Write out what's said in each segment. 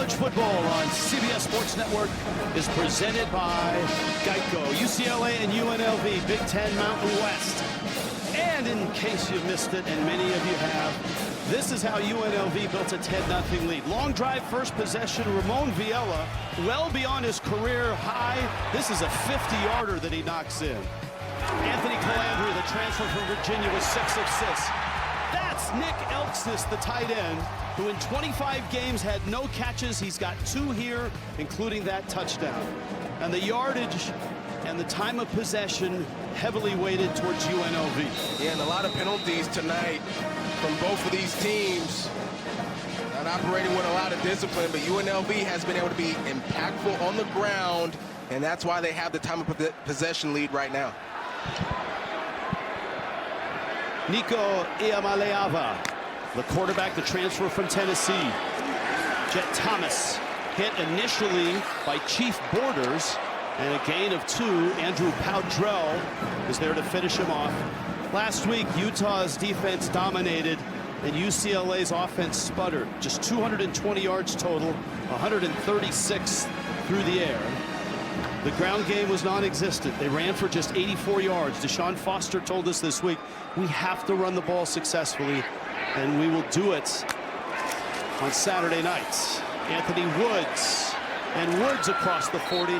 College football on CBS Sports Network is presented by Geico, UCLA and UNLV, Big Ten Mountain West. And in case you missed it, and many of you have, this is how UNLV built a 10-0 lead. Long drive, first possession, Ramon Viella, well beyond his career high. This is a 50-yarder that he knocks in. Anthony Calandry, the transfer from Virginia, with 6 assists. That's Nick Elksnis, the tight end, who in 25 games had no catches. He's got 2 here, including that touchdown. And the yardage and the time of possession heavily weighted towards UNLV. Yeah, and a lot of penalties tonight from both of these teams. Not operating with a lot of discipline, but UNLV has been able to be impactful on the ground, and that's why they have the time of possession lead right now. Nico Iamaleava, the quarterback, the transfer from Tennessee. Jet Thomas hit initially by Chief Borders, and a gain of 2. Andrew Powdrell is there to finish him off. Last week, Utah's defense dominated, and UCLA's offense sputtered. Just 220 yards total, 136 through the air. The ground game was non-existent. They ran for just 84 yards. Deshaun Foster told us this week, we have to run the ball successfully, and we will do it on Saturday nights. Anthony Woods, and Woods across the 40,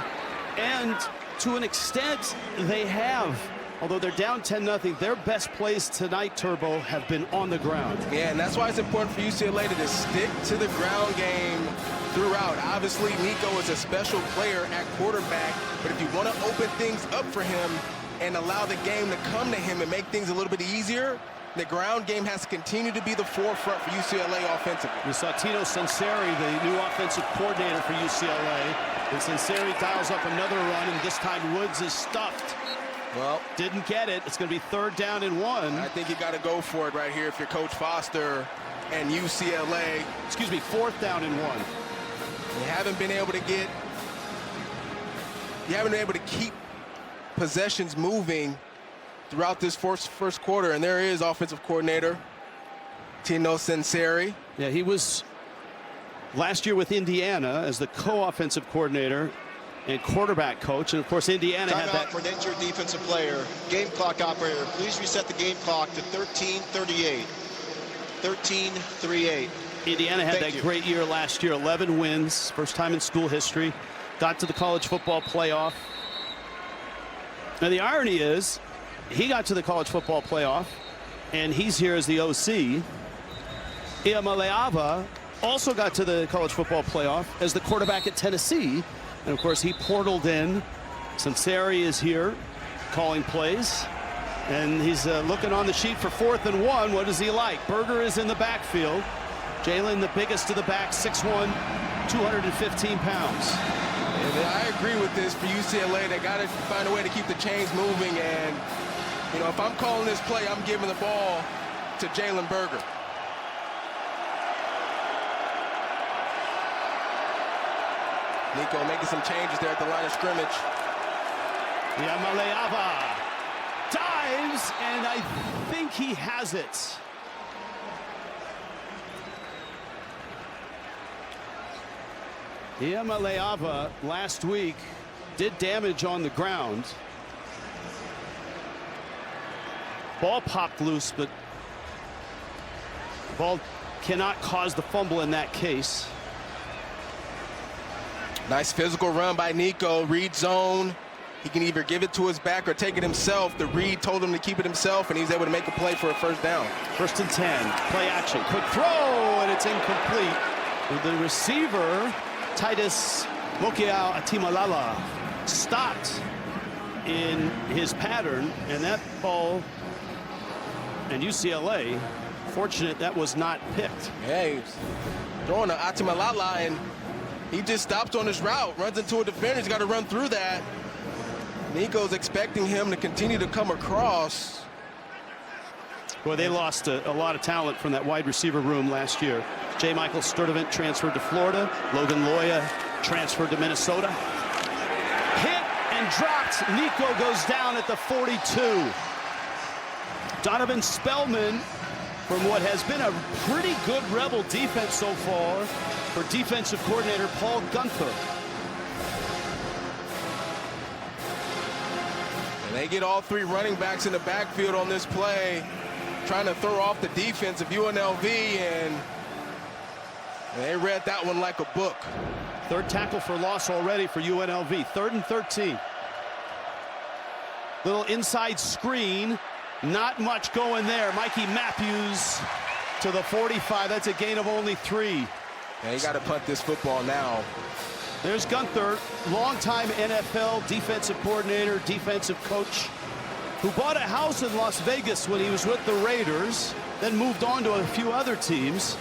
and to an extent, they have. Although they're down 10-0, their best plays tonight, Turbo, have been on the ground. Yeah, and that's why it's important for UCLA to just stick to the ground game throughout. Obviously, Nico is a special player at quarterback, but if you want to open things up for him and allow the game to come to him and make things a little bit easier, the ground game has to continue to be the forefront for UCLA offensively. We saw Tino Sunseri, the new offensive coordinator for UCLA, and Sunseri dials up another run, and this time Woods is stuffed. Well, didn't get it. It's going to be 3rd down and 1. I think you got to go for it right here if you're Coach Foster and UCLA. Excuse me, 4th down and 1. You haven't been able to keep possessions moving throughout this first quarter, and there is offensive coordinator Tino Sunseri. Yeah, he was last year with Indiana as the co-offensive coordinator and quarterback coach, and of course Indiana had that. Prevent your defensive player. Game clock operator, please reset the game clock to 13:38. 13:38. Indiana had that great year last year, 11 wins, first time in school history, got to the college football playoff. Now the irony is, he got to the college football playoff, and he's here as the OC. Iamaleava also got to the college football playoff as the quarterback at Tennessee. And of course, he portaled in. Sunseri is here calling plays. And he's looking on the sheet for 4th and 1. What does he like? Berger is in the backfield. Jalen, the biggest of the back, 6'1", 215 pounds. And I agree with this for UCLA. They got to find a way to keep the chains moving. And, you know, if I'm calling this play, I'm giving the ball to Jalen Berger. Nico making some changes there at the line of scrimmage. Iamaleava dives, and I think he has it. Iamaleava last week did damage on the ground. Ball popped loose, but the ball cannot cause the fumble in that case. Nice physical run by Nico. Read zone. He can either give it to his back or take it himself. The read told him to keep it himself, and he's able to make a play for a 1st down. 1st and 10. Play action. Quick throw, and it's incomplete. The receiver, Titus Mokiao Atimalala, stopped in his pattern, and that ball, and UCLA, fortunate that was not picked. Yeah, he's throwing to Atimalala, and he just stops on his route, runs into a defender. He's got to run through that. Nico's expecting him to continue to come across. Boy, they lost a lot of talent from that wide receiver room last year. J. Michael Sturdivant transferred to Florida. Logan Loya transferred to Minnesota. Hit and dropped. Nico goes down at the 42. Donovan Spellman from what has been a pretty good Rebel defense so far for defensive coordinator Paul Guenther. And they get all three running backs in the backfield on this play, trying to throw off the defense of UNLV, and they read that one like a book. Third tackle for loss already for UNLV. 3rd and 13. Little inside screen. Not much going there. Mikey Matthews to the 45. That's a gain of only 3. Yeah, you got to punt this football now. There's Guenther, longtime NFL defensive coordinator, defensive coach, who bought a house in Las Vegas when he was with the Raiders, then moved on to a few other teams,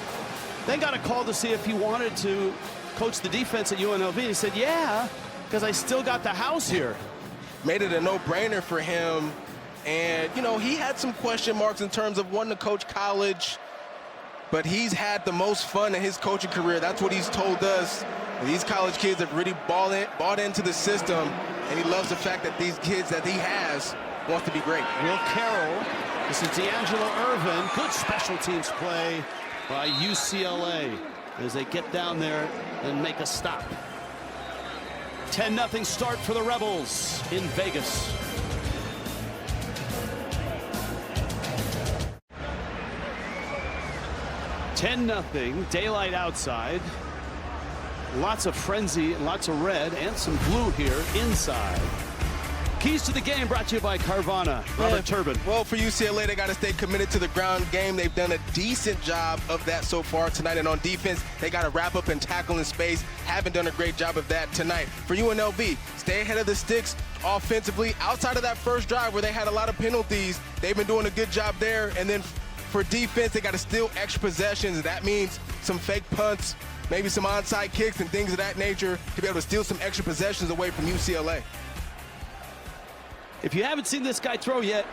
then got a call to see if he wanted to coach the defense at UNLV. He said, yeah, because I still got the house here. Made it a no-brainer for him. And, you know, he had some question marks in terms of wanting to coach college, but he's had the most fun in his coaching career. That's what he's told us. And these college kids have really bought into the system, and he loves the fact that these kids that he has wants to be great. Will Carroll. This is D'Angelo Irvin. Good special teams play by UCLA as they get down there and make a stop. 10-0 start for the Rebels in Vegas. (10-0), daylight outside. Lots of frenzy, lots of red, and some blue here inside. Keys to the game brought to you by Carvana. Robert Turbin. Well, for UCLA, they got to stay committed to the ground game. They've done a decent job of that so far tonight. And on defense, they got to wrap up and tackle in space. Haven't done a great job of that tonight. For UNLV, stay ahead of the sticks offensively. Outside of that first drive where they had a lot of penalties, they've been doing a good job there. And then for defense, they got to steal extra possessions. That means some fake punts, maybe some onside kicks and things of that nature to be able to steal some extra possessions away from UCLA. If you haven't seen this guy throw yet,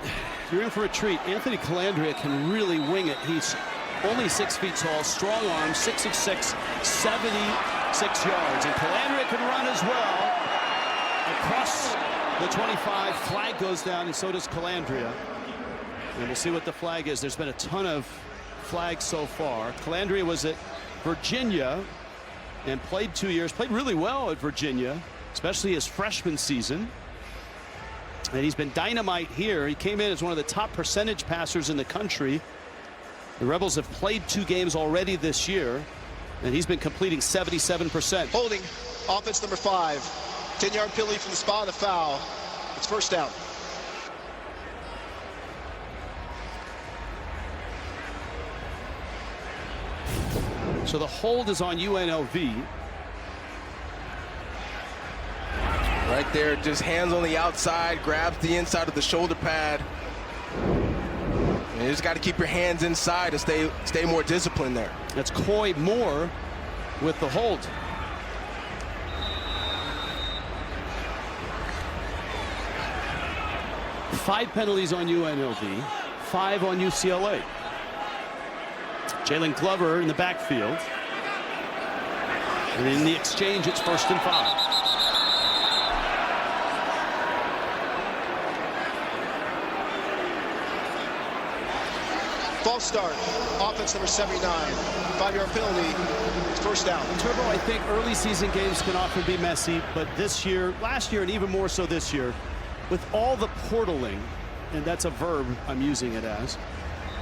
you're in for a treat. Anthony Calandria can really wing it. He's only 6 feet tall, strong arm, 6'6", 76 yards. And Calandria can run as well. Across the 25, flag goes down, and so does Calandria. And we'll see what the flag is. There's been a ton of flags so far. Calandria was at Virginia and played 2 years, played really well at Virginia, especially his freshman season. And he's been dynamite here. He came in as one of the top percentage passers in the country. The Rebels have played 2 games already this year, and he's been completing 77%. Holding, offense number 5. 10-yard penalty from the spot of the foul. It's first down. So the hold is on UNLV. Right there, just hands on the outside, grabs the inside of the shoulder pad. And you just got to keep your hands inside to stay more disciplined there. That's Coy Moore with the hold. Five penalties on UNLV, 5 on UCLA. Jalen Glover in the backfield. And in the exchange, it's 1st and 5. False start. Offense number 79. 5-yard penalty. It's first down. Turbo, I think early season games can often be messy, but this year, last year, and even more so this year, with all the portaling, and that's a verb I'm using it as,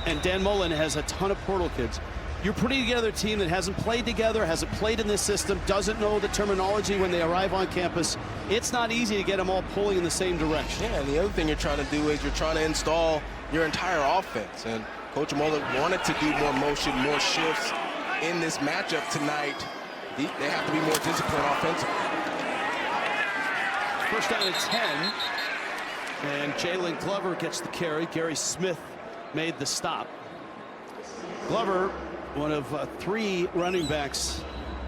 and Dan Mullen has a ton of portal kids. You're putting together a team that hasn't played together, hasn't played in this system, doesn't know the terminology when they arrive on campus. It's not easy to get them all pulling in the same direction. Yeah, and the other thing you're trying to do is you're trying to install your entire offense. And Coach Mullen wanted to do more motion, more shifts in this matchup tonight. They have to be more disciplined offensively. First down at 10. And Jalen Glover gets the carry. Gary Smith made the stop. Glover, one of 3 running backs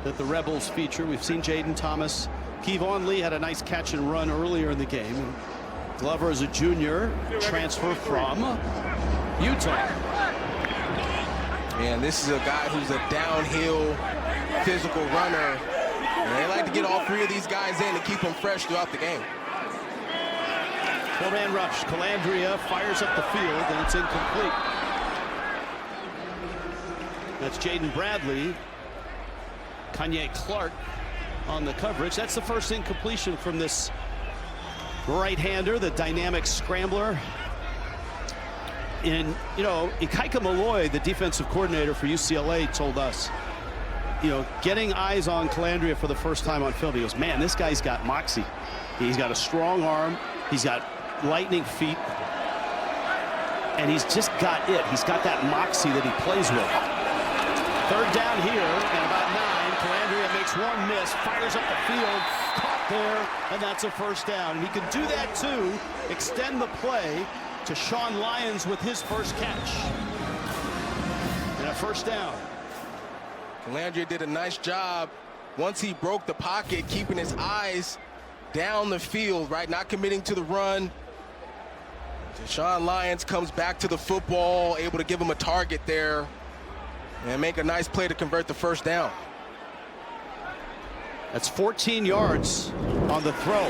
that the Rebels feature. We've seen Jaden Thomas. Kevon Lee had a nice catch and run earlier in the game. And Glover is a junior, transfer from Utah. And this is a guy who's a downhill physical runner. And they like to get all 3 of these guys in to keep them fresh throughout the game. 4-man rush. Calandria fires up the field, and it's incomplete. That's Jaden Bradley. Kanye Clark on the coverage. That's the first incompletion from this right-hander, the dynamic scrambler. And, you know, Ikaika Malloy, the defensive coordinator for UCLA, told us, you know, getting eyes on Calandria for the first time on film, he goes, man, this guy's got moxie. He's got a strong arm. He's got lightning feet. And he's just got it. He's got that moxie that he plays with. Third down here and about 9. Calandria makes one miss, fires up the field, caught there, and that's a first down. And he can do that too, extend the play to Sean Lyons with his first catch. And a first down. Calandria did a nice job once he broke the pocket, keeping his eyes down the field, right? Not committing to the run. Sean Lyons comes back to the football, able to give him a target there and make a nice play to convert the first down. That's 14 yards on the throw.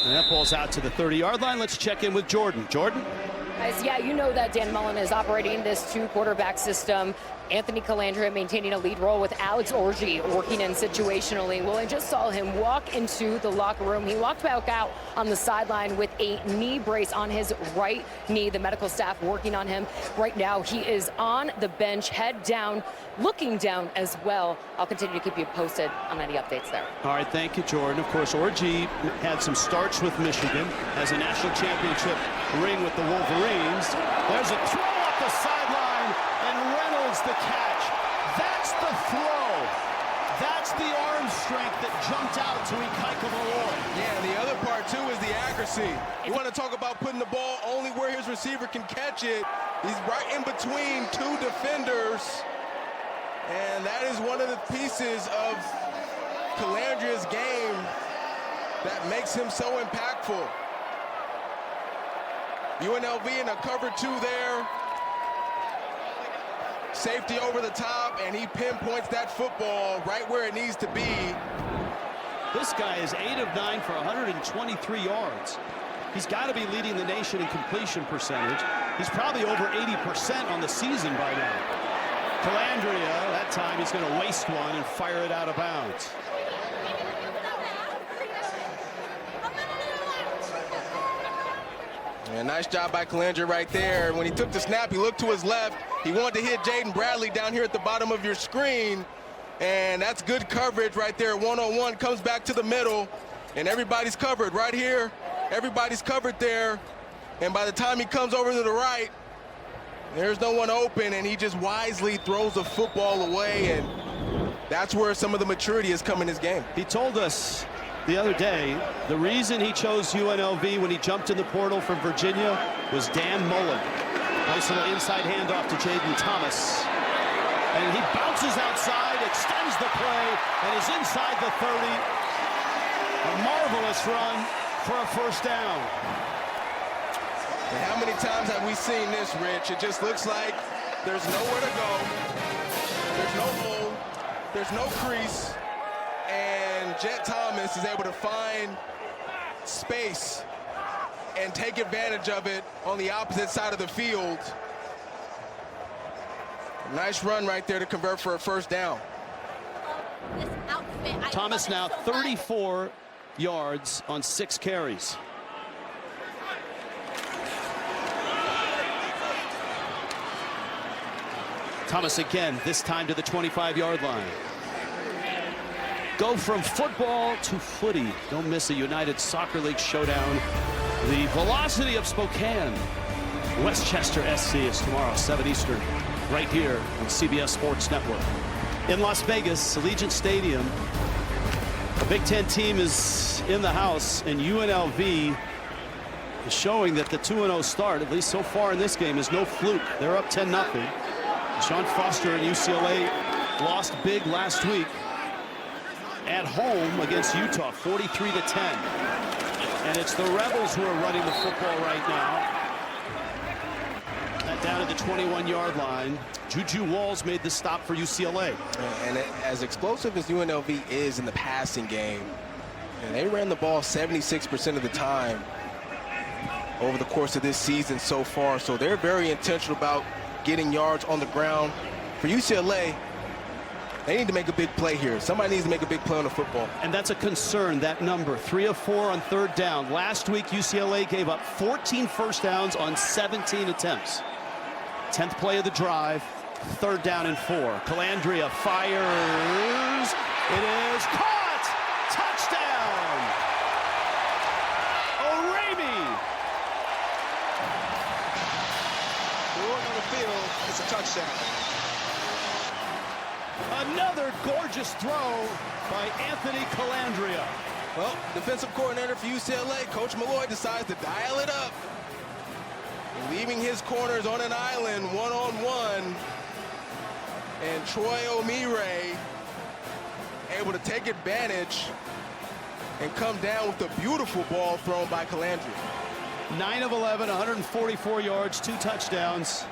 And that ball's out to the 30-yard line. Let's check in with Jordan. Jordan? Guys, yeah, you know that Dan Mullen is operating this two-quarterback system. Anthony Calandria maintaining a lead role with Alex Orji working in situationally. Well, I just saw him walk into the locker room. He walked back out on the sideline with a knee brace on his right knee. The medical staff working on him. Right now, he is on the bench, head down, looking down as well. I'll continue to keep you posted on any updates there. All right, thank you, Jordan. Of course, Orji had some starts with Michigan, has a national championship ring with the Wolverines. There's a throw up the sideline, and Reynolds the catch. That's the throw. That's the arm strength that jumped out to Ikaika Malloy. Yeah, and the other part, too, is the accuracy. You want to talk about putting the ball only where his receiver can catch it. He's right in between two defenders. And that is one of the pieces of Calandria's game that makes him so impactful. UNLV in a cover 2 there. Safety over the top, and he pinpoints that football right where it needs to be. This guy is 8 of 9 for 123 yards. He's got to be leading the nation in completion percentage. He's probably over 80% on the season by now. Calandria, that time he's going to waste one and fire it out of bounds. Yeah, nice job by Calandria right there. When he took the snap, he looked to his left. He wanted to hit Jaden Bradley down here at the bottom of your screen. And that's good coverage right there. One-on-one, comes back to the middle. And everybody's covered right here. Everybody's covered there. And by the time he comes over to the right, there's no one open, and he just wisely throws the football away. And that's where some of the maturity has come in his game. He told us the other day the reason he chose UNLV when he jumped in the portal from Virginia was Dan Mullen. Nice little inside handoff to Jaden Thomas. And he bounces outside, extends the play, and is inside the 30. A marvelous run for a first down. And how many times have we seen this, Rich? It just looks like there's nowhere to go. There's no hole. There's no crease. And Jet Thomas is able to find space and take advantage of it on the opposite side of the field. Nice run right there to convert for a first down. Thomas now 34 yards on 6 carries. Thomas again, this time to the 25-yard line. Go from football to footy. Don't miss a United Soccer League showdown. The Velocity of Spokane. Westchester SC is tomorrow, 7 Eastern, right here on CBS Sports Network. In Las Vegas, Allegiant Stadium, the Big Ten team is in the house, and UNLV is showing that the 2-0 start, at least so far in this game, is no fluke. They're up 10-0. Sean Foster and UCLA lost big last week at home against Utah, 43-10. And it's the Rebels who are running the football right now. That down at the 21-yard line. Juju Walls made the stop for UCLA. And as explosive as UNLV is in the passing game, and they ran the ball 76% of the time over the course of this season so far. So they're very intentional about getting yards on the ground. For UCLA, they need to make a big play here. Somebody needs to make a big play on the football. And that's a concern, that number. 3 of 4 on third down. Last week, UCLA gave up 14 first downs on 17 attempts. 10th play of the drive, 3rd down and 4. Calandria fires. It is caught! Touchdown! O'Reilly! Going on the field, it's a touchdown. Another gorgeous throw by Anthony Calandria. Well, defensive coordinator for UCLA, Coach Malloy, decides to dial it up. Leaving his corners on an island, one-on-one. And Troy O'Meara able to take advantage and come down with a beautiful ball thrown by Calandria. 9 of 11, 144 yards, 2 touchdowns.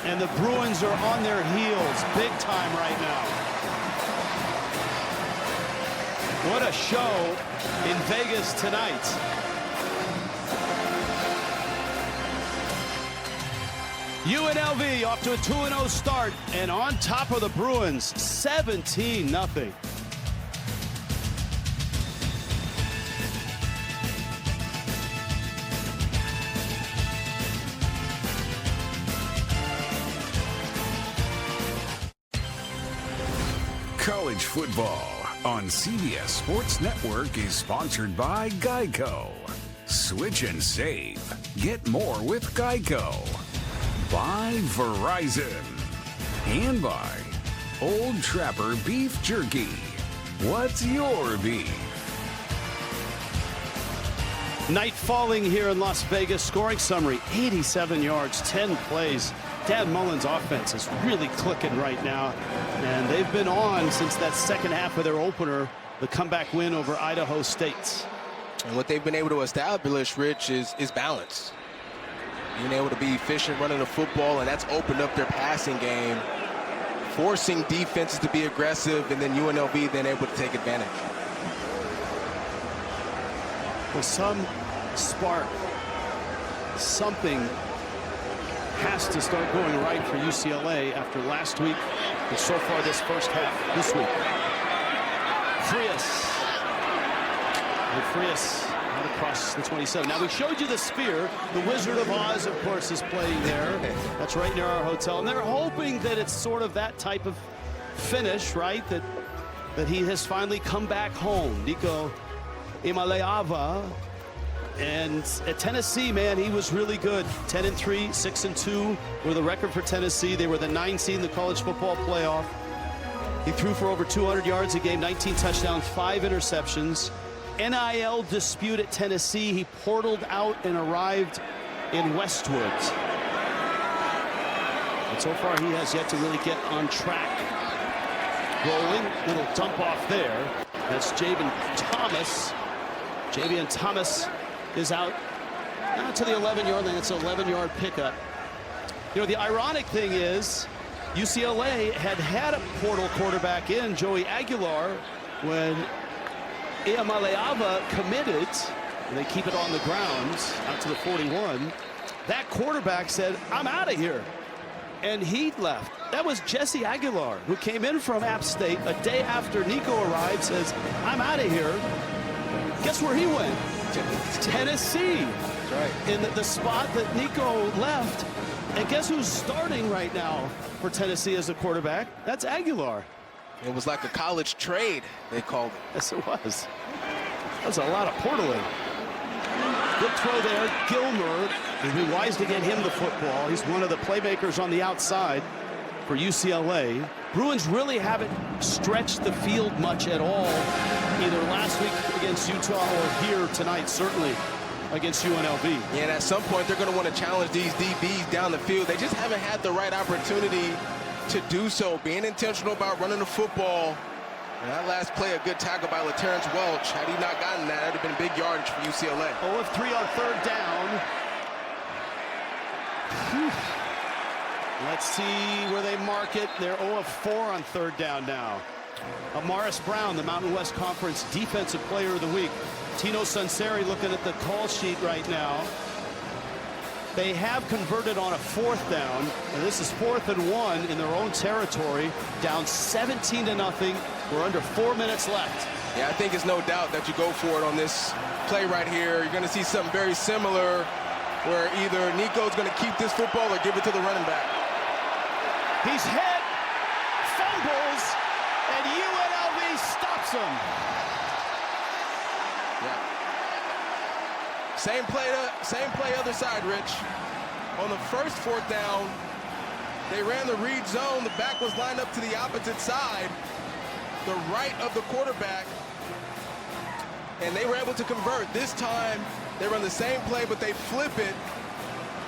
And the Bruins are on their heels big time right now. What a show in Vegas tonight. UNLV off to a 2-0 start and on top of the Bruins, 17-0. College football on CBS Sports Network is sponsored by Geico. Switch and save. Get more with Geico. By Verizon. And by Old Trapper Beef Jerky. What's your beef? Night falling here in Las Vegas. Scoring summary, 87 yards, 10 plays. Dan Mullen's offense is really clicking right now. And they've been on since that second half of their opener, the comeback win over Idaho State. And what they've been able to establish, Rich, is balance. Being able to be efficient running the football, and that's opened up their passing game, forcing defenses to be aggressive, and then UNLV then able to take advantage. Well, some spark, something has to start going right for UCLA after last week and so far this first half this week. Frias. And Frias out across the 27. Now, we showed you the sphere. The Wizard of Oz, of course, is playing there. That's right near our hotel. And they're hoping that it's sort of that type of finish, right? That he has finally come back home. Nico Imaleava. And at Tennessee, man, he was really good. 10-3, 6-2 were the record for Tennessee. They were the 9 seed in the college football playoff. He threw for over 200 yards a game, 19 touchdowns, 5 interceptions. NIL dispute at Tennessee. He portaled out and arrived in Westwood. And so far, he has yet to really get on track. Rolling, little dump off there. That's Javian Thomas. Javian Thomas is out to the 11-yard line. It's an 11-yard pickup. You know, the ironic thing is UCLA had a portal quarterback in, Joey Aguilar, when Iamaleava committed, and they keep it on the ground out to the 41. That quarterback said, I'm out of here. And he left. That was Jesse Aguilar, who came in from App State a day after Nico arrived, says, I'm out of here. Guess where he went? Tennessee. That's right. In the spot that Nico left. And guess who's starting right now for Tennessee as a quarterback? That's Aguilar. It was like a college trade, they called it. Yes, it was. That was a lot of portaling. Good throw there. Gilmer. It'd be wise to get him the football. He's one of the playmakers on the outside for UCLA. Bruins really haven't stretched the field much at all, either last week against Utah or here tonight, certainly against UNLV. Yeah, and at some point, they're going to want to challenge these DBs down the field. They just haven't had the right opportunity to do so. Being intentional about running the football. And that last play, a good tackle by LaTerrence Welch. Had he not gotten that, it would have been big yardage for UCLA. 0 of 3 on third down. Whew. Let's see where they mark it. They're 0 of 4 on third down now. Amaris Brown, the Mountain West Conference Defensive Player of the Week. Tino Sunseri looking at the call sheet right now. They have converted on a 4th down, and this is 4th and 1 in their own territory, down 17-0. We're under 4 minutes left. Yeah, I think it's no doubt that you go for it on this play right here. You're going to see something very similar where either Nico's going to keep this football or give it to the running back. He's hit, fumbles, and UNLV stops him. Yeah. Same play other side, Rich. On the first 4th down, they ran the read zone. The back was lined up to the opposite side, the right of the quarterback, and they were able to convert. This time, they run the same play, but they flip it,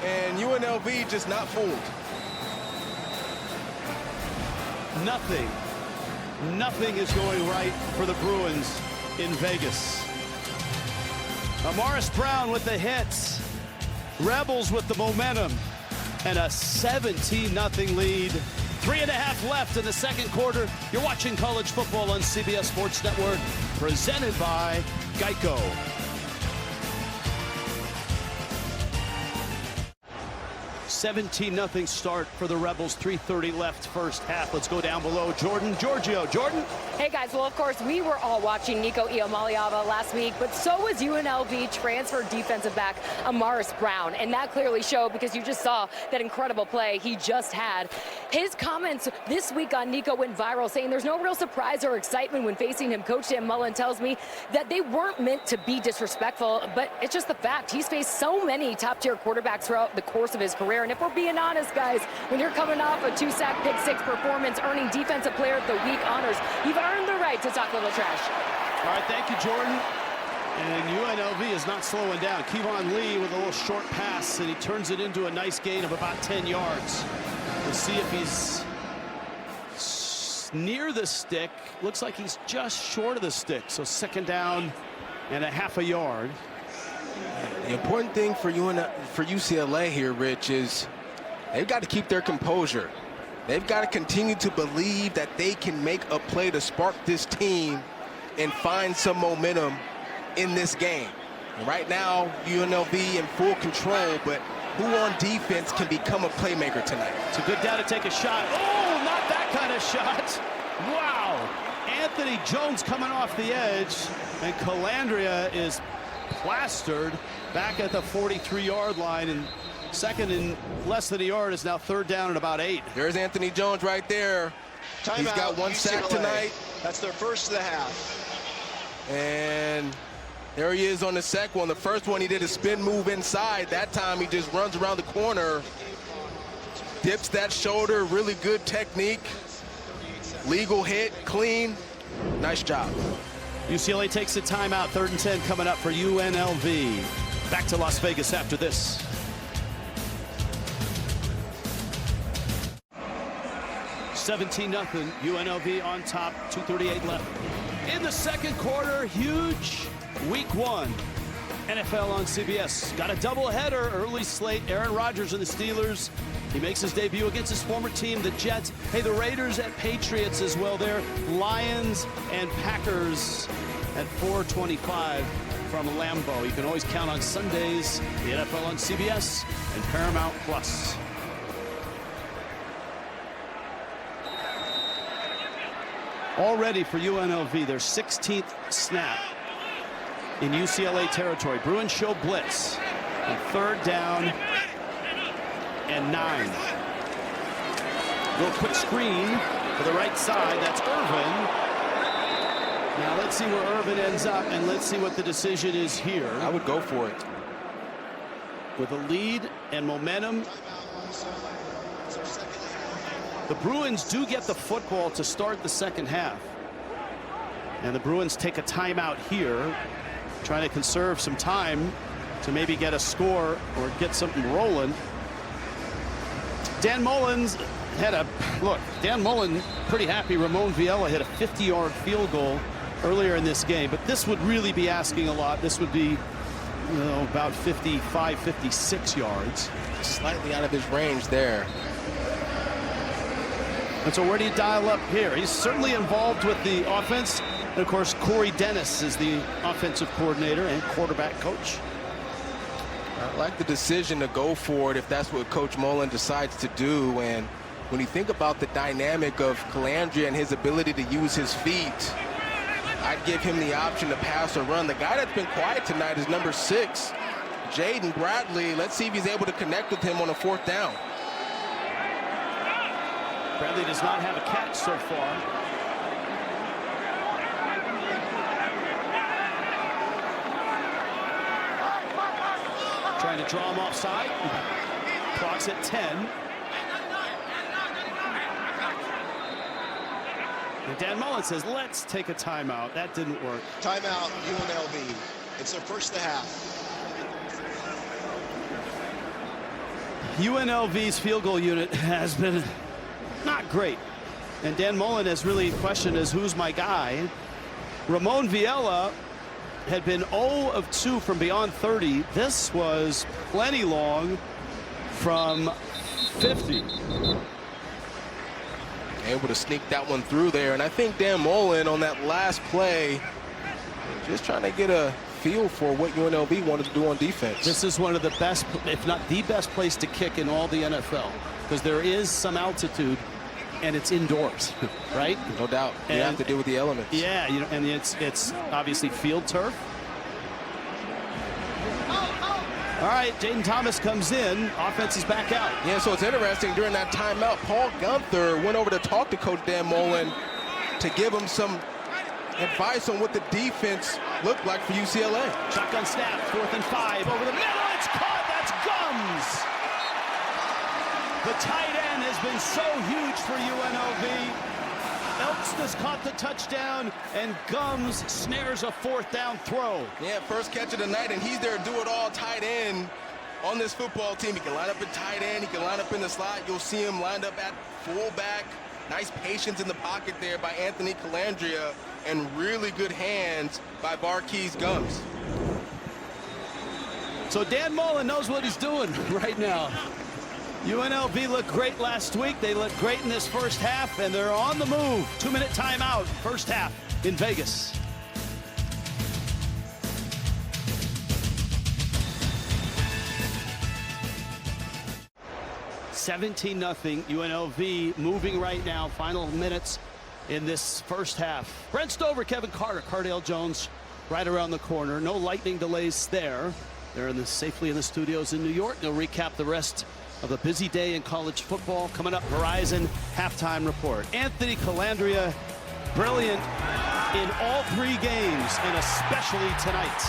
and UNLV just not fooled. Nothing is going right for the Bruins in Vegas. Amaris Brown with the hits. Rebels with the momentum. And a 17-0 lead. 3.5 left in the second quarter. You're watching college football on CBS Sports Network, presented by Geico. 17-0 start for the Rebels. 3:30 left first half. Let's go down below. Jordan Giorgio. Jordan? Hey guys, well of course we were all watching Nico Iamaleava last week, but so was UNLV transfer defensive back Amaris Brown, and that clearly showed because you just saw that incredible play he just had. His comments this week on Nico went viral, saying there's no real surprise or excitement when facing him. Coach Dan Mullen tells me that they weren't meant to be disrespectful, but it's just the fact. He's faced so many top-tier quarterbacks throughout the course of his career, and if we're being honest, guys, when you're coming off a 2-sack pick-6 performance, earning Defensive Player of the Week honors, you've earned the right to talk a little trash. All right, thank you, Jordan. And UNLV is not slowing down. Kevon Lee with a little short pass, and he turns it into a nice gain of about 10 yards. We'll see if he's near the stick. Looks like he's just short of the stick. So 2nd down and a half a yard. The important thing for UCLA here, Rich, is they've got to keep their composure. They've got to continue to believe that they can make a play to spark this team and find some momentum in this game. And right now, UNLV in full control, but who on defense can become a playmaker tonight? It's a good down to take a shot. Oh, not that kind of shot. Wow. Anthony Jones coming off the edge, and Calandria is plastered back at the 43-yard line, and second and less than a yard is now 3rd down and about 8. There's Anthony Jones right there. He's got 1 sack tonight. That's their first of the half. And there he is on the second one. The first one he did a spin move inside. That time he just runs around the corner, dips that shoulder, really good technique. Legal hit, clean, nice job. UCLA takes a timeout. 3rd and 10 coming up for UNLV. Back to Las Vegas after this. $17-0. UNLV on top. 2:38 left. In the second quarter, huge week 1. NFL on CBS. Got a doubleheader, early slate. Aaron Rodgers and the Steelers. He makes his debut against his former team, the Jets. Hey, the Raiders at Patriots as well there. Lions and Packers at 4:25 from Lambeau. You can always count on Sundays, the NFL on CBS and Paramount Plus. All ready for UNLV, their 16th snap in UCLA territory. Bruins show blitz on 3rd down and 9. Little quick screen to the right side. That's Irvin. Now let's see where Irvin ends up, and let's see what the decision is here. I would go for it. With a lead and momentum, the Bruins do get the football to start the second half. And the Bruins take a timeout here, trying to conserve some time to maybe get a score or get something rolling. Dan Mullen's had a look. Dan Mullen pretty happy Ramon Viella hit a 50-yard field goal earlier in this game, but this would really be asking a lot. This would be, you know, about 55, 56 yards. Slightly out of his range there. And so where do you dial up here? He's certainly involved with the offense. And of course, Corey Dennis is the offensive coordinator and quarterback coach. I like the decision to go for it if that's what Coach Mullen decides to do. And when you think about the dynamic of Calandria and his ability to use his feet, I'd give him the option to pass or run. The guy that's been quiet tonight is number 6, Jaden Bradley. Let's see if he's able to connect with him on a 4th down. Bradley does not have a catch so far. Trying to draw him offside. Clock's at 10. And Dan Mullen says, let's take a timeout. That didn't work. Timeout, UNLV. It's their first of the half. UNLV's field goal unit has been not great. And Dan Mullen has really questioned as who's my guy. Ramon Viella had been 0 of 2 from beyond 30. This was plenty long from 50. Able to sneak that one through there. And I think Dan Mullen on that last play, just trying to get a feel for what UNLV wanted to do on defense. This is one of the best, if not the best place to kick in all the NFL, because there is some altitude and it's indoors, right? No doubt. You have to deal with the elements. Yeah, you know, and it's obviously field turf. All right, Jaden Thomas comes in. Offense is back out. Yeah, so it's interesting. During that timeout, Paul Gunther went over to talk to Coach Dan Mullen to give him some advice on what the defense looked like for UCLA. Shotgun snap, 4th and 5. Over the middle, it's caught. That's Gums. The tight end has been so huge for UNLV. Elks has caught the touchdown, and Gums snares a 4th down throw. Yeah, first catch of the night, and he's their do-it-all tight end on this football team. He can line up at tight end. He can line up in the slot. You'll see him lined up at fullback. Nice patience in the pocket there by Anthony Calandria, and really good hands by Barkees Gums. So Dan Mullen knows what he's doing right now. UNLV looked great last week. They looked great in this first half, and they're on the move. 2-minute timeout, first half in Vegas. $17-0 UNLV moving right now. Final minutes in this first half. Brent Stover, Kevin Carter, Cardale Jones right around the corner. No lightning delays there. They're safely in the studios in New York. They'll recap the rest of a busy day in college football. Coming up, Verizon halftime report. Anthony Calandria, brilliant in all 3 games, and especially tonight.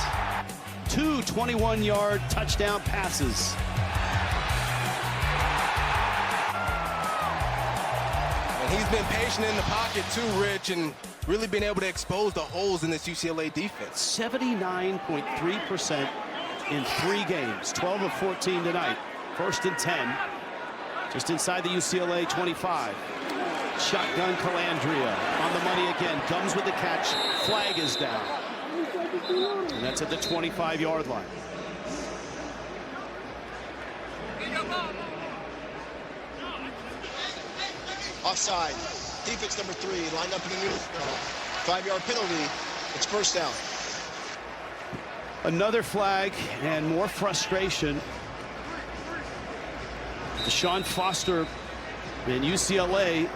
2 21-yard touchdown passes. And he's been patient in the pocket too, Rich, and really been able to expose the holes in this UCLA defense. 79.3% in 3 games, 12 of 14 tonight. 1st and 10, just inside the UCLA 25. Shotgun Calandria on the money again. Gums with the catch. Flag is down. And that's at the 25-yard line. Offside. Defense number 3, lined up in the middle. 5-yard penalty. It's first down. Another flag and more frustration. Deshaun Foster and UCLA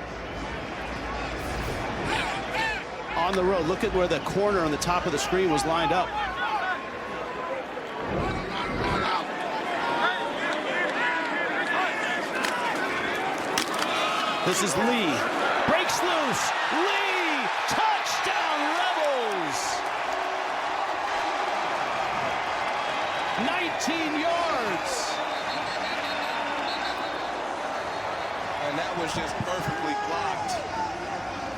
on the road. Look at where the corner on the top of the screen was lined up. This is Lee. Breaks loose. Lee! Touchdown, Rebels! 19 yards. And that was just perfectly blocked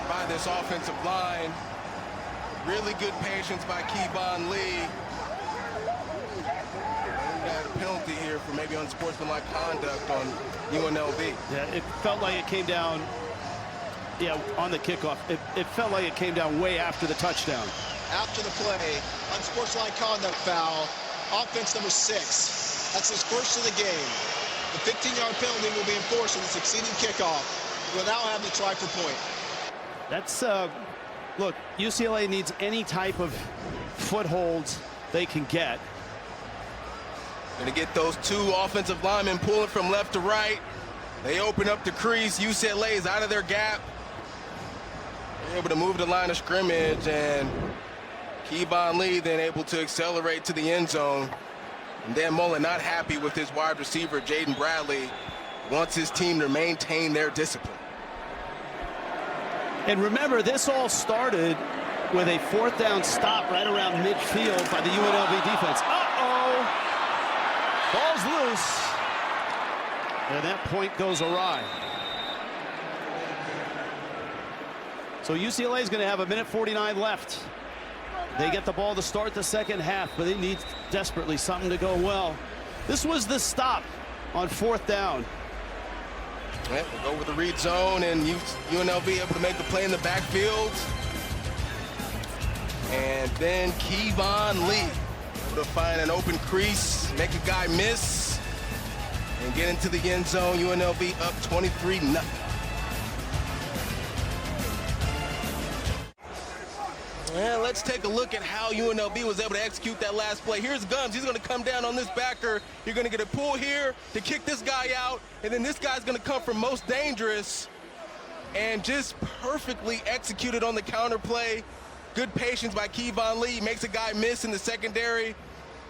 by this offensive line. Really good patience by Kevon Lee. We got a penalty here for maybe unsportsmanlike conduct on UNLV. Yeah, it felt like it came down, on the kickoff. It felt like it came down way after the touchdown. After the play, unsportsmanlike conduct foul. Offense number 6. That's his first of the game. The 15-yard penalty will be enforced on the succeeding kickoff. We'll now have the try for point. That's, look, UCLA needs any type of foothold they can get. Gonna get those two offensive linemen pulling from left to right. They open up the crease. UCLA is out of their gap. They're able to move the line of scrimmage, and Kevon Lee then able to accelerate to the end zone. And Dan Mullen not happy with his wide receiver, Jaden Bradley, wants his team to maintain their discipline. And remember, this all started with a 4th down stop right around midfield by the UNLV defense. Uh-oh! Ball's loose. And that point goes awry. So UCLA is going to have 1:49 left. They get the ball to start the second half, but they need desperately something to go well. This was the stop on 4th down. Yeah, we'll go with the read zone, and UNLV able to make the play in the backfield. And then Kevon Lee able to find an open crease, make a guy miss, and get into the end zone. UNLV up 23-0. Well, let's take a look at how UNLV was able to execute that last play. Here's Gums. He's going to come down on this backer. You're going to get a pull here to kick this guy out, and then this guy's going to come from most dangerous and just perfectly executed on the counter play. Good patience by Kevon Lee. Makes a guy miss in the secondary.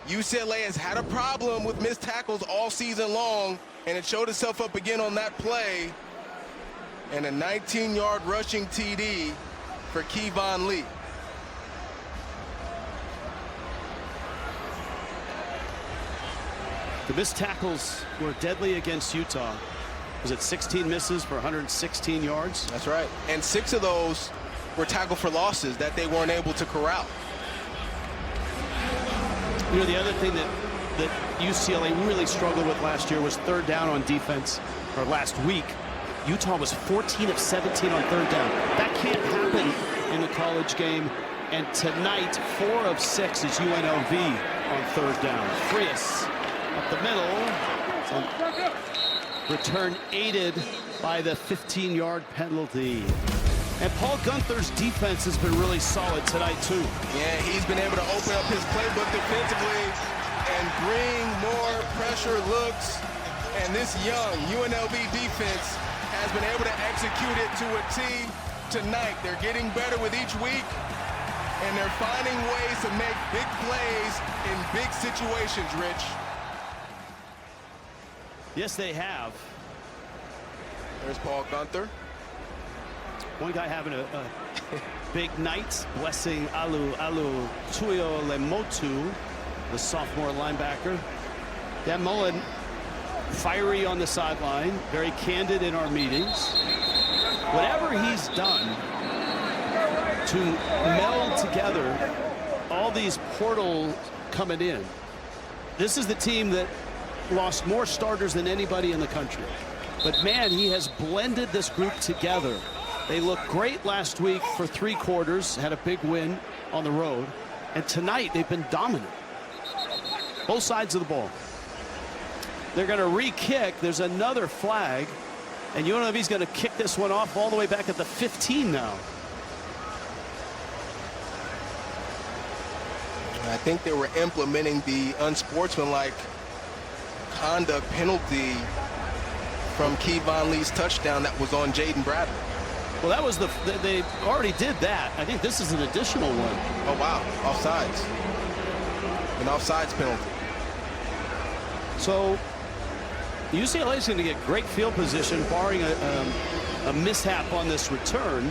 UCLA has had a problem with missed tackles all season long, and it showed itself up again on that play. And a 19-yard rushing TD for Kevon Lee. The missed tackles were deadly against Utah. Was it 16 misses for 116 yards? That's right. And 6 of those were tackle for losses that they weren't able to corral. You know, the other thing that UCLA really struggled with last year was 3rd down on defense, or last week. Utah was 14 of 17 on 3rd down. That can't happen in the college game. And tonight, 4 of 6 is UNLV on 3rd down. Frias up the middle. Return aided by the 15-yard penalty. And Paul Gunther's defense has been really solid tonight, too. Yeah, he's been able to open up his playbook defensively and bring more pressure looks. And this young UNLV defense has been able to execute it to a T tonight. They're getting better with each week, and they're finding ways to make big plays in big situations, Rich. Yes, they have. There's Paul Gunther. One guy having a big night, blessing Alu Tuyo Lemotu, the sophomore linebacker. Dan Mullen, fiery on the sideline, very candid in our meetings. Whatever he's done to meld together all these portals coming in. This is the team that lost more starters than anybody in the country. But man, he has blended this group together. They looked great last week for 3 quarters, had a big win on the road. And tonight, they've been dominant. Both sides of the ball. They're going to re-kick. There's another flag. And UNLV's going to kick this one off all the way back at the 15 now. I think they were implementing the unsportsmanlike conduct penalty from Kevon Lee's touchdown that was on Jaden Bradley. Well, that was they already did that. I think this is an additional one. Oh, wow. Offsides. An offsides penalty. So UCLA is going to get great field position, barring a mishap on this return.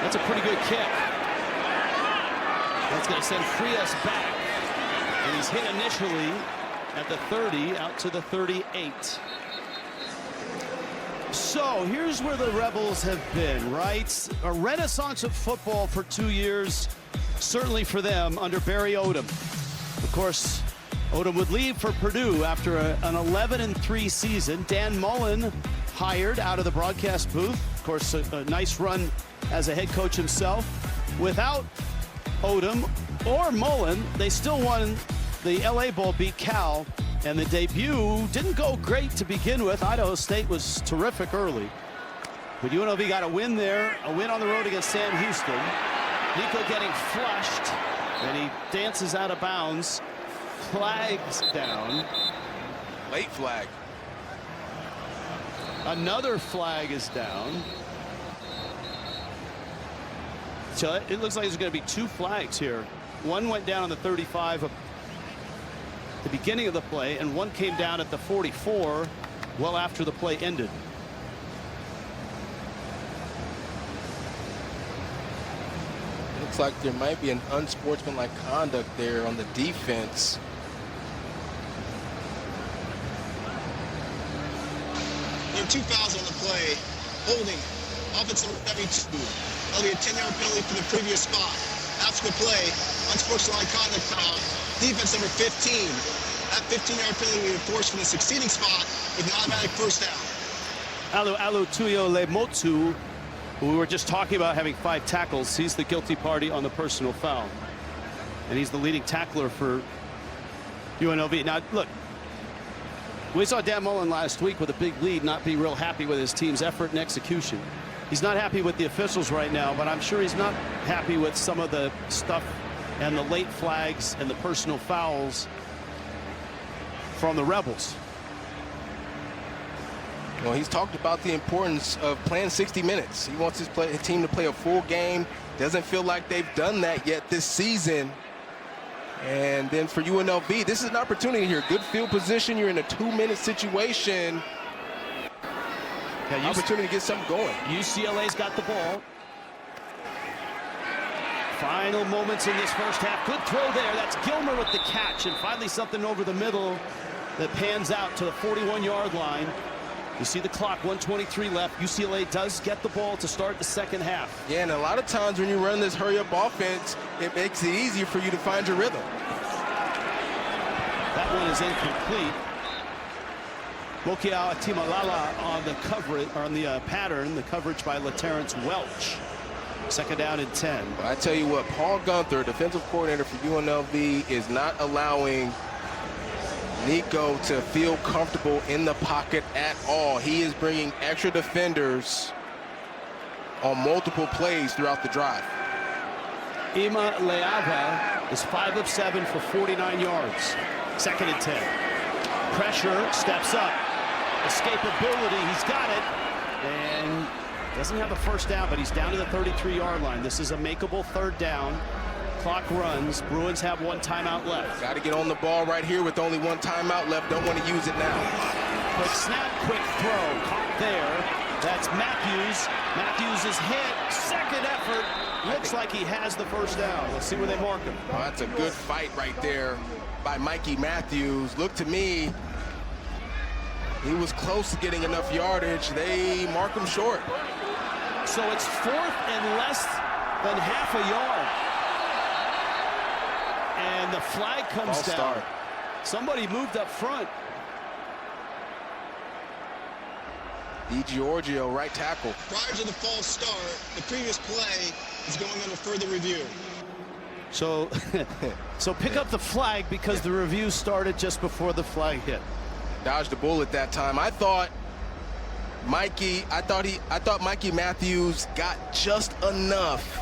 That's a pretty good kick. That's going to send Frias back. And he's hit initially at the 30, out to the 38. So here's where the Rebels have been, right? A renaissance of football for 2 years, certainly for them, under Barry Odom. Of course, Odom would leave for Purdue after an 11-3 season. Dan Mullen hired out of the broadcast booth. Of course, a nice run as a head coach himself. Without Odom or Mullen, they still won the LA Bowl, beat Cal, and the debut didn't go great to begin with. Idaho State was terrific early, but UNLV got a win there, a win on the road against Sam Houston. Nico getting flushed, And he dances out of bounds. Flags down. Late flag. Another flag is down. So it looks like there's going to be 2 flags here. One went down on the 35 of the beginning of the play, and one came down at the 44 well after the play ended. Looks like there might be an unsportsmanlike conduct there on the defense. There are 2 fouls on the play. Holding. Offensive 72. That'll be a 10-yard penalty for the previous spot. After the play, unsportsmanlike conduct foul. Defense number 15. That 15-yard penalty will be enforced for the succeeding spot with an automatic first down. Alu Tuyo Lemotu, who we were just talking about having 5 tackles, he's the guilty party on the personal foul. And he's the leading tackler for UNLV. Now, look, we saw Dan Mullen last week with a big lead not be real happy with his team's effort and execution. He's not happy with the officials right now, but I'm sure he's not happy with some of the stuff and the late flags and the personal fouls from the Rebels. Well, he's talked about the importance of playing 60 minutes. He wants his team to play a full game. Doesn't feel like they've done that yet this season. And then for UNLV, this is an opportunity here. Good field position. You're in a 2-minute situation. Yeah, opportunity to get something going. UCLA's got the ball. Final moments in this first half. Good throw there. That's Gilmer with the catch. And finally something over the middle that pans out to the 41-yard line. You see the clock, 1:23 left. UCLA does get the ball to start the second half. Yeah, and a lot of times when you run this hurry-up offense, it makes it easier for you to find your rhythm. That one is incomplete. Mokiao Timalala on the coverage, or on the pattern, the coverage by LaTerrence Welch. Second down and 10. Well, I tell you what, Paul Gunther, defensive coordinator for UNLV, is not allowing Nico to feel comfortable in the pocket at all. He is bringing extra defenders on multiple plays throughout the drive. Ima Leava is 5 of 7 for 49 yards. Second and 10. Pressure, steps up. Escapability, he's got it. And doesn't have the first down, but he's down to the 33-yard line. This is a makeable third down. Clock runs. Bruins have 1 timeout left. Got to get on the ball right here with only 1 timeout left. Don't want to use it now. Quick snap, quick throw. Caught there. That's Matthews. Matthews is hit. Second effort. Looks like he has the first down. Let's see where they mark him. Well, that's a good fight right there by Mikey Matthews. Look to me, he was close to getting enough yardage. They mark him short. So it's 4th and less than half a yard. And the flag comes down. Start. Somebody moved up front. DiGiorgio, right tackle. Prior to the false start, the previous play is going under further review. So, so pick up the flag because the review started just before the flag hit. Dodged a bullet that time. I thought Mikey Matthews got just enough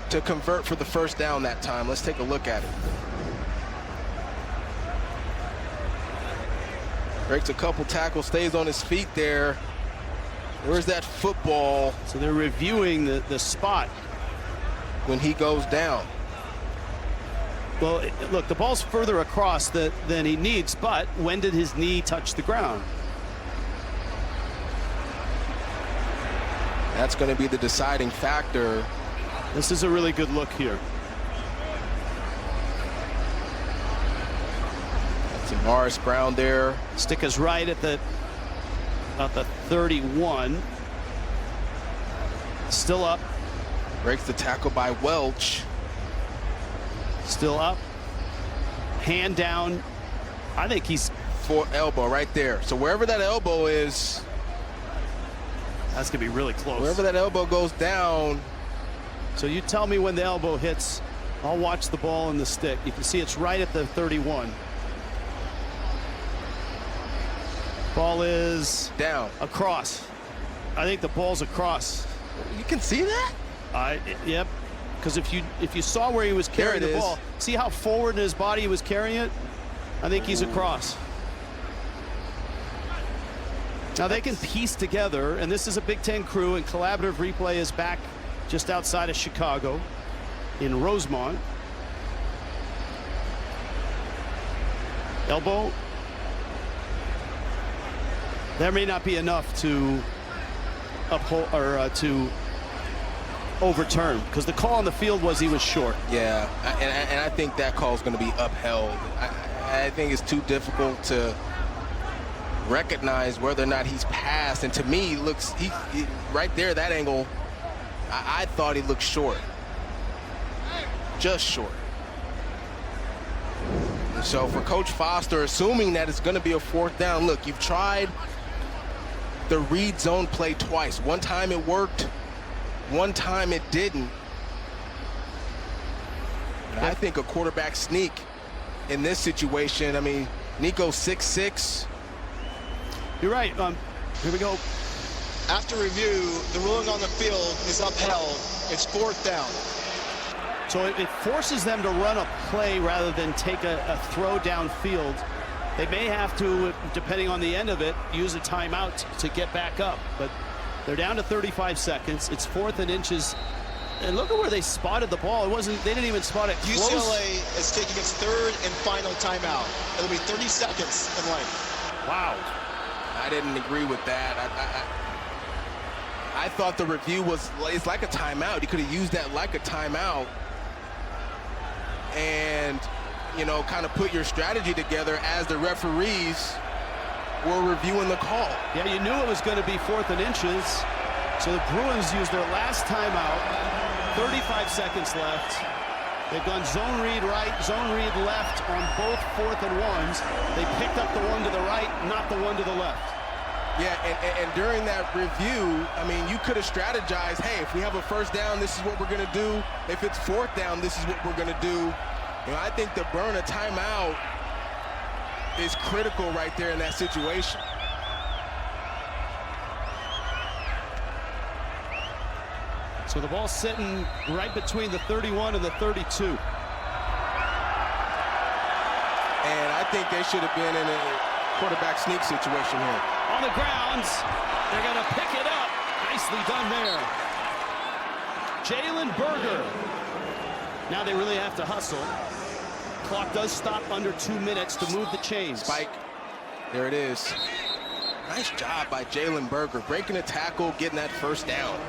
to convert for the first down that time. Let's take a look at it. Breaks a couple tackles, stays on his feet there. Where's that football? So they're reviewing the spot when he goes down. Well, look, the ball's further across than he needs, but when did his knee touch the ground? That's going to be the deciding factor. This is a really good look here. That's Morris Brown there. Stick is right at about the 31. Still up. Breaks the tackle by Welch. Still up. Hand down. I think he's for elbow right there. So wherever that elbow is, that's gonna be really close. Wherever that elbow goes down. So you tell me when the elbow hits. I'll watch the ball and the stick. You can see it's right at the 31. Ball is down. Across. I think the ball's across. You can see that? Yep. because if you saw where he was carrying the ball, see how forward in his body he was carrying it? I think he's across. Now they can piece together, and this is a Big Ten crew, and collaborative replay is back just outside of Chicago in Rosemont. Elbow. There may not be enough to uphold or to overturn, because the call on the field was he was short. Yeah, and I think that call is going to be upheld. I think it's too difficult to recognize whether or not he's passed, and to me, he right there, that angle, I thought he looked short, just short. And so for Coach Foster, assuming that it's going to be a 4th down, look, you've tried the read zone play twice. One time it worked, one time it didn't. And I think a quarterback sneak in this situation, I mean, Nico's 6'6". You're right. Here we go. After review, the ruling on the field is upheld. It's 4th down. So it forces them to run a play rather than take a throw downfield. They may have to, depending on the end of it, use a timeout to get back up. But they're down to 35 seconds. It's 4th and inches. And look at where they spotted the ball. They didn't even spot it close. UCLA is taking its 3rd and final timeout. It'll be 30 seconds in length. Wow. I didn't agree with that. I thought the review it's like a timeout. You could have used that like a timeout and, you know, kind of put your strategy together as the referees were reviewing the call. Yeah, you knew it was going to be 4th and inches. So the Bruins used their last timeout. 35 seconds left. They've gone zone read right, zone read left on both 4th and 1s. They picked up the one to the right, not the one to the left. Yeah, and during that review, I mean, you could have strategized, hey, if we have a 1st down, this is what we're going to do. If it's 4th down, this is what we're going to do. You know, I think the burn a timeout is critical right there in that situation. So the ball's sitting right between the 31 and the 32. And I think they should have been in a quarterback sneak situation here. On the grounds, they're going to pick it up. Nicely done there. Jalen Berger. Now they really have to hustle. Clock does stop under 2 minutes to move the chains. Spike. There it is. Nice job by Jalen Berger, breaking a tackle, getting that 1st down.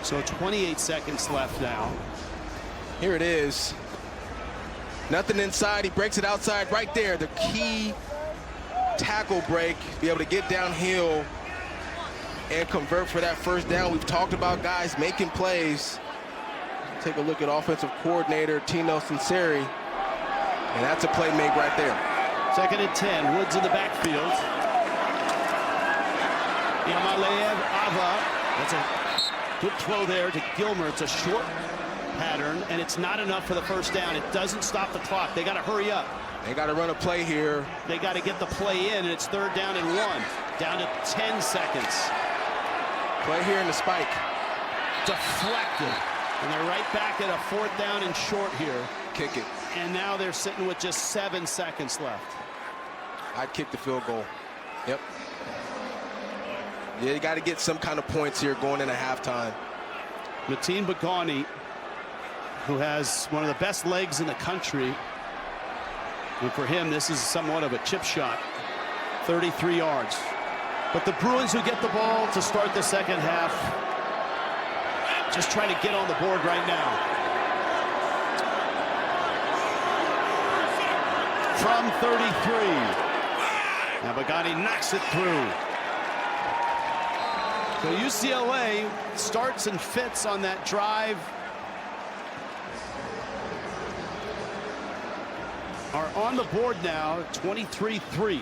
So 28 seconds left now. Here it is. Nothing inside. He breaks it outside right there. The key tackle break, be able to get downhill and convert for that 1st down. We've talked about guys making plays. Take a look at offensive coordinator Tino Sinceri, and that's a play made right there. 2nd and 10. Woods in the backfield. Ava. That's a good throw there to Gilmer. It's a short pattern, and it's not enough for the 1st down. It doesn't stop the clock. They got to hurry up. They got to run a play here. They got to get the play in, and it's 3rd down and 1. Down to 10 seconds. Play here in the spike. Deflected. And they're right back at a 4th down and short here. Kick it. And now they're sitting with just 7 seconds left. I'd kick the field goal. Yep. Yeah, you got to get some kind of points here going into halftime. Mateen Begani, who has one of the best legs in the country. And for him, this is somewhat of a chip shot. 33 yards. But the Bruins, who get the ball to start the 2nd half, just trying to get on the board right now. From 33. Now Begani knocks it through. So UCLA starts and fits on that drive. Are on the board now, 23-3.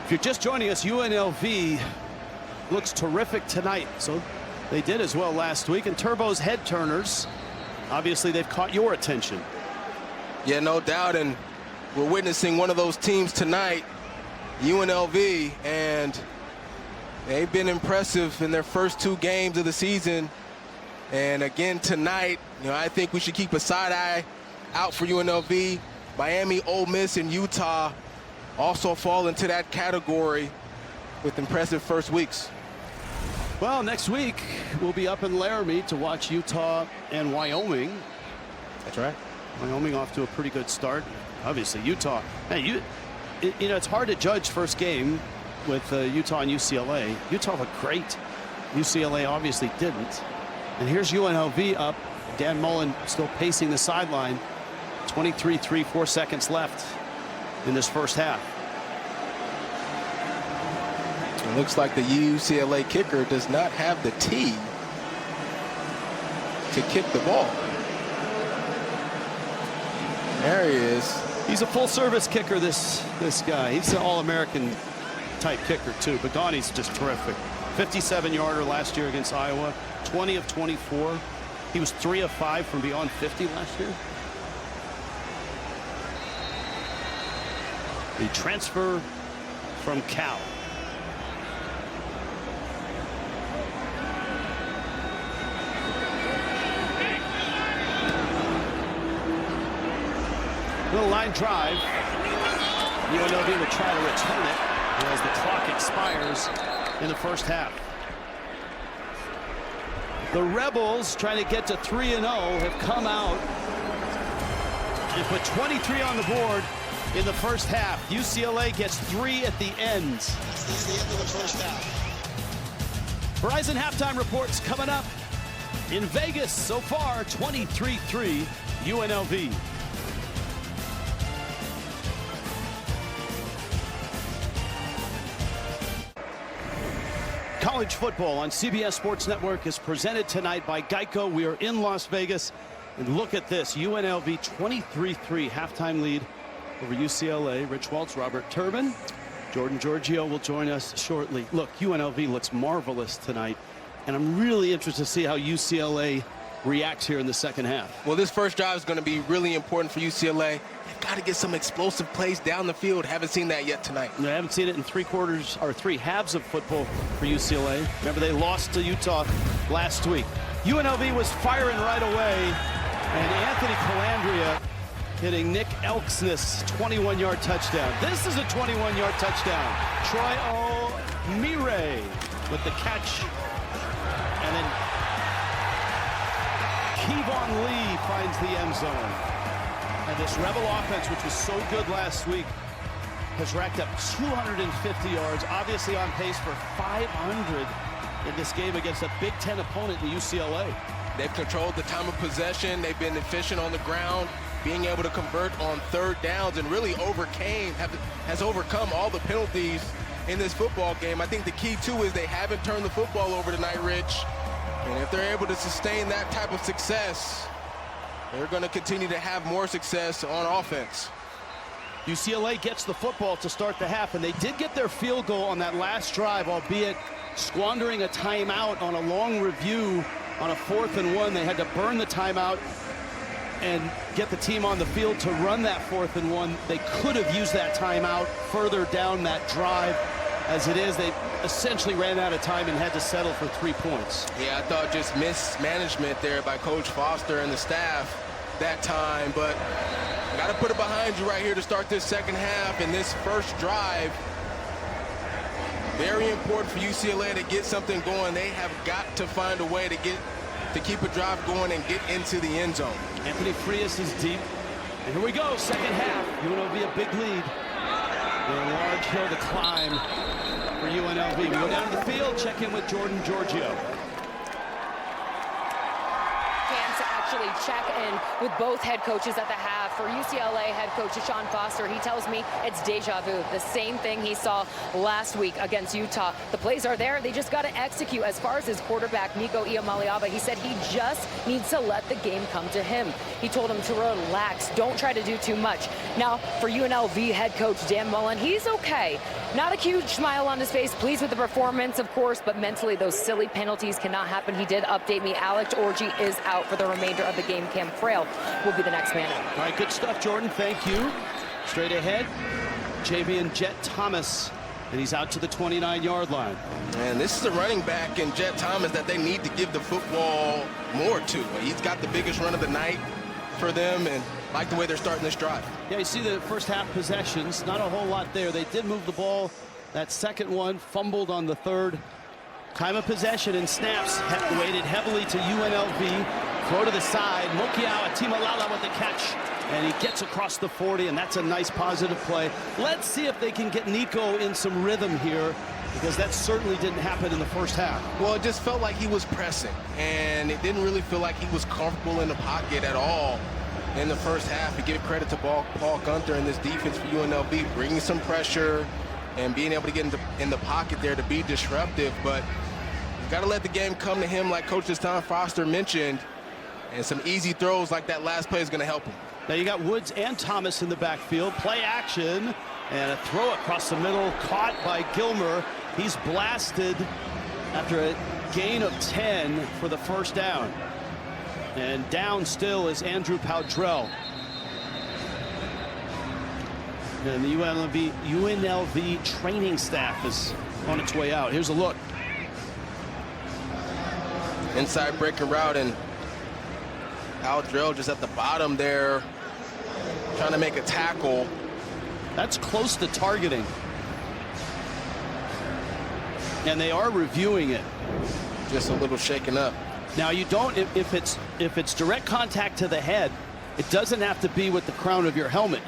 If you're just joining us, UNLV looks terrific tonight. So they did as well last week. And Turbo's head turners, obviously they've caught your attention. Yeah, no doubt, and we're witnessing one of those teams tonight, UNLV, and they've been impressive in their first 2 games of the season. And again tonight, I think we should keep a side eye out for UNLV. Miami, Ole Miss, and Utah also fall into that category with impressive first weeks. Well, next week we'll be up in Laramie to watch Utah and Wyoming. That's right. Wyoming off to a pretty good start. Obviously, Utah. Hey, it's hard to judge first game with Utah and UCLA. Utah looked great. UCLA obviously didn't. And here's UNLV up. Dan Mullen still pacing the sideline. 23-3, 4 seconds left in this first half. It looks like the UCLA kicker does not have the tee to kick the ball. There he is. He's a full-service kicker, this guy. He's an All-American type kicker, too. Pagani's just terrific. 57-yarder last year against Iowa. 20 of 24. He was 3 of 5 from beyond 50 last year. The transfer from Cal. Little line drive. UNLV will try to return it as the clock expires in the first half. The Rebels, trying to get to 3-0, have come out and put 23 on the board in the first half. UCLA gets 3 at the end. That's the end of the first half. Verizon halftime reports coming up in Vegas. So far, 23-3 UNLV. College football on CBS Sports Network is presented tonight by Geico. We are in Las Vegas, and look at this. UNLV 23-3 halftime lead over UCLA. Rich Waltz, Robert Turbin, Jordan Giorgio will join us shortly. Look, UNLV looks marvelous tonight, and I'm really interested to see how UCLA reacts here in the second half. Well, this first drive is going to be really important for UCLA. They've got to get some explosive plays down the field. Haven't seen that yet tonight. I haven't seen it in 3 halves of football for UCLA. Remember, they lost to Utah last week. UNLV was firing right away, and Anthony Calandria hitting Nick Elksness 21-yard touchdown. This is a 21-yard touchdown. Troy O'Meara with the catch, and then Kevon Lee finds the end zone. And this Rebel offense, which was so good last week, has racked up 250 yards, obviously on pace for 500 in this game against a Big Ten opponent in UCLA. They've controlled the time of possession. They've been efficient on the ground, being able to convert on third downs, and really has overcome all the penalties in this football game. I think the key, too, is they haven't turned the football over tonight, Rich. And if they're able to sustain that type of success, they're going to continue to have more success on offense. UCLA gets the football to start the half, and they did get their field goal on that last drive, albeit squandering a timeout on a long review on a 4th and 1. They had to burn the timeout and get the team on the field to run that 4th and 1. They could have used that timeout further down that drive. As it is, they essentially ran out of time and had to settle for 3 points. Yeah, I thought just mismanagement there by Coach Foster and the staff that time, but got to put it behind you right here to start this second half. And this first drive, very important for UCLA to get something going. They have got to find a way to keep a drive going and get into the end zone. Anthony Frias is deep, and here we go, second half. UNLV a big lead. A large hill to climb for UNLV. We go down to the field, check in with Jordan Giorgio. To actually check in with both head coaches at the half. For UCLA head coach Sean Foster, he tells me it's deja vu. The same thing he saw last week against Utah. The plays are there. They just got to execute. As far as his quarterback, Nico Iamaleava, he said he just needs to let the game come to him. He told him to relax. Don't try to do too much. Now, for UNLV head coach Dan Mullen, he's okay. Not a huge smile on his face. Pleased with the performance, of course, but mentally those silly penalties cannot happen. He did update me. Alex Orji is out for the remainder of the game. game. Cam Frail will be the next man up. All right, good stuff, Jordan. Thank you. Straight ahead, Javian Jet Thomas, and he's out to the 29-yard line. And this is a running back in Jet Thomas that they need to give the football more to. He's got the biggest run of the night for them, and like the way they're starting this drive. Yeah, you see the first half possessions, not a whole lot there. They did move the ball. That second one fumbled on the third. Time of possession and snaps weighted heavily to UNLV. Throw to the side. Mokiao Atimalala with the catch. And he gets across the 40, and that's a nice positive play. Let's see if they can get Nico in some rhythm here, because that certainly didn't happen in the first half. Well, it just felt like he was pressing, and it didn't really feel like he was comfortable in the pocket at all in the first half. You give credit to Paul Gunther and this defense for UNLV, bringing some pressure and being able to get in the pocket there to be disruptive. But you got to let the game come to him, like Coach Tom Foster mentioned, and some easy throws like that last play is going to help him. Now you got Woods and Thomas in the backfield. Play action, and a throw across the middle, caught by Gilmer. He's blasted after a gain of 10 for the first down. And down still is Andrew Powdrell. And the UNLV training staff is on its way out. Here's a look. Inside breaking route, and Powdrell just at the bottom there, trying to make a tackle. That's close to targeting. And they are reviewing it. Just a little shaken up. Now you don't, if it's direct contact to the head, it doesn't have to be with the crown of your helmet.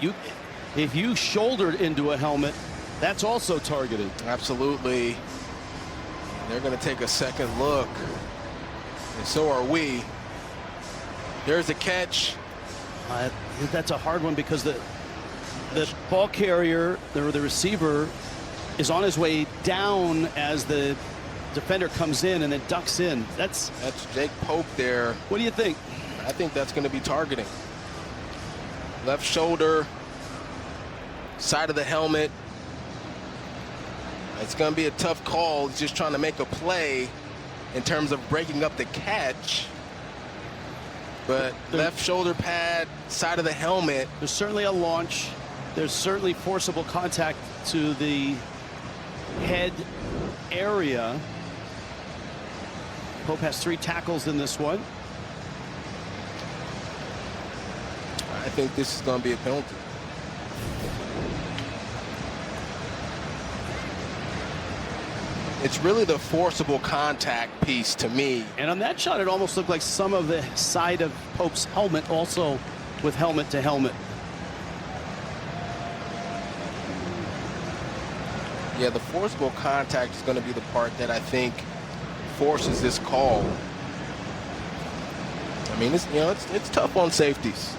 If you shouldered into a helmet, that's also targeted. Absolutely. They're going to take a second look, and so are we. There's a catch. That's a hard one, because the ball carrier, the receiver, is on his way down as the defender comes in and then ducks in. That's Jake Pope there. What do you think? I think that's going to be targeting. Left shoulder, side of the helmet. It's going to be a tough call. He's just trying to make a play in terms of breaking up the catch. But left shoulder pad, side of the helmet. There's certainly a launch. There's certainly forcible contact to the head area. Pope has 3 tackles in this one. I think this is going to be a penalty. It's really the forcible contact piece to me. And on that shot, it almost looked like some of the side of Pope's helmet also with helmet to helmet. Yeah, the forcible contact is going to be the part that I think forces this call. I mean, it's tough on safeties.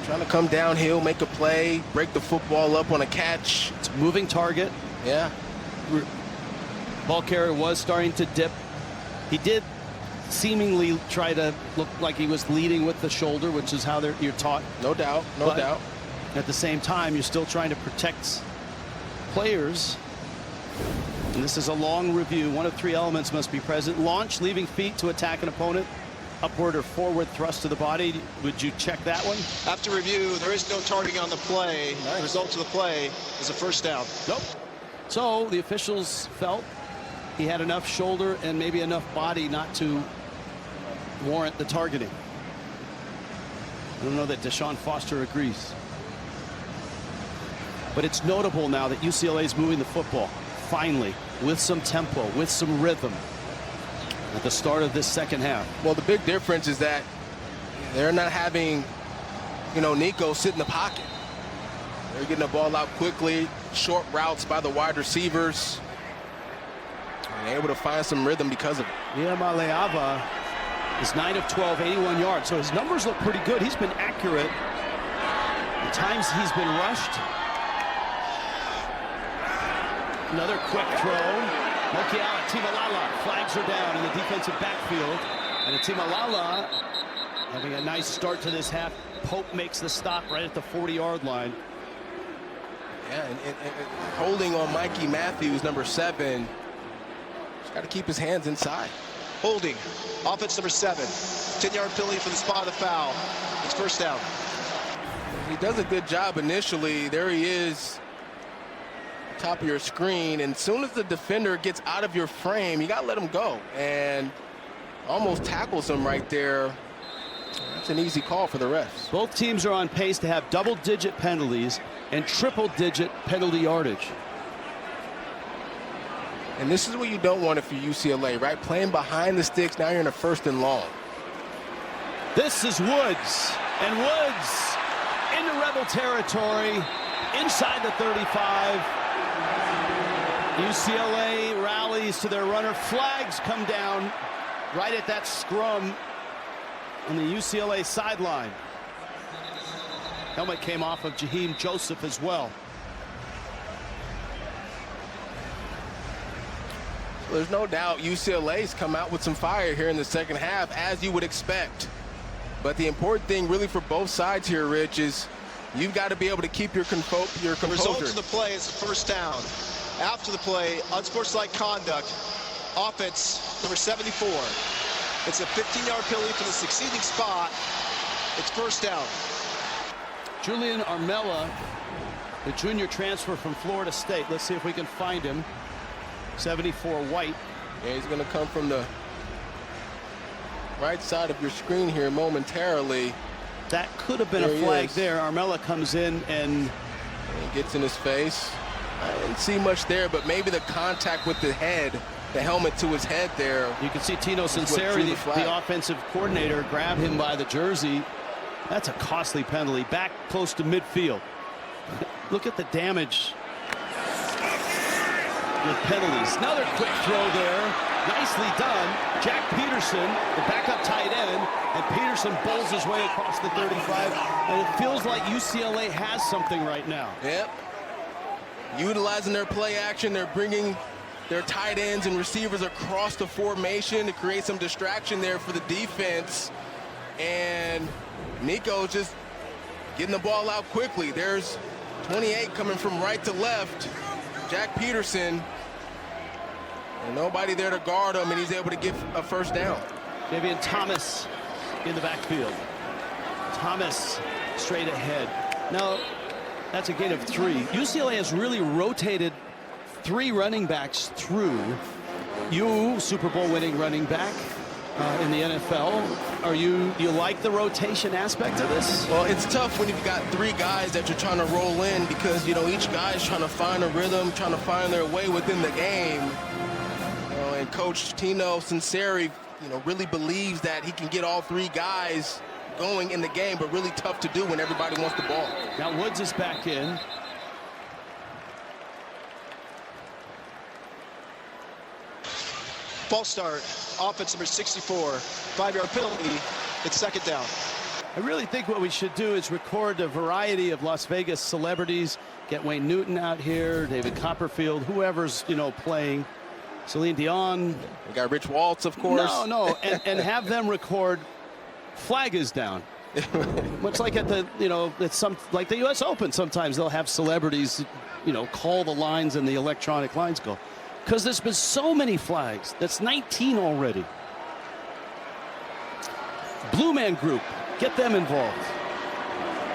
Trying to come downhill, make a play, break the football up on a catch. It's a moving target. Yeah. Ball carrier was starting to dip. He did seemingly try to look like he was leading with the shoulder, which is how you're taught. No doubt, no doubt. At the same time, you're still trying to protect players. And this is a long review. One of 3 elements must be present. Launch, leaving feet to attack an opponent. Upward or forward thrust to the body. Would you check that one? After review, there is no targeting on the play. Nice. The result of the play is a first down. Nope. So the officials felt he had enough shoulder and maybe enough body not to warrant the targeting. I don't know that Deshaun Foster agrees. But it's notable now that UCLA is moving the football, finally, with some tempo, with some rhythm at the start of this second half. Well, the big difference is that they're not having, Nico sit in the pocket. They're getting the ball out quickly, short routes by the wide receivers, and able to find some rhythm because of it. Iamaleava is 9 of 12, 81 yards. So his numbers look pretty good. He's been accurate. At times he's been rushed. Another quick throw. Mokiao Atimalala flags her down in the defensive backfield. And Atimalala having a nice start to this half. Pope makes the stop right at the 40-yard line. Yeah, and holding on Mikey Matthews, number 7. Got to keep his hands inside. Holding. Offense number 7. 10-yard penalty for the spot of the foul. It's first down. He does a good job initially. There he is, top of your screen, and as soon as the defender gets out of your frame, you got to let him go, and almost tackles him right there. That's an easy call for the refs. Both teams are on pace to have double-digit penalties and triple-digit penalty yardage. And this is what you don't want if you're UCLA, right? Playing behind the sticks, now you're in a 1st and long. This is Woods, and Woods into Rebel territory, inside the 35. UCLA rallies to their runner. Flags come down right at that scrum on the UCLA sideline. Helmet came off of Jaheim Joseph as well. There's no doubt UCLA's come out with some fire here in the second half, as you would expect. But the important thing really for both sides here, Rich, is you've got to be able to keep your composure. The result of the play is a first down. After the play, unsportsmanlike conduct, offense number 74. It's a 15-yard penalty for the succeeding spot. It's first down. Julian Armella, the junior transfer from Florida State. Let's see if we can find him. 74 white. Yeah, he's going to come from the right side of your screen here momentarily. That could have been a flag there. Armella comes in and he gets in his face. I didn't see much there, but maybe the contact with the head, the helmet to his head there. You can see Tino Sinceri, the offensive coordinator, grab him by the jersey. That's a costly penalty. Back close to midfield. Look at the damage with penalties. Another quick throw there. Nicely done. Jack Peterson, the backup tight end, and Peterson bowls his way across the 35. And it feels like UCLA has something right now. Yep. Utilizing their play action, they're bringing their tight ends and receivers across the formation to create some distraction there for the defense. And Nico's just getting the ball out quickly. There's 28 coming from right to left. Jack Peterson. And nobody there to guard him, and he's able to get a first down. Davian Thomas in the backfield. Thomas straight ahead. Now, that's a gain of 3. UCLA has really rotated 3 running backs through. You, Super Bowl winning running back in the NFL. Do you like the rotation aspect of this? Well, it's tough when you've got 3 guys that you're trying to roll in because, you know, each guy's trying to find a rhythm, trying to find their way within the game. And Coach Tino Sinceri, you know, really believes that he can get all 3 guys going in the game, but really tough to do when everybody wants the ball. Now Woods is back in. False start. Offense number 64. 5-yard penalty. It's second down. I really think what we should do is record a variety of Las Vegas celebrities. Get Wayne Newton out here, David Copperfield, whoever's, you know, playing. Celine Dion. We got Rich Waltz, of course. No, and have them record flag is down. Much like at the, you know, it's like the U.S. Open, sometimes they'll have celebrities, you know, call the lines and the electronic lines go. Because there's been so many flags. That's 19 already. Blue Man Group, get them involved.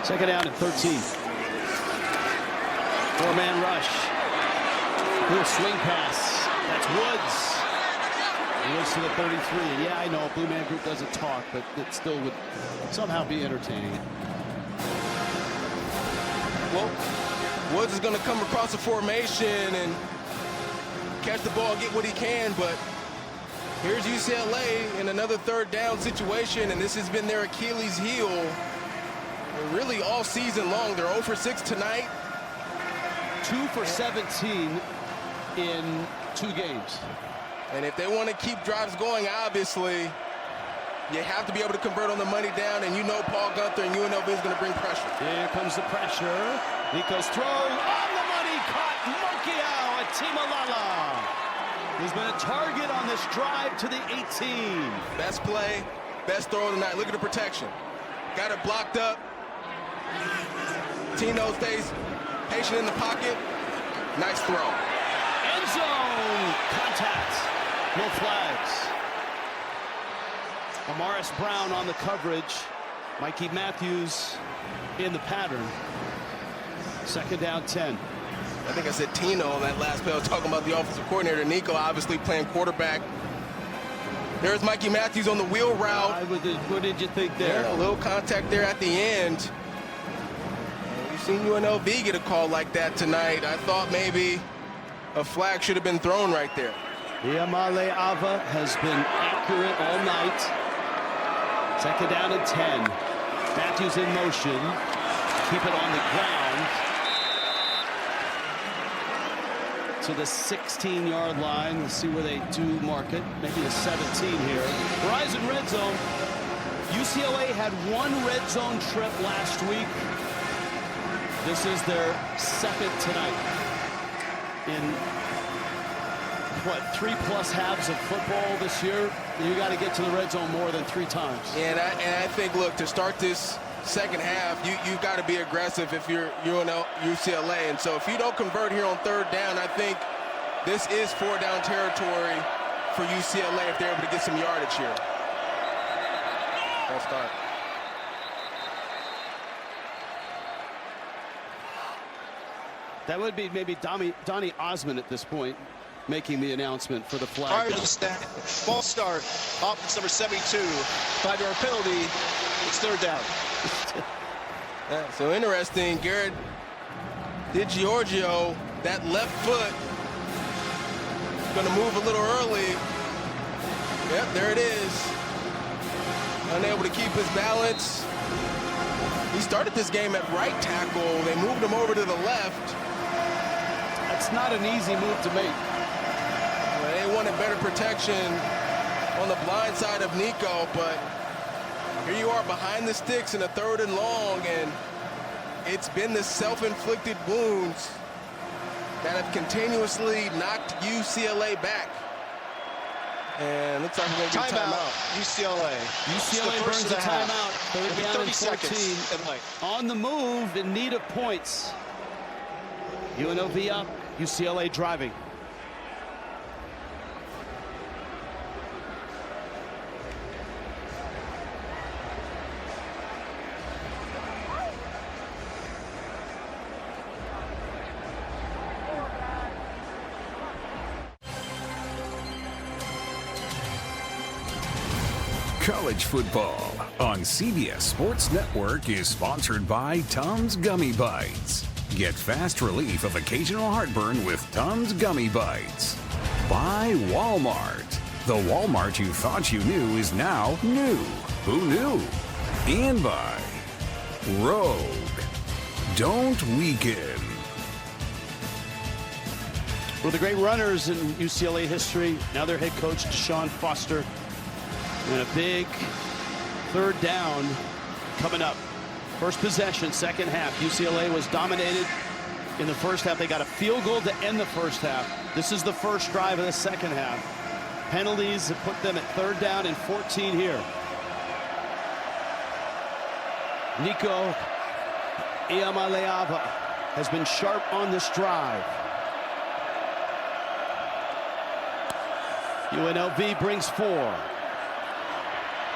Second down and 13. 4-man rush. Little swing pass. That's Woods. Woods to the 33. And yeah, I know Blue Man Group doesn't talk, but it still would somehow be entertaining. Well, Woods is going to come across the formation and catch the ball, get what he can, but here's UCLA in another 3rd down situation, and this has been their Achilles heel really all season long. They're 0 for 6 tonight. 2 for 17 in 2 games. And if they want to keep drives going, obviously, you have to be able to convert on the money down, and you know Paul Gunther and UNLV is going to bring pressure. Here comes the pressure. Nico's throw on the money, caught Mokiao at Timalala, who's been a target on this drive to the 18. Best play, best throw of the night. Look at the protection. Got it blocked up. Tino stays patient in the pocket. Nice throw. End zone contact. No flags. Amaris Brown on the coverage. Mikey Matthews in the pattern. Second down 10. I think I said Tino on that last play. I was talking about the offensive coordinator. Nico obviously playing quarterback. There's Mikey Matthews on the wheel route. What did you think there? Yeah, a little contact there at the end. We've seen UNLV get a call like that tonight. I thought maybe a flag should have been thrown right there. Ucla Unlv has been accurate all night. Second down and 10. Matthews in motion. Keep it on the ground. To the 16-yard line. Let's see where they do mark it. Maybe the 17 here. Verizon red zone. UCLA had one red zone trip last week. This is their second tonight. In what, 3+ halves of football this year? You got to get to the red zone more than 3 times. And I think, look, to start this second half, you've got to be aggressive if you're UCLA. And so if you don't convert here on third down, I think this is 4-down territory for UCLA if they're able to get some yardage here. False start. That would be maybe Donnie Osmond at this point making the announcement for the flag. Prior to the snap, false start, offense number 72, 5-yard penalty, it's third down. So interesting, Garrett DiGiorgio, that left foot, going to move a little early. Yep, there it is. Unable to keep his balance. He started this game at right tackle. They moved him over to the left. That's not an easy move to make. They wanted better protection on the blind side of Nico, but here you are behind the sticks in a 3rd and long, and it's been the self-inflicted wounds that have continuously knocked UCLA back. And looks like we're going to get timeout. UCLA. UCLA burns a timeout. Third down and 14. Seconds. On the move, in need of points. UNLV up, UCLA driving. College football on CBS Sports Network is sponsored by Tums Gummy Bites. Get fast relief of occasional heartburn with Tums Gummy Bites. By Walmart. The Walmart you thought you knew is now new. Who knew? And by Rogue. Don't weaken. One of the great runners in UCLA history, now their head coach, Deshaun Foster. And a big third down coming up. First possession, second half. UCLA was dominated in the first half. They got a field goal to end the first half. This is the first drive of the second half. Penalties that put them at 3rd down and 14 here. Nico Iamaleava has been sharp on this drive. UNLV brings 4.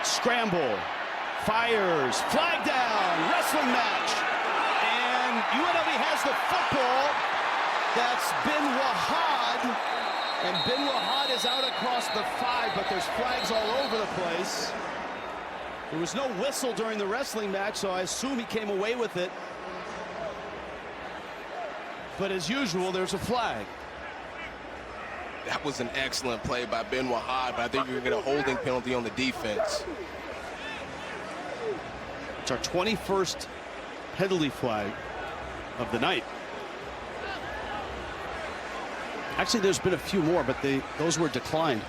Scramble, fires, flag down, wrestling match. And UNLV has the football. That's Ben Wahad. And Ben Wahad is out across the 5, but there's flags all over the place. There was no whistle during the wrestling match, so I assume he came away with it. But as usual, there's a flag. That was an excellent play by Ben Wahad, but I think you're going to get a holding penalty on the defense. It's our 21st penalty flag of the night. Actually, there's been a few more, but those were declined.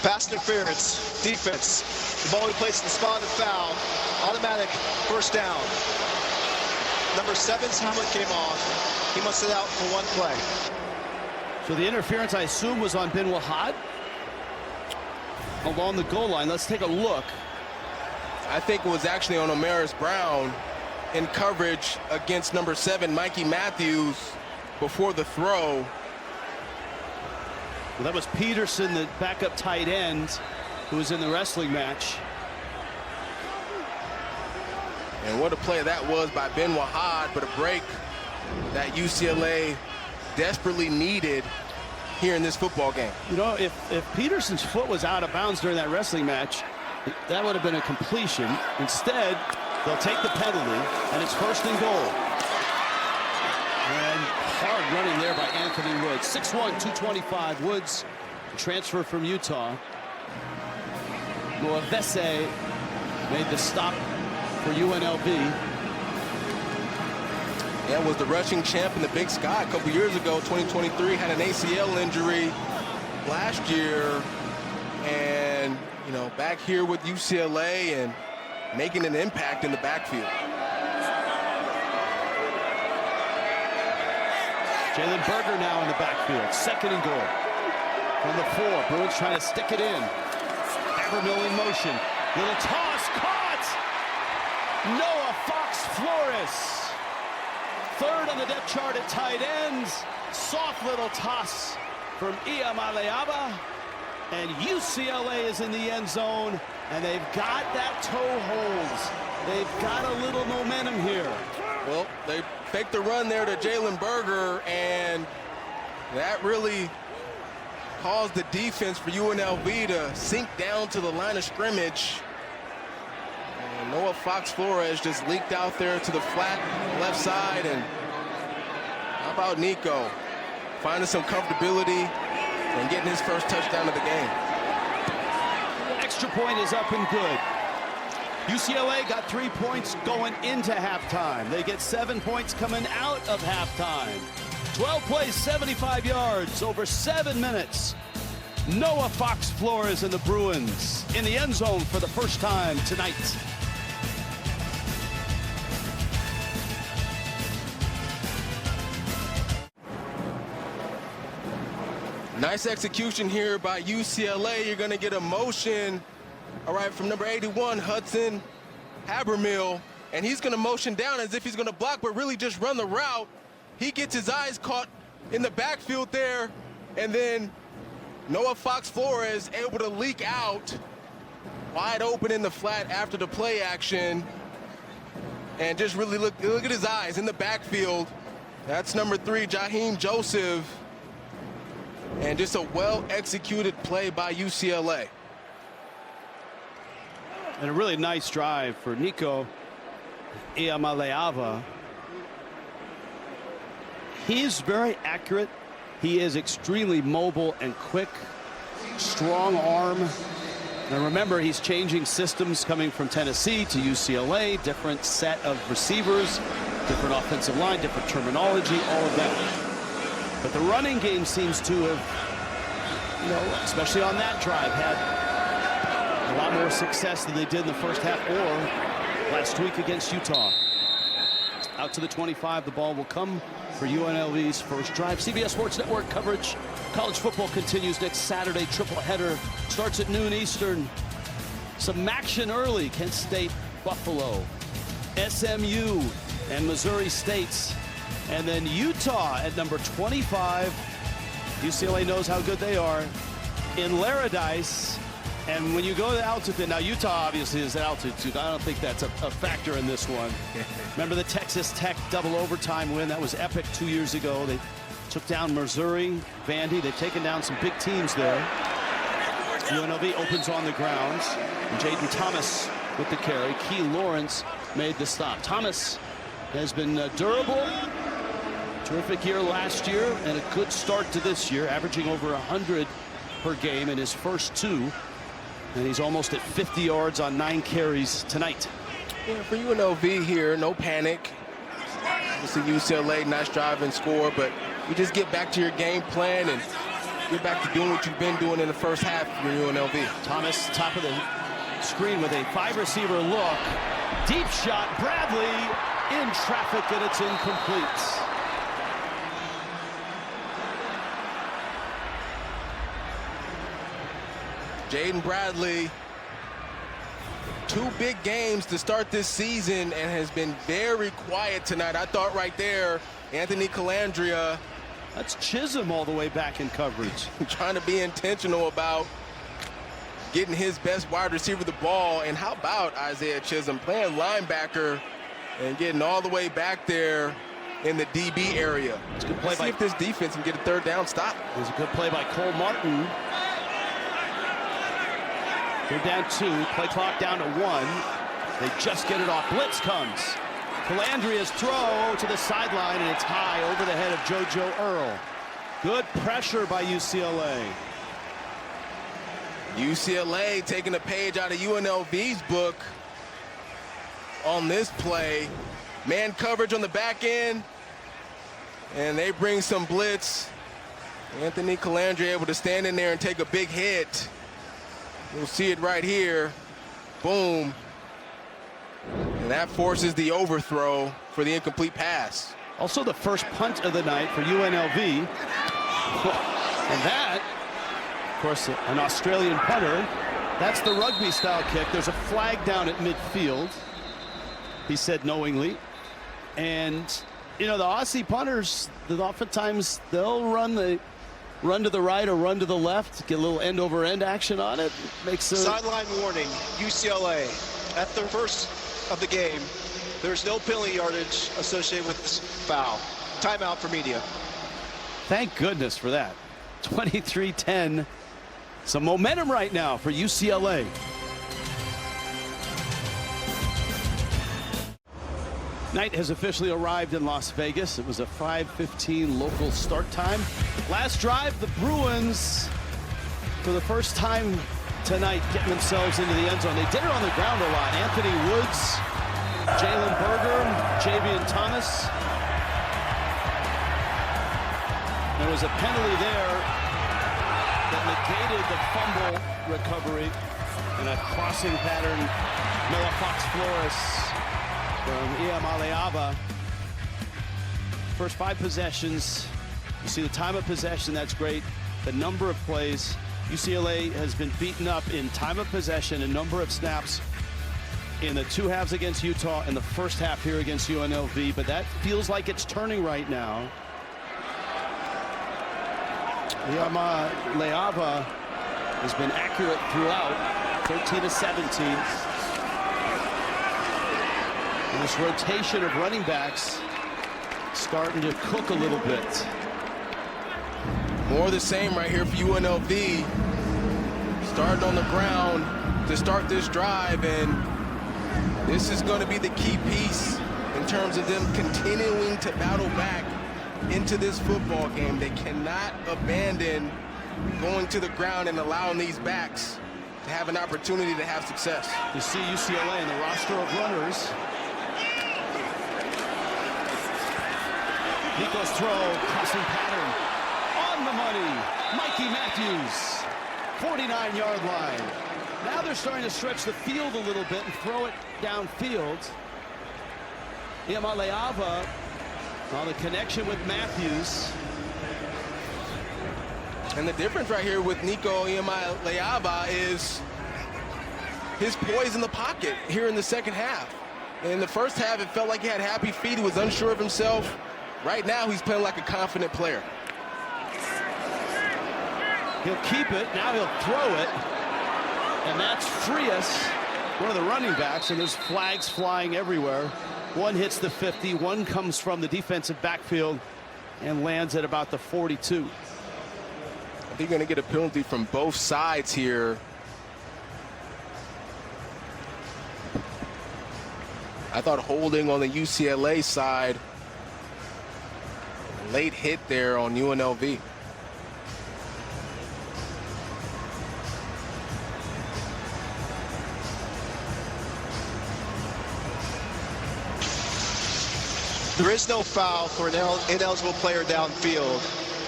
Pass interference, defense. The ball replaced in the spot of the foul. Automatic first down. Number 7's helmet came off. He must sit out for 1 play. So the interference, I assume, was on Ben Wahad along the goal line. Let's take a look. I think it was actually on Amaris Brown in coverage against number 7, Mikey Matthews, before the throw. Well, that was Peterson, the backup tight end, who was in the wrestling match. And what a play that was by Ben Wahad, but a break that UCLA desperately needed here in this football game. You know, if Peterson's foot was out of bounds during that wrestling match, that would have been a completion. Instead, they'll take the penalty, and it's 1st and goal. And hard running there by Anthony Woods. 6'1", 225. Woods, transfer from Utah. Moavese made the stop for UNLV. Yeah, was the rushing champ in the Big Sky a couple years ago, 2023, had an ACL injury last year, and, you know, back here with UCLA and making an impact in the backfield. Jalen Berger now in the backfield, 2nd and goal. From the 4, Bruins trying to stick it in. Habermill in motion, little toss, caught! Noah Fox Flores. 3rd on the depth chart at tight ends. Soft little toss from Iamaleava. And UCLA is in the end zone. And they've got that toe holds. They've got a little momentum here. Well, they faked the run there to Jalen Berger, and that really caused the defense for UNLV to sink down to the line of scrimmage. And Noah Fox Flores just leaked out there to the flat left side. And how about Nico finding some comfortability and getting his first touchdown of the game? Extra point is up and good. UCLA got 3 points going into halftime. They get 7 points coming out of halftime. 12 plays, 75 yards, over 7 minutes. Noah Fox Flores and the Bruins in the end zone for the first time tonight. Nice execution here by UCLA. You're going to get a motion, all right, from number 81, Hudson Habermill, and he's going to motion down as if he's going to block, but really just run the route. He gets his eyes caught in the backfield there, and then Noah Fox Flores able to leak out wide open in the flat after the play action, and just really look at his eyes in the backfield. That's number 3, Jaheim Joseph. And just a well-executed play by UCLA. And a really nice drive for Nico Iamaleava. He's very accurate. He is extremely mobile and quick. Strong arm. And remember, he's changing systems coming from Tennessee to UCLA. Different set of receivers, different offensive line, different terminology, all of that. But the running game seems to have, you know, especially on that drive, had a lot more success than they did in the first half or last week against Utah. Out to the 25, the ball will come for UNLV's first drive. CBS Sports Network coverage. College football continues next Saturday. Triple header starts at noon Eastern. Some action early. Kent State, Buffalo, SMU, and Missouri State. And then Utah at number 25. UCLA knows how good they are in Laradice. And when you go to altitude, now Utah obviously is at altitude. I don't think that's a factor in this one. Remember the Texas Tech double overtime win? That was epic 2 years ago. They took down Missouri, Vandy. They've taken down some big teams there. UNLV opens on the grounds. And Jaden Thomas with the carry. Key Lawrence made the stop. Thomas has been durable. Terrific year last year and a good start to this year, averaging over 100 per game in his first 2. And he's almost at 50 yards on 9 carries tonight. Yeah, for UNLV here, no panic. Obviously UCLA, nice drive and score, but you just get back to your game plan and get back to doing what you've been doing in the first half for UNLV. Thomas, top of the screen with a 5-receiver look. Deep shot, Bradley in traffic, and it's incomplete. Jaden Bradley, 2 big games to start this season and has been very quiet tonight. I thought right there, Anthony Calandria That's Chisholm all the way back in coverage. Trying to be intentional about getting his best wide receiver the ball. And how about Isaiah Chisholm playing linebacker and getting all the way back there in the DB area. It's a good play. Let's see if this defense can get a third down stop. It was a good play by Cole Martin. They're down 2, play clock down to 1. They just get it off. Blitz comes. Calandria's throw to the sideline, and it's high over the head of JoJo Earl. Good pressure by UCLA. UCLA taking a page out of UNLV's book on this play. Man coverage on the back end, and they bring some blitz. Anthony Calandria able to stand in there and take a big hit. You'll see it right here. Boom. And that forces the overthrow for the incomplete pass. Also the first punt of the night for UNLV. And that, of course, an Australian punter. That's the rugby style kick. There's a flag down at midfield, he said knowingly. And, you know, the Aussie punters, oftentimes they'll run to the right or run to the left, get a little end over end action on it. Makes a sideline warning. UCLA at the first of the game. There's no penalty yardage associated with this foul. Timeout for media. Thank goodness for that. 23-10. Some momentum right now for UCLA. Night has officially arrived in Las Vegas. It was a 5:15 local start time. Last drive, the Bruins, for the first time tonight, getting themselves into the end zone. They did it on the ground a lot. Anthony Woods, Jalen Berger, Javian Thomas. There was a penalty there that negated the fumble recovery, and a crossing pattern. Noah Fox-Flores from Iamaleava. First 5 possessions. You see the time of possession, that's great. The number of plays. UCLA has been beaten up in time of possession and number of snaps in the 2 halves against Utah and the first half here against UNLV, but that feels like it's turning right now. Iamaleava has been accurate throughout, 13 of 17. And this rotation of running backs starting to cook a little bit. More of the same right here for UNLV. Starting on the ground to start this drive, and this is going to be the key piece in terms of them continuing to battle back into this football game. They cannot abandon going to the ground and allowing these backs to have an opportunity to have success. You see UCLA in the roster of runners. Nico's throw, crossing pattern, on the money. Mikey Matthews, 49-yard line. Now they're starting to stretch the field a little bit and throw it downfield. Iamaleava on the connection with Matthews. And the difference right here with Nico Iamaleava is his poise in the pocket here in the second half. In the first half, it felt like he had happy feet. He was unsure of himself. Right now, he's playing like a confident player. He'll keep it. Now he'll throw it. And that's Frias, one of the running backs, and there's flags flying everywhere. One hits the 50, one comes from the defensive backfield and lands at about the 42. I think you're going to get a penalty from both sides here. I thought holding on the UCLA side. Late hit there on UNLV. There is no foul for an ineligible player downfield.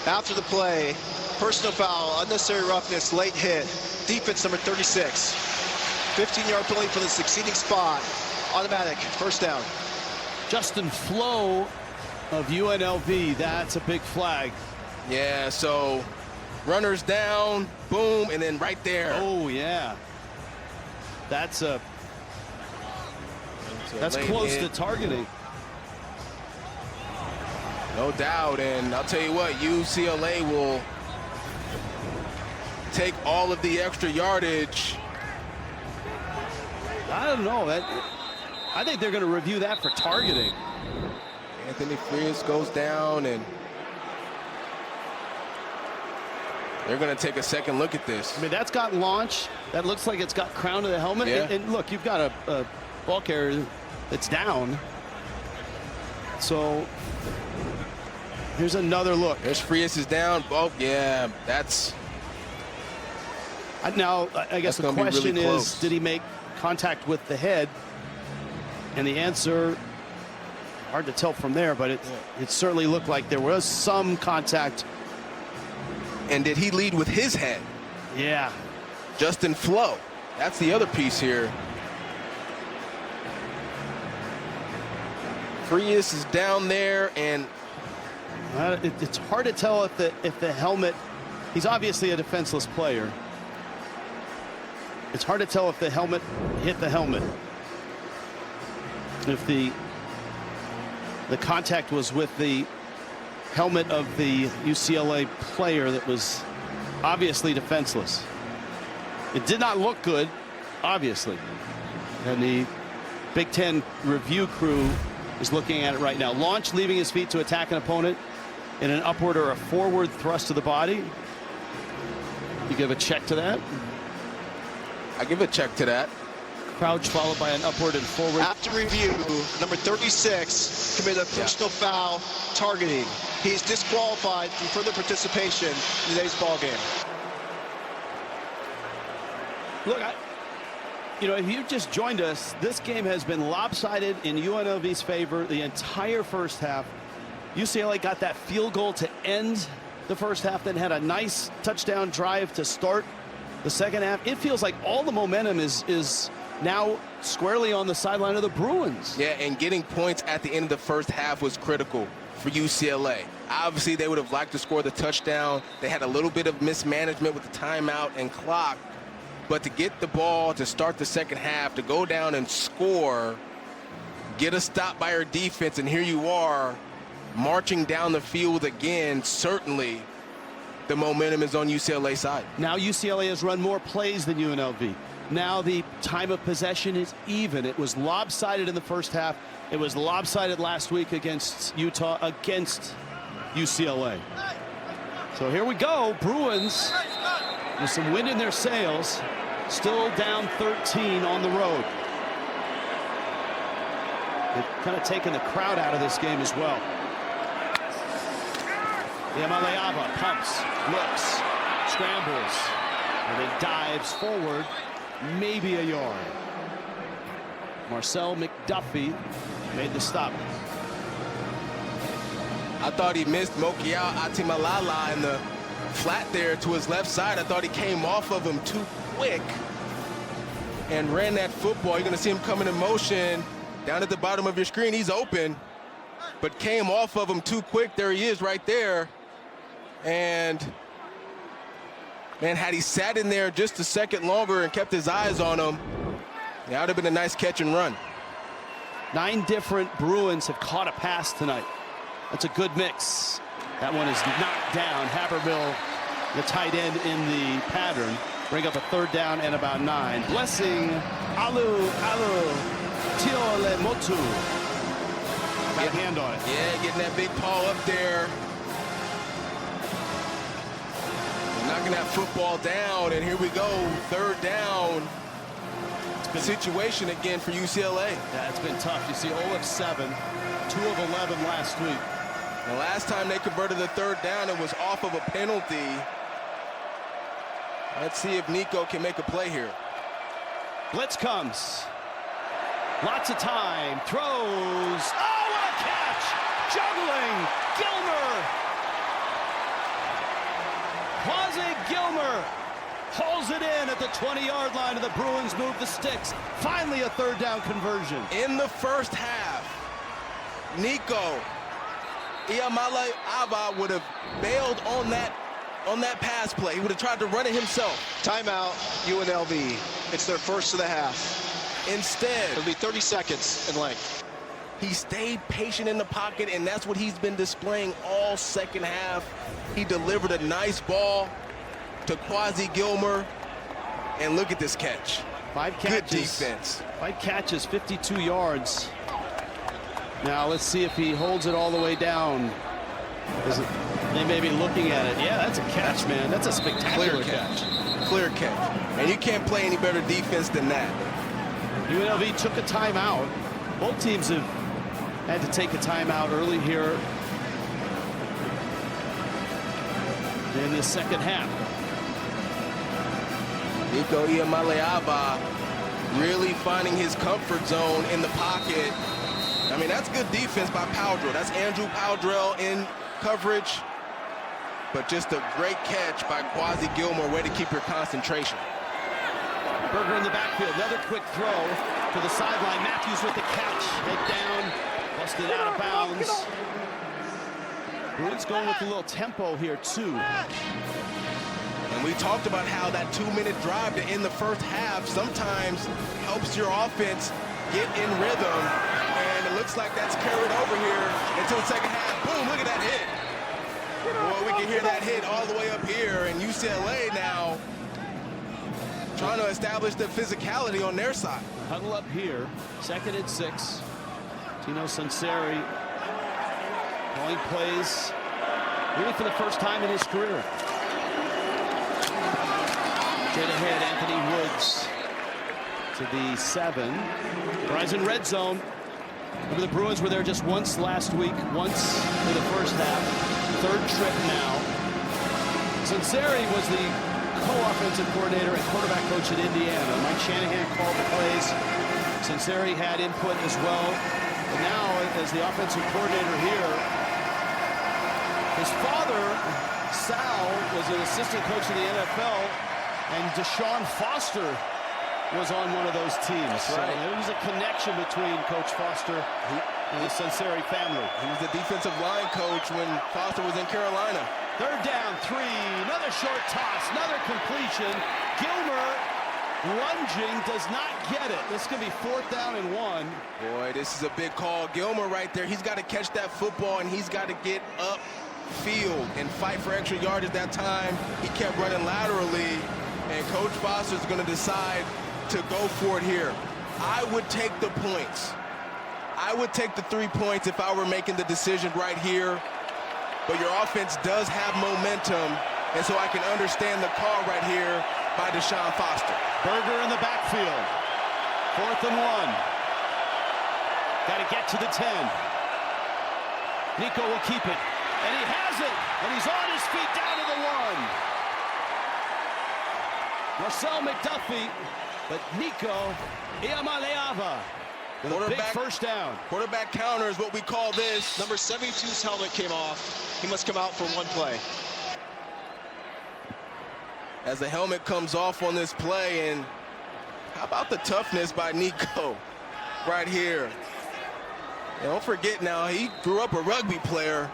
After the play, personal foul, unnecessary roughness, late hit, defense number 36. 15-yard penalty for the succeeding spot. Automatic, first down. Justin Flo of UNLV, that's a big flag. Yeah, so runners down, boom, and then right there. Oh, yeah. That's close hit. to targeting. No doubt, and I'll tell you what, UCLA will take all of the extra yardage. I don't know. I think they're going to review that for targeting. Anthony Frias goes down, and they're going to take a second look at this. I mean, that's got launch. That looks like it's got crown to the helmet. Yeah. And look, you've got a ball carrier that's down. So here's another look. There's Frias is down. Oh, yeah, that's... Now, I guess the question really is, did he make contact with the head? And the answer, hard to tell from there, but it certainly looked like there was some contact. And did he lead with his head? Yeah. Justin Flo. That's the other piece here. Frias is down there, and it's hard to tell if the helmet, he's obviously a defenseless player. It's hard to tell if the helmet hit the helmet. If the contact was with the helmet of the UCLA player that was obviously defenseless. It did not look good, obviously. And the Big Ten review crew is looking at it right now. Launch leaving his feet to attack an opponent in an upward or a forward thrust to the body. You give a check to that? I give a check to that. Crouch followed by an upward and forward. After review, number 36 committed a personal foul targeting. He's disqualified from further participation in today's ball game. Look, if you just joined us, this game has been lopsided in UNLV's favor the entire first half. UCLA got that field goal to end the first half, then had a nice touchdown drive to start the second half. It feels like all the momentum is now squarely on the sideline of the Bruins. Yeah, and getting points at the end of the first half was critical for UCLA. Obviously, they would have liked to score the touchdown. They had a little bit of mismanagement with the timeout and clock. But to get the ball to start the second half, to go down and score, get a stop by our defense, and here you are marching down the field again, certainly the momentum is on UCLA's side. Now UCLA has run more plays than UNLV. Now the time of possession is even. It was lopsided in the first half. It was lopsided last week against Utah, against UCLA. So here we go. Bruins with some wind in their sails, still down 13 on the road. They've kind of taken the crowd out of this game as well. Yamaleava pumps, looks, scrambles, and then dives forward, maybe a yard. Marcel McDuffie made the stop. I thought he missed Mokiao Atimalala in the flat there to his left side. I thought he came off of him too quick and ran that football. You're going to see him coming in motion down at the bottom of your screen. He's open, but came off of him too quick. There he is right there. And, man, had he sat in there just a second longer and kept his eyes on him, that would have been a nice catch and run. 9 different Bruins have caught a pass tonight. That's a good mix. That one is knocked down. Habermill, the tight end in the pattern, bring up a third down and about 9. Blessing Alu Tiole Motu. Got a hand on it. Yeah, getting that big paw up there. Knocking that football down, and here we go, third down. It's been a situation again for UCLA. Yeah, it's been tough. You see 0 of 7, 2 of 11 last week. The last time they converted the third down, it was off of a penalty. Let's see if Nico can make a play here. Blitz comes. Lots of time. Throws. Oh, what a catch! Juggling. Gilmer. Quasi Gilmer hauls it in at the 20-yard line, and the Bruins move the sticks. Finally, a third down conversion. In the first half, Nico Iamaleava would have bailed on that pass play. He would have tried to run it himself. Timeout, UNLV. It's their first of the half. Instead, It'll be 30 seconds in length. He stayed patient in the pocket, and that's what he's been displaying all second half. He delivered a nice ball to Quasi Gilmer, and look at this catch. 5 catches. Good defense. 5 catches, 52 yards. Now let's see if he holds it all the way down. They may be looking at it. Yeah, that's a catch, man. That's a spectacular catch. Clear catch. And you can't play any better defense than that. UNLV took a timeout. Both teams have had to take a timeout early here in the second half. Nico Iamaleava really finding his comfort zone in the pocket. I mean, that's good defense by Powdrell. That's Andrew Powdrell in coverage. But just a great catch by Quasi Gilmer. Way to keep your concentration. Berger in the backfield. Another quick throw to the sideline. Matthews with the catch. Head down. Busted out of bounds. Bruins going with a little tempo here, too. And we talked about how that 2-minute drive to end the first half sometimes helps your offense get in rhythm. And it looks like that's carried over here until the second half. Boom, look at that hit. Boy, we can hear that hit all the way up here. And UCLA now trying to establish the physicality on their side. Huddle up here. 2nd and 6. Tino Sunseri calling plays really for the first time in his career. Straight ahead, Anthony Woods to the 7. Verizon red zone. Remember, the Bruins were there just once last week, once for the first half. 3rd trip now. Sunseri was the co-offensive coordinator and quarterback coach at Indiana. Mike Shanahan called the plays. Sunseri had input as well. And now, as the offensive coordinator here, his father, Sal, was an assistant coach in the NFL, and Deshaun Foster was on one of those teams. That's right. So there was a connection between Coach Foster and the Sunseri family. He was the defensive line coach when Foster was in Carolina. 3rd down, 3. Another short toss, another completion. Gilmer lunging, does not get it. This could be 4th down and 1. Boy, this is a big call. Gilmer right there. He's got to catch that football, and he's got to get upfield and fight for extra yardage that time. He kept running laterally, and Coach Foster's going to decide to go for it here. I would take the points. I would take the 3 points if I were making the decision right here. But your offense does have momentum, and so I can understand the call right here by Deshaun Foster. Berger in the backfield. 4th and 1. Got to get to the 10. Nico will keep it. And he has it. And he's on his feet down to the 1. Marcel McDuffie, but Nico Iamaleava with a big first down. Quarterback counter is what we call this. Number 72's helmet came off. He must come out for 1 play. As the helmet comes off on this play, and how about the toughness by Nico right here? And don't forget now, he grew up a rugby player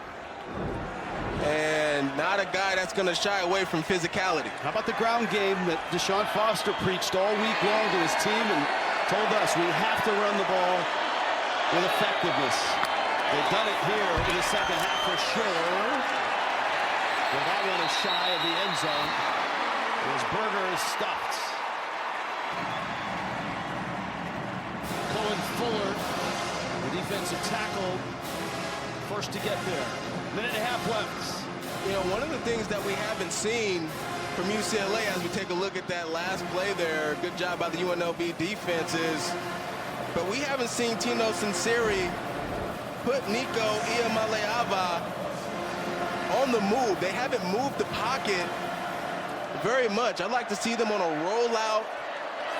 and not a guy that's going to shy away from physicality. How about the ground game that Deshaun Foster preached all week long to his team and told us we have to run the ball with effectiveness. They've done it here in the second half for sure. Well, that one is shy of the end zone. As Berger is stuffed. Cohen Fuller, the defensive tackle, first to get there. 1.5 left. You know, one of the things that we haven't seen from UCLA as we take a look at that last play there, good job by the UNLV defense, is, but we haven't seen Tino Sunseri put Nico Iamaleava on the move. They haven't moved the pocket very much. I'd like to see them on a rollout,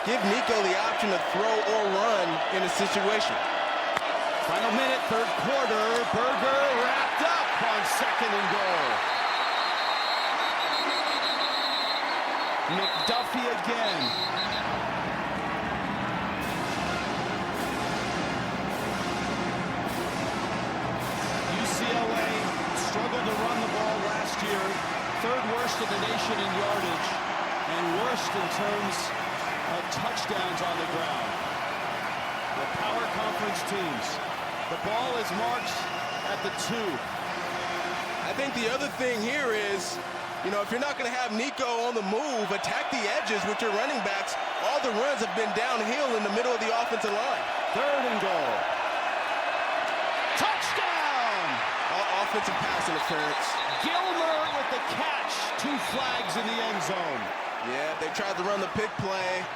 give Nico the option to throw or run in a situation. Final minute, 3rd quarter. Berger wrapped up on 2nd and goal. McDuffie again. UCLA struggled to run the ball last year. 3rd worst in the nation in yardage and worst in terms of touchdowns on the ground. The power conference teams, The ball is marked at the 2. I think the other thing here is, you know, if you're not going to have Nico on the move, attack the edges with your running backs. All the runs have been downhill in the middle of the offensive line. 3rd and goal. Touchdown! Offensive pass interference. Gilmer with the catch. 2 flags in the end zone. Yeah, they tried to run the pick play.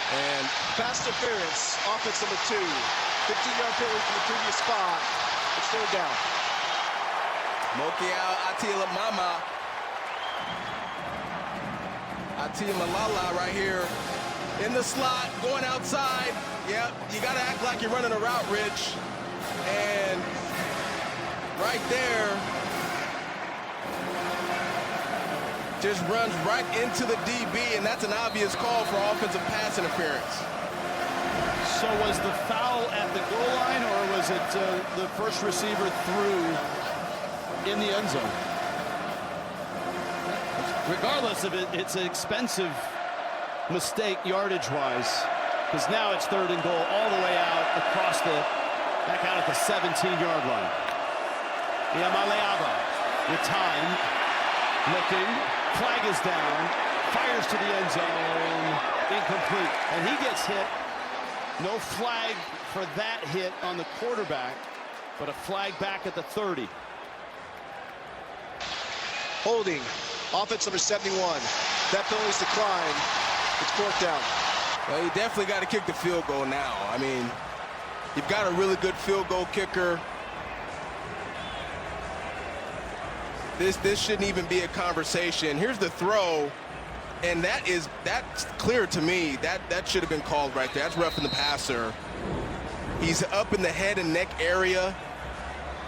And Pass interference, offense number 2. 15-yard penalty from the previous spot. It's 3rd down. Mokiao Atila Mama. Atila Malala right here in the slot, going outside. Yep, you got to act like you're running a route, Rich. And right there, just runs right into the DB, and that's an obvious call for offensive pass interference. So was the foul at the goal line, or was it the first receiver threw in the end zone? Regardless of it, it's an expensive mistake yardage-wise, because now it's 3rd and goal all the way out across the, back out at the 17-yard line. Iamaleava with time, looking, flag is down, fires to the end zone, incomplete, and he gets hit. No flag for that hit on the quarterback, but a flag back at the 30. Holding, offense number 71. That penalty's declined. It's 4th down. Well, you definitely got to kick the field goal now. I mean, you've got a really good field goal kicker. This shouldn't even be a conversation. Here's the throw, and that's clear to me. That should have been called right there. That's roughing the passer. He's up in the head and neck area.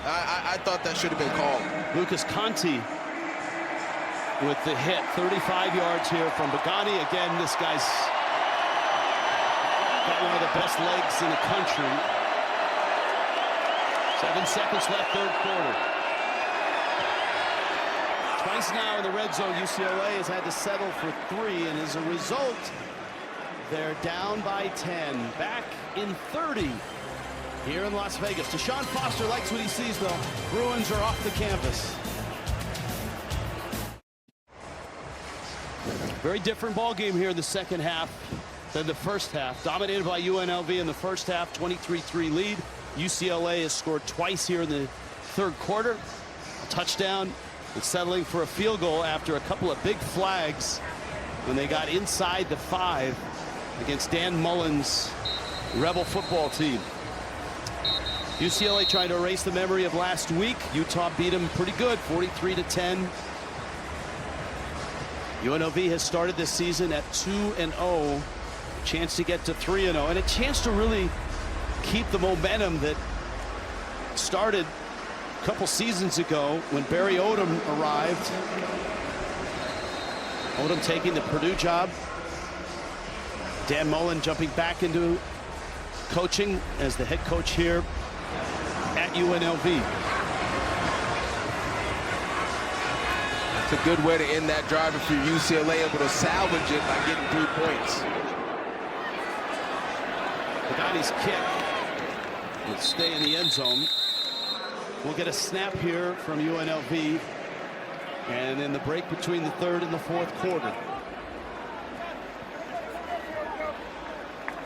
I thought that should have been called. Lucas Conti with the hit, 35 yards here from Bagani. Again, this guy's got one of the best legs in the country. 7 seconds left, 3rd quarter. Twice now in the red zone, UCLA has had to settle for 3, and as a result, they're down by 10. Back in 30 here in Las Vegas. Deshaun Foster likes what he sees, though. Bruins are off the campus. Very different ball game here in the second half than the first half. Dominated by UNLV in the first half, 23-3 lead. UCLA has scored twice here in the 3rd quarter. A touchdown. It's settling for a field goal after a couple of big flags when they got inside the 5 against Dan Mullen's Rebel football team. UCLA trying to erase the memory of last week. Utah beat them pretty good, 43-10. UNLV has started this season at 2-0. Chance to get to 3-0, and a chance to really keep the momentum that started a couple seasons ago when Barry Odom arrived. Odom taking the Purdue job. Dan Mullen jumping back into coaching as the head coach here at UNLV. It's a good way to end that drive if you're UCLA, able to salvage it by getting 3 points. Pagani's kick will stay in the end zone. We'll get a snap here from UNLV, and in the break between the 3rd and the 4th quarter.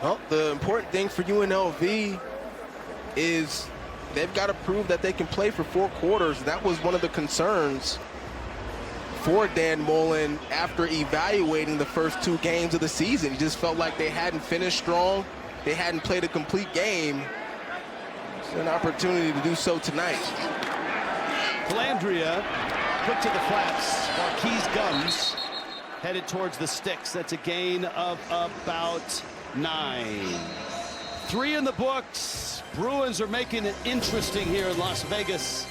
Well, the important thing for UNLV is they've got to prove that they can play for 4 quarters. That was one of the concerns for Dan Mullen after evaluating the first 2 games of the season. He just felt like they hadn't finished strong. They hadn't played a complete game. It's an opportunity to do so tonight. Calandria quick to the flats. Marquise Gums headed towards the sticks. That's a gain of about 9. 3 in the books. Bruins are making it interesting here in Las Vegas.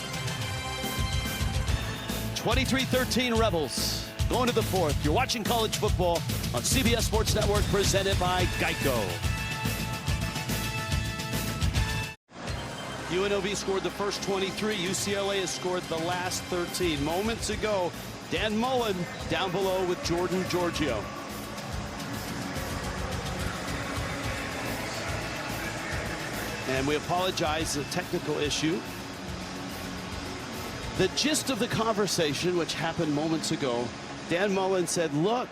23-13 Rebels going to the 4th. You're watching college football on CBS Sports Network, presented by Geico. UNLV scored the first 23. UCLA has scored the last 13. Moments ago, Dan Mullen down below with Jordan Giorgio. And we apologize, a technical issue. The gist of the conversation, which happened moments ago, Dan Mullen said, look,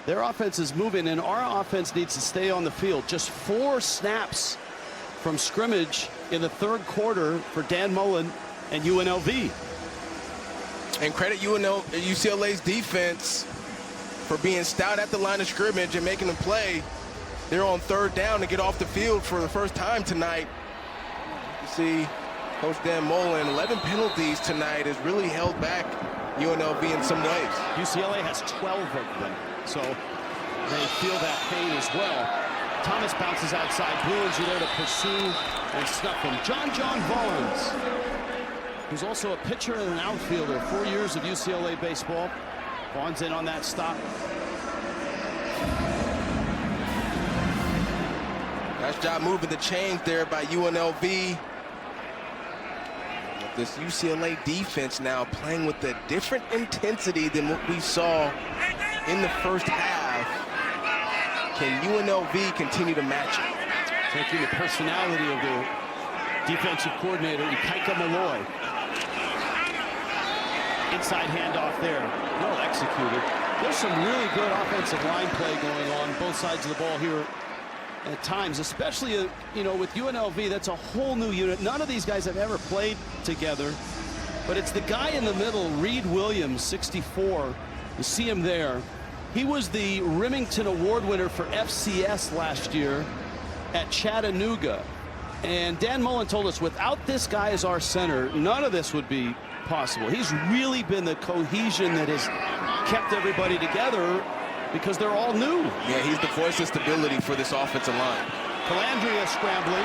their offense is moving and our offense needs to stay on the field. Just 4 snaps from scrimmage in the third quarter for Dan Mullen and UNLV. And credit UCLA's defense for being stout at the line of scrimmage and making them play. They're on third down to get off the field for the first time tonight. You see Coach Dan Mullen, 11 penalties tonight, has really held back UNLV in some ways. UCLA has 12 of them, so they feel that pain as well. Thomas bounces outside. Bruins are there to pursue and snuff him. John Vaughns, who's also a pitcher and an outfielder, 4 years of UCLA baseball. Vaughns in on that stop. Nice job moving the chains there by UNLV. This UCLA defense now playing with a different intensity than what we saw in the first half. Can UNLV continue to match it? Taking the personality of the defensive coordinator, Ikaika Malloy. Inside handoff there. Well executed. There's some really good offensive line play going on both sides of the ball here at times, especially, you know, with UNLV. That's a whole new unit. None of these guys have ever played together, but it's the guy in the middle, Reed Williams, 64. You see him there. He was the Remington Award winner for FCS last year at Chattanooga. And Dan Mullen told us without this guy as our center, none of this would be possible. He's really been the cohesion that has kept everybody together because they're all new. Yeah, he's the voice of stability for this offensive line. Calandria scrambling.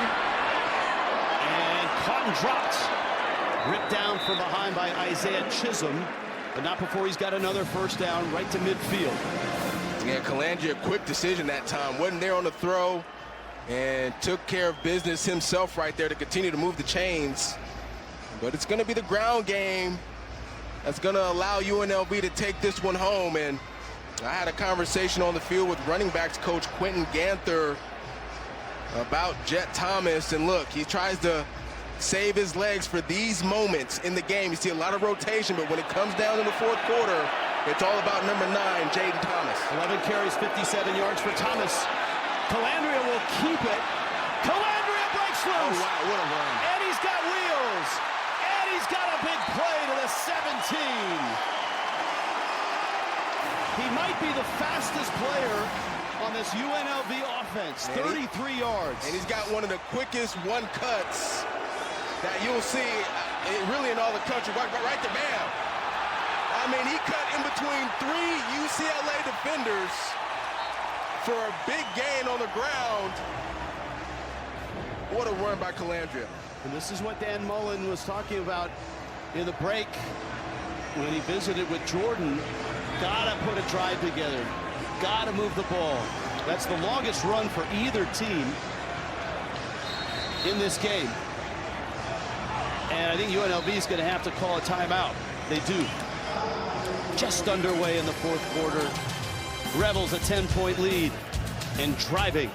And caught and dropped. Ripped down from behind by Isaiah Chisholm, but not before he's got another first down right to midfield. Yeah, Calandria, quick decision that time. Wasn't there on the throw and took care of business himself right there to continue to move the chains. But it's going to be the ground game that's going to allow UNLV to take this one home. And I had a conversation on the field with running backs coach Quentin Ganther about Jet Thomas. And look, he tries to save his legs for these moments in the game. You see a lot of rotation, but when it comes down in the fourth quarter, it's all about number 9, Jaden Thomas. 11 carries, 57 yards for Thomas. Calandria will keep it. Calandria breaks loose. Oh, wow, what a run. And he's got wheels. And he's got a big play to the 17. He might be the fastest player on this UNLV offense. 33 yards. And he's got one of the quickest one cuts that you'll see really in all the country. Right there, bam. I mean, he cut in between 3 UCLA defenders for a big gain on the ground. What a run by Calandria. And this is what Dan Mullen was talking about in the break when he visited with Jordan. Gotta put a drive together. Gotta move the ball. That's the longest run for either team in this game. And I think UNLV is going to have to call a timeout. They do. Just underway in the fourth quarter. Rebels a 10-point lead and driving.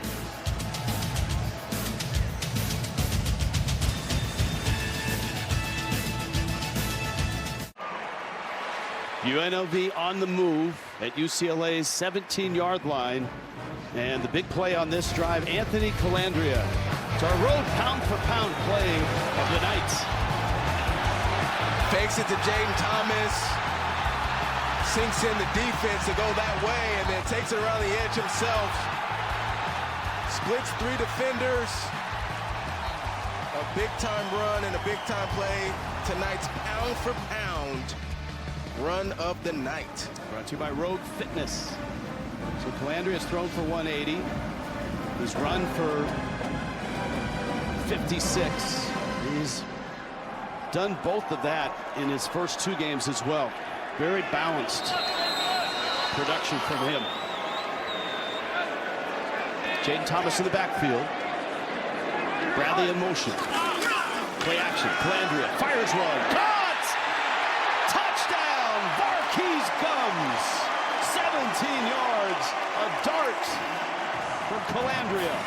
UNLV on the move at UCLA's 17-yard line. And the big play on this drive, Anthony Calandria. It's our road pound-for-pound play of the night. Fakes it to Jaden Thomas. Sinks in the defense to go that way and then takes it around the edge himself. Splits 3 defenders. A big-time run and a big-time play. Tonight's pound-for-pound run of the night. Brought to you by Rogue Fitness. So Calandria has thrown for 180. He's run for 56. He's done both of that in his first 2 games as well. Very balanced production from him. Jaden Thomas in the backfield. Bradley in motion. Play action. Calandria fires one. Caught! Touchdown! Varkey's Gums. 17 yards. A dart from Calandria.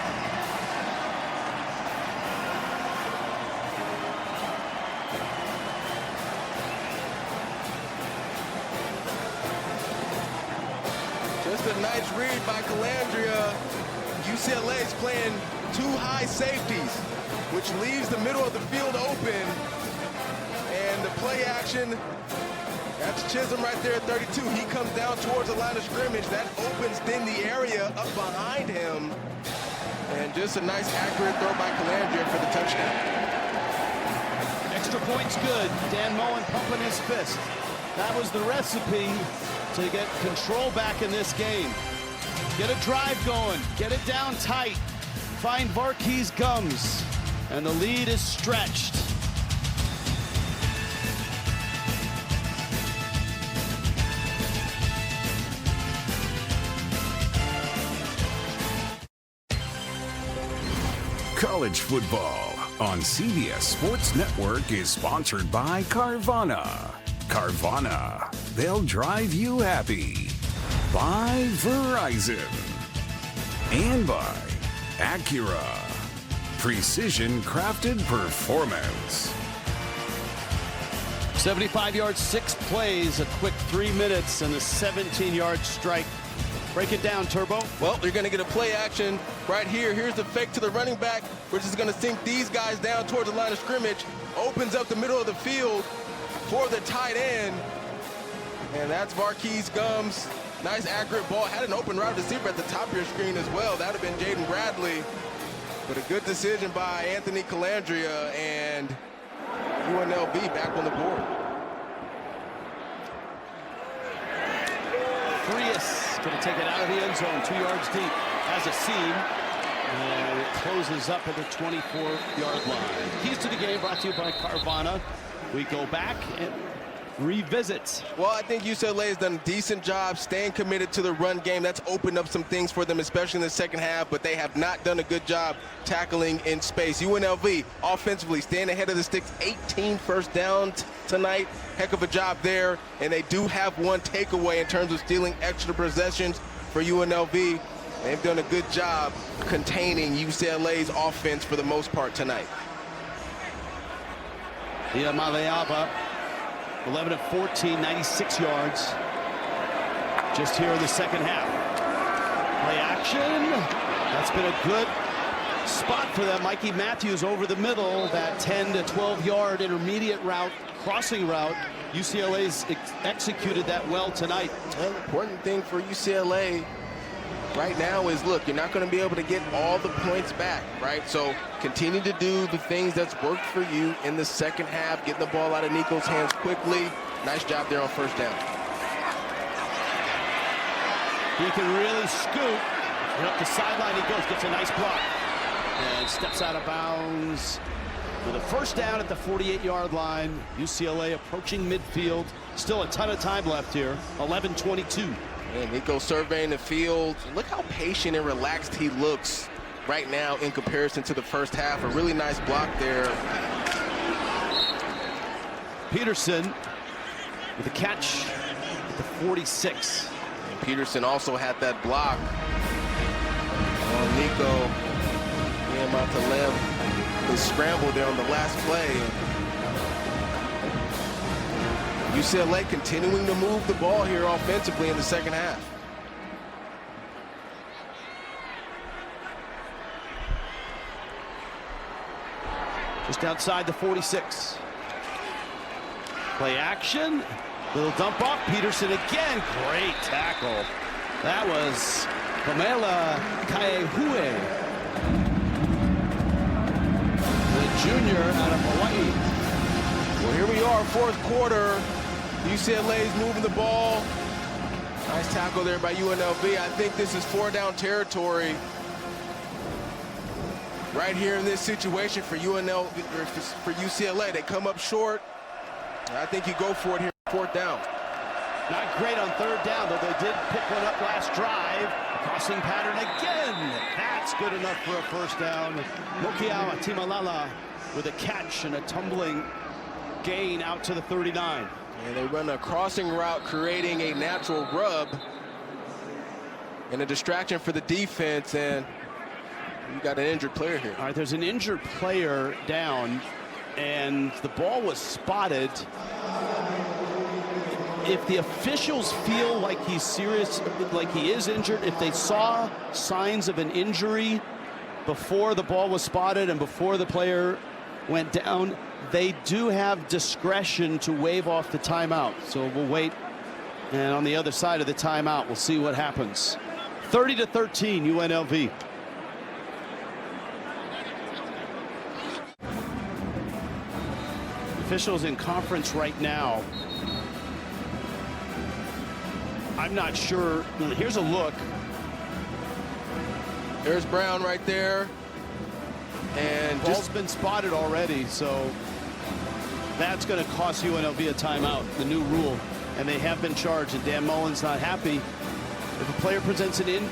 just a nice read by Calandria. UCLA is playing two high safeties, which leaves the middle of the field open. And the play action, that's Chisholm right there at 32. He comes down towards the line of scrimmage. That opens then the area up behind him. And just a nice accurate throw by Calandria for the touchdown. Extra points good. Dan Mullen pumping his fist. That was the recipe to get control back in this game. Get a drive going. Get it down tight. Find Varkey's gums. And the lead is stretched. College football on CBS Sports Network is sponsored by Carvana. Carvana, they'll drive you happy. By Verizon. And by Acura. Precision crafted performance. 75 yards, 6 plays, a quick 3 minutes, and a 17-yard strike. Break it down, Turbo. Well, you're going to get a play action right here. Here's the fake to the running back. We're just going to sink these guys down towards the line of scrimmage. Opens up the middle of the field for the tight end. And that's Varkey's gums. Nice accurate ball. Had an open route receiver at the top of your screen as well. That would have been Jaden Bradley. But a good decision by Anthony Calandria, and UNLV back on the board. Frias going to take it out of the end zone, 2 yards deep. Has a seam, and it closes up at the 24-yard line. Keys to the game brought to you by Carvana. We go back and revisit. Well, I think UCLA has done a decent job staying committed to the run game. That's opened up some things for them, especially in the second half, but they have not done a good job tackling in space. UNLV, offensively, staying ahead of the sticks, 18 first downs tonight. Heck of a job there, and they do have one takeaway in terms of stealing extra possessions for UNLV. They've done a good job containing UCLA's offense for the most part tonight. Ia Maleava, 11 of 14, 96 yards. Just here in the second half. Play action. That's been a good spot for them. Mikey Matthews over the middle. That 10 to 12-yard intermediate route, crossing route. UCLA's executed that well tonight. Well, the important thing for UCLA right now is, look, you're not going to be able to get all the points back, right? So continue to do the things that's worked for you in the second half, getting the ball out of Nico's hands quickly. Nice job there on first down. He can really scoot. And up the sideline he goes, gets a nice block. And steps out of bounds with a first down at the 48-yard line. UCLA approaching midfield. Still a ton of time left here. 11:22. And Nico surveying the field. Look how patient and relaxed he looks right now in comparison to the first half. A really nice block there. Peterson with a catch at the 46. And Peterson also had that block on Nico. Being about to live his scramble there on the last play. UCLA continuing to move the ball here offensively in the second half. Just outside the 46. Play action. Little dump off. Peterson again. Great tackle. That was Pamela Kaehue, the junior out of Hawaii. Well, here we are, fourth quarter. UCLA is moving the ball. Nice tackle there by UNLV. I think this is 4-down territory right here in this situation for UNLV, or for UCLA. They come up short. I think you go for it here, 4th down. Not great on 3rd down, though they did pick one up last drive. Crossing pattern again. That's good enough for a first down. Mokiawa Timalala with a catch and a tumbling gain out to the 39. And they run a crossing route, creating a natural rub and a distraction for the defense, and you got an injured player here. All right, there's an injured player down, and the ball was spotted if the officials feel like he's serious, like he is injured, if they saw signs of an injury before the ball was spotted and before the player went down, they do have discretion to waive off the timeout. So we'll wait, and on the other side of the timeout, we'll see what happens. 30-13, UNLV. Officials in conference right now. I'm not sure. Here's a look. There's Brown right there. And Ball's been spotted already, so that's going to cost UNLV a timeout, the new rule. And they have been charged, and Dan Mullen's not happy. If a player presents it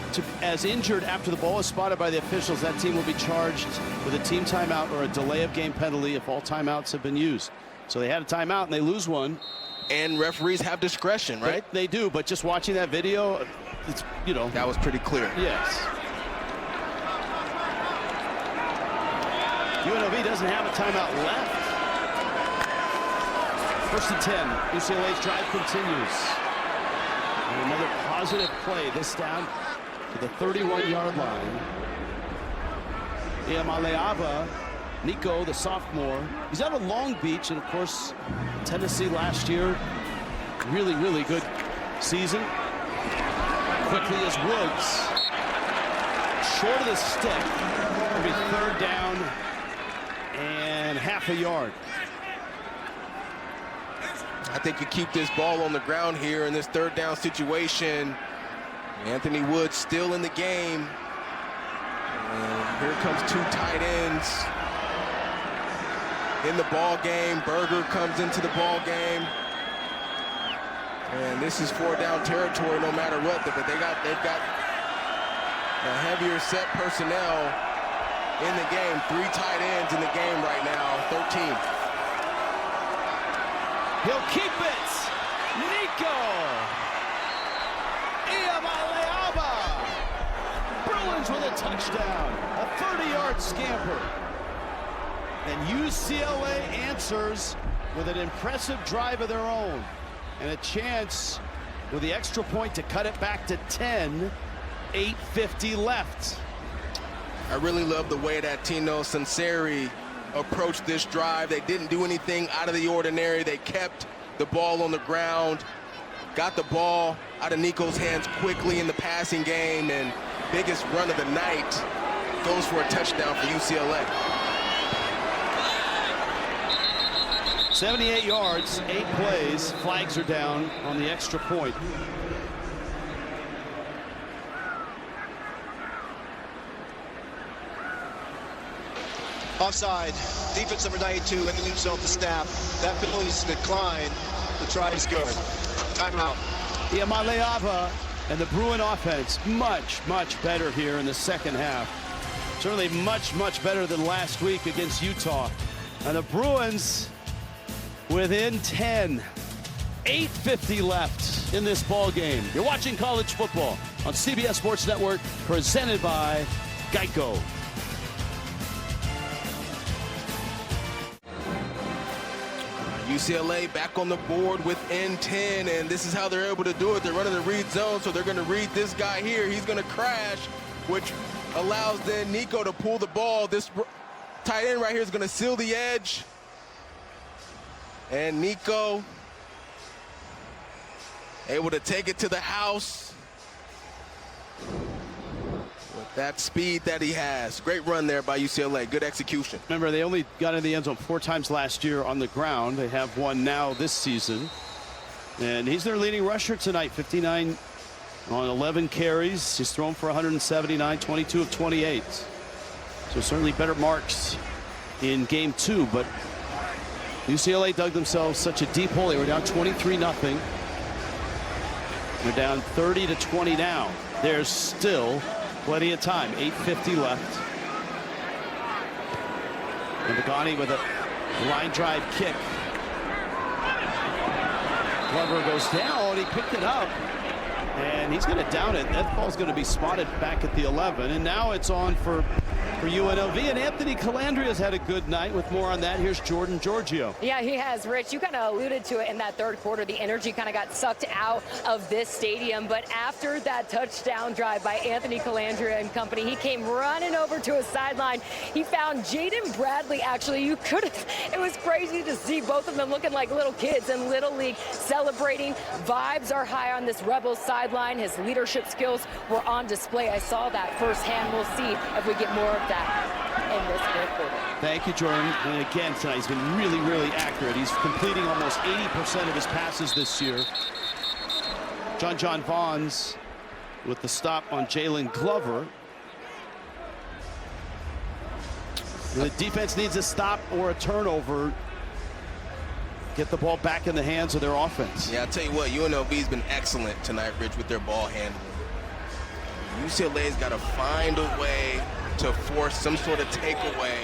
as injured after the ball is spotted by the officials, that team will be charged with a team timeout or a delay of game penalty if all timeouts have been used. So they had a timeout and they lose one. And referees have discretion, right? They do, but just watching that video, it's, you know. That was pretty clear. Yes. UNLV doesn't have a timeout left. First and 10. UCLA's drive continues. And another positive play, this down to the 31-yard line. Iamaleava, Nico, the sophomore. He's out of Long Beach, and of course, Tennessee last year. Really, really good season. Quickly as Woods. Short of the stick. It'll be third down and half a yard. I think you keep this ball on the ground here in this third down situation. Anthony Woods still in the game. And here comes two tight ends in the ball game. Berger comes into the ball game. And this is four down territory no matter what, but they've got a heavier set personnel in the game. Three tight ends in the game right now, 13. He'll keep it. Nico Iamaleava. Bruins with a touchdown. A 30-yard scamper. And UCLA answers with an impressive drive of their own. And a chance with the extra point to cut it back to 10. 8:50 left. I really love the way that Tino Sunseri approached this drive. They didn't do anything out of the ordinary. They kept the ball on the ground, got the ball out of Nico's hands quickly in the passing game, and biggest run of the night goes for a touchdown for UCLA. 78 yards, 8 plays. Flags are down on the extra point. Offside. Defense number 92 introduced off the snap. That penalty's declined. The try is good. Timeout. Iamaleava and the Bruin offense much, much better here in the second half. Certainly much, much better than last week against Utah. And the Bruins within 10. 8:50 left in this ball game. You're watching college football on CBS Sports Network, presented by Geico. UCLA back on the board within 10, and this is how they're able to do it. They're running the read zone, so they're going to read this guy here. He's going to crash, which allows then Nico to pull the ball. This tight end right here is going to seal the edge. And Nico able to take it to the house with that speed that he has. Great run there by UCLA. Good execution. Remember, they only got in the end zone 4 times last year on the ground. They have one now this season. And he's their leading rusher tonight, 59 on 11 carries. He's thrown for 179, 22 of 28. So certainly better marks in game 2, but UCLA dug themselves such a deep hole. They were down 23-0. They're down 30-20 now. There's still plenty of time. 8:50 left. And Pagani with a line drive kick. Glover goes down. He picked it up. And he's going to down it. That ball's going to be spotted back at the 11. And now it's on for UNLV. And Anthony Calandria's had a good night. With more on that, here's Jordan Giorgio. Yeah, he has, Rich. You kind of alluded to it in that third quarter. The energy kind of got sucked out of this stadium. But after that touchdown drive by Anthony Calandria and company, he came running over to a sideline. He found Jaden Bradley, actually. It was crazy to see both of them looking like little kids in Little League celebrating. Vibes are high on this Rebels sideline. His leadership skills were on display. I saw that firsthand. We'll see if we get more of that in this fourth quarter. Thank you, Jordan. And again, tonight he's been really, really accurate. He's completing almost 80% of his passes this year. John Vaughns with the stop on Jalen Glover. The defense needs a stop or a turnover. Get the ball back in the hands of their offense. Yeah, I'll tell you what, UNLV's been excellent tonight, Rich, with their ball handling. UCLA's got to find a way to force some sort of takeaway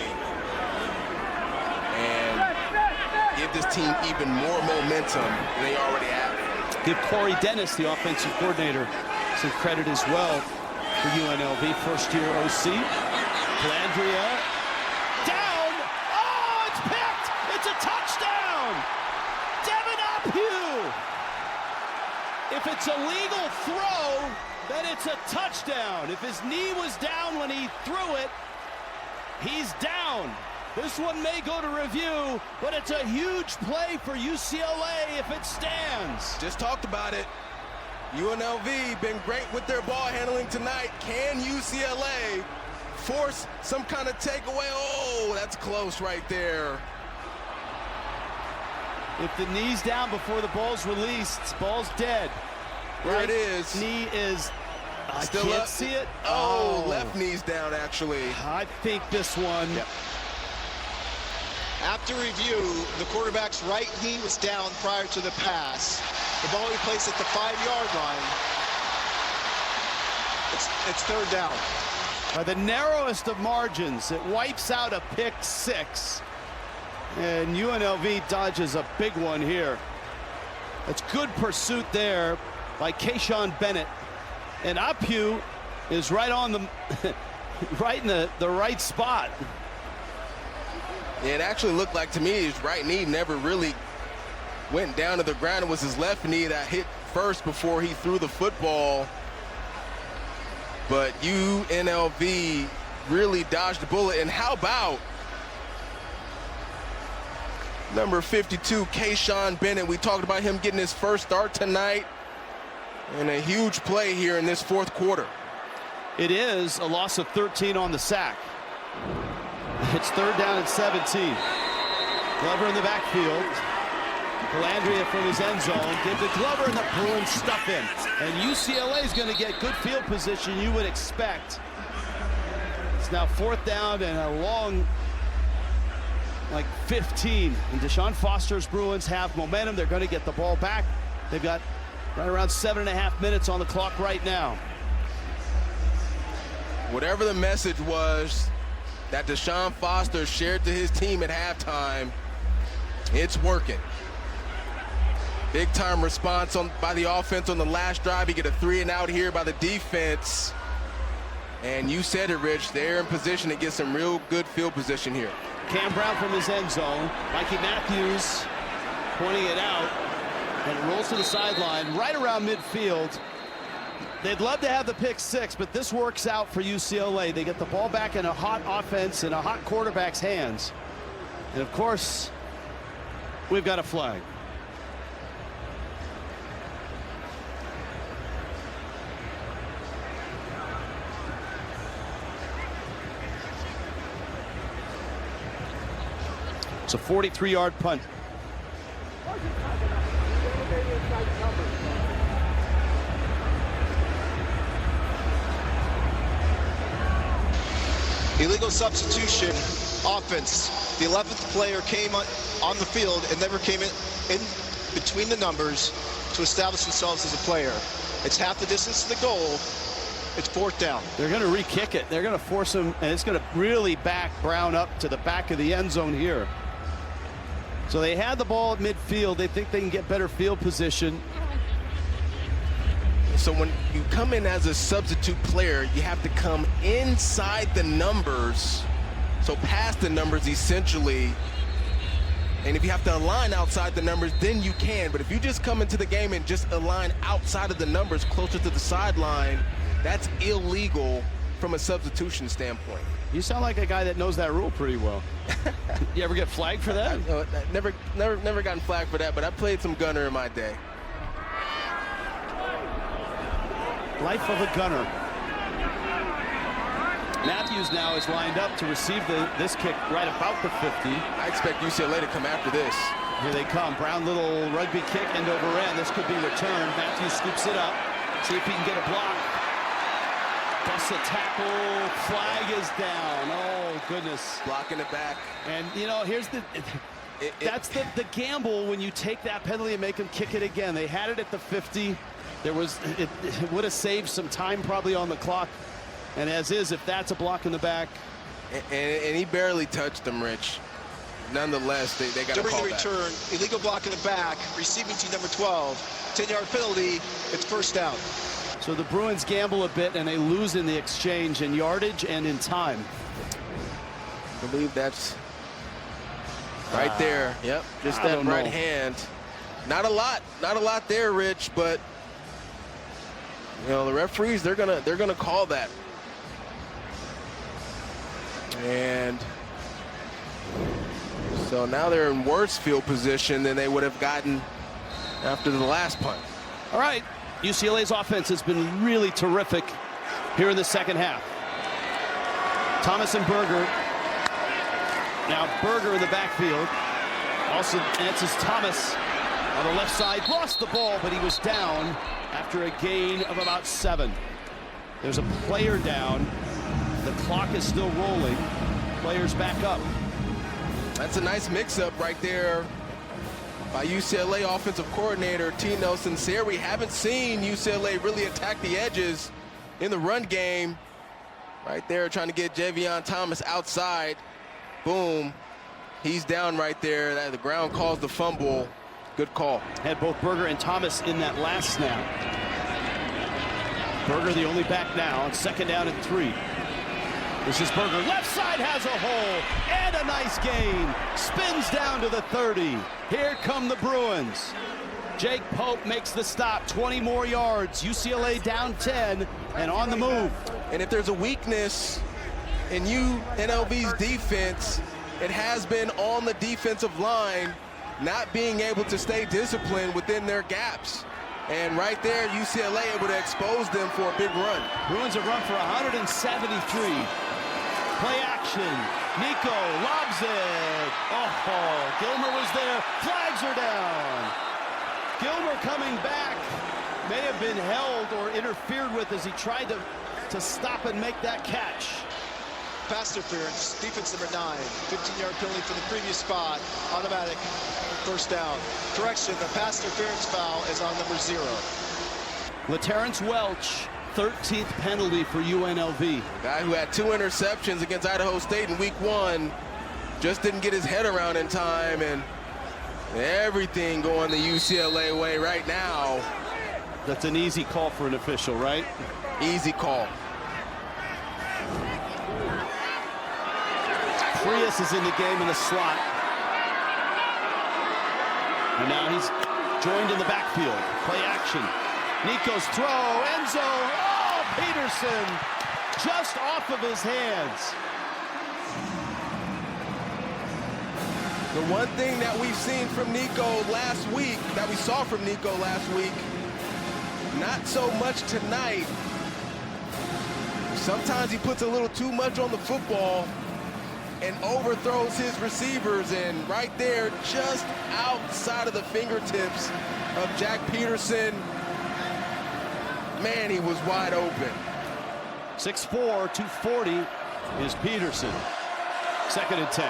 and give this team even more momentum than they already have. Give Corey Dennis, the offensive coordinator, some credit as well for UNLV. First-year OC. Calandria down. Oh, it's picked. It's a touchdown. Devin Appiu. If it's a legal throw, then it's a touchdown. If his knee was down when he threw it, he's down. This one may go to review, but it's a huge play for UCLA if it stands. Just talked about it. UNLV been great with their ball handling tonight. Can UCLA force some kind of takeaway? Oh, that's close right there. If the knee's down before the ball's released, ball's dead. There it is. Knee is, I still can't up. see it. Oh, left knee's down, actually. I think this one. Yep. After review, the quarterback's right knee was down prior to the pass. The ball he placed at the 5-yard line. It's third down. By the narrowest of margins, it wipes out a pick six. And UNLV dodges a big one here. It's good pursuit there by Keyshawn Bennett. And Appiu is right on the right in the right spot. Yeah, it actually looked like to me his right knee never really went down to the ground. It was his left knee that hit first before he threw the football. But UNLV really dodged the bullet. And how about number 52, Keyshawn Bennett? We talked about him getting his first start tonight. And a huge play here in this fourth quarter. It is a loss of 13 on the sack. It's third down and 17. Glover in the backfield. Calandria from his end zone. Give to Glover and the Bruins stuff him. And UCLA is going to get good field position, you would expect. It's now fourth down and a long, like 15. And Deshaun Foster's Bruins have momentum. They're going to get the ball back. They've got right around 7.5 minutes on the clock right now. Whatever the message was that Deshaun Foster shared to his team at halftime, it's working. Big time response by the offense on the last drive. You get a 3-and-out here by the defense. And you said it, Rich, they're in position to get some real good field position here. Cam Brown from his end zone. Mikey Matthews pointing it out. And it rolls to the sideline right around midfield. They'd love to have the pick six, but this works out for UCLA. They get the ball back in a hot offense in a hot quarterback's hands. And of course, we've got a flag. It's a 43-yard punt. Illegal substitution offense. The 11th player came on the field and never came in between the numbers to establish themselves as a player. It's half the distance to the goal. It's fourth down. They're going to re-kick it. They're going to force him, and it's going to really back Brown up to the back of the end zone here. So they had the ball at midfield. They think they can get better field position. So when you come in as a substitute player, you have to come inside the numbers, so past the numbers essentially. And if you have to align outside the numbers, then you can. But if you just come into the game and just align outside of the numbers, closer to the sideline, that's illegal from a substitution standpoint. You sound like a guy that knows that rule pretty well. You ever get flagged for that? Never gotten flagged for that, but I played some gunner in my day. Life of a gunner. Matthews now is lined up to receive this kick right about the 50. I expect UCLA to come after this. Here they come. Brown little rugby kick, end over end. This could be returned. Matthews scoops it up. See if he can get a block. Busts a tackle. Flag is down. Oh, goodness. Blocking it back. And, you know, here's that's the gamble when you take that penalty and make them kick it again. They had it at the 50. It would have saved some time probably on the clock. And as is, if that's a block in the back. And he barely touched them, Rich. Nonetheless, they got to call the that. return, illegal block in the back, receiving team number 12, 10-yard penalty, it's first down. So the Bruins gamble a bit, and they lose in the exchange in yardage and in time. I believe that's right there. Yep, just that right hand. Not a lot there, Rich, but you know, the referees, they're gonna call that. And so now they're in worse field position than they would have gotten after the last punt. All right, UCLA's offense has been really terrific here in the second half. Thomas and Berger. Now Berger in the backfield. Also answers Thomas on the left side. Lost the ball, but he was down after a gain of about 7. There's a player down. The clock is still rolling. Players back up. That's a nice mix-up right there by UCLA offensive coordinator Tino Sincere. We haven't seen UCLA really attack the edges in the run game. Right there, trying to get Javion Thomas outside. Boom. He's down right there. The ground calls the fumble. Good call. Had both Berger and Thomas in that last snap. Berger the only back now on 2nd down and 3. This is Berger. Left side has a hole and a nice gain. Spins down to the 30. Here come the Bruins. Jake Pope makes the stop. 20 more yards. UCLA down 10 and on the move. And if there's a weakness in UNLV's defense, it has been on the defensive line not being able to stay disciplined within their gaps. And right there, UCLA able to expose them for a big run. Bruins have run for 173. Play action. Nico lobs it. Oh, Gilmer was there. Flags are down. Gilmer coming back. May have been held or interfered with as he tried to stop and make that catch. Pass interference, defense number 9, 15-yard penalty for the previous spot, automatic first down. Correction, the pass interference foul is on number 0. LaTerrence Welch, 13th penalty for UNLV. The guy who had 2 interceptions against Idaho State in week 1 just didn't get his head around in time, and everything going the UCLA way right now. That's an easy call for an official, right? Easy call. Frias is in the game in the slot. And now he's joined in the backfield. Play action. Nico's throw, end zone. Oh, Peterson just off of his hands. The one thing that we've seen from Nico last week, that we saw from Nico last week, not so much tonight. Sometimes he puts a little too much on the football and overthrows his receivers, and right there, just outside of the fingertips of Jack Peterson, man, he was wide open. 6'4", 240 is Peterson. 2nd and 10.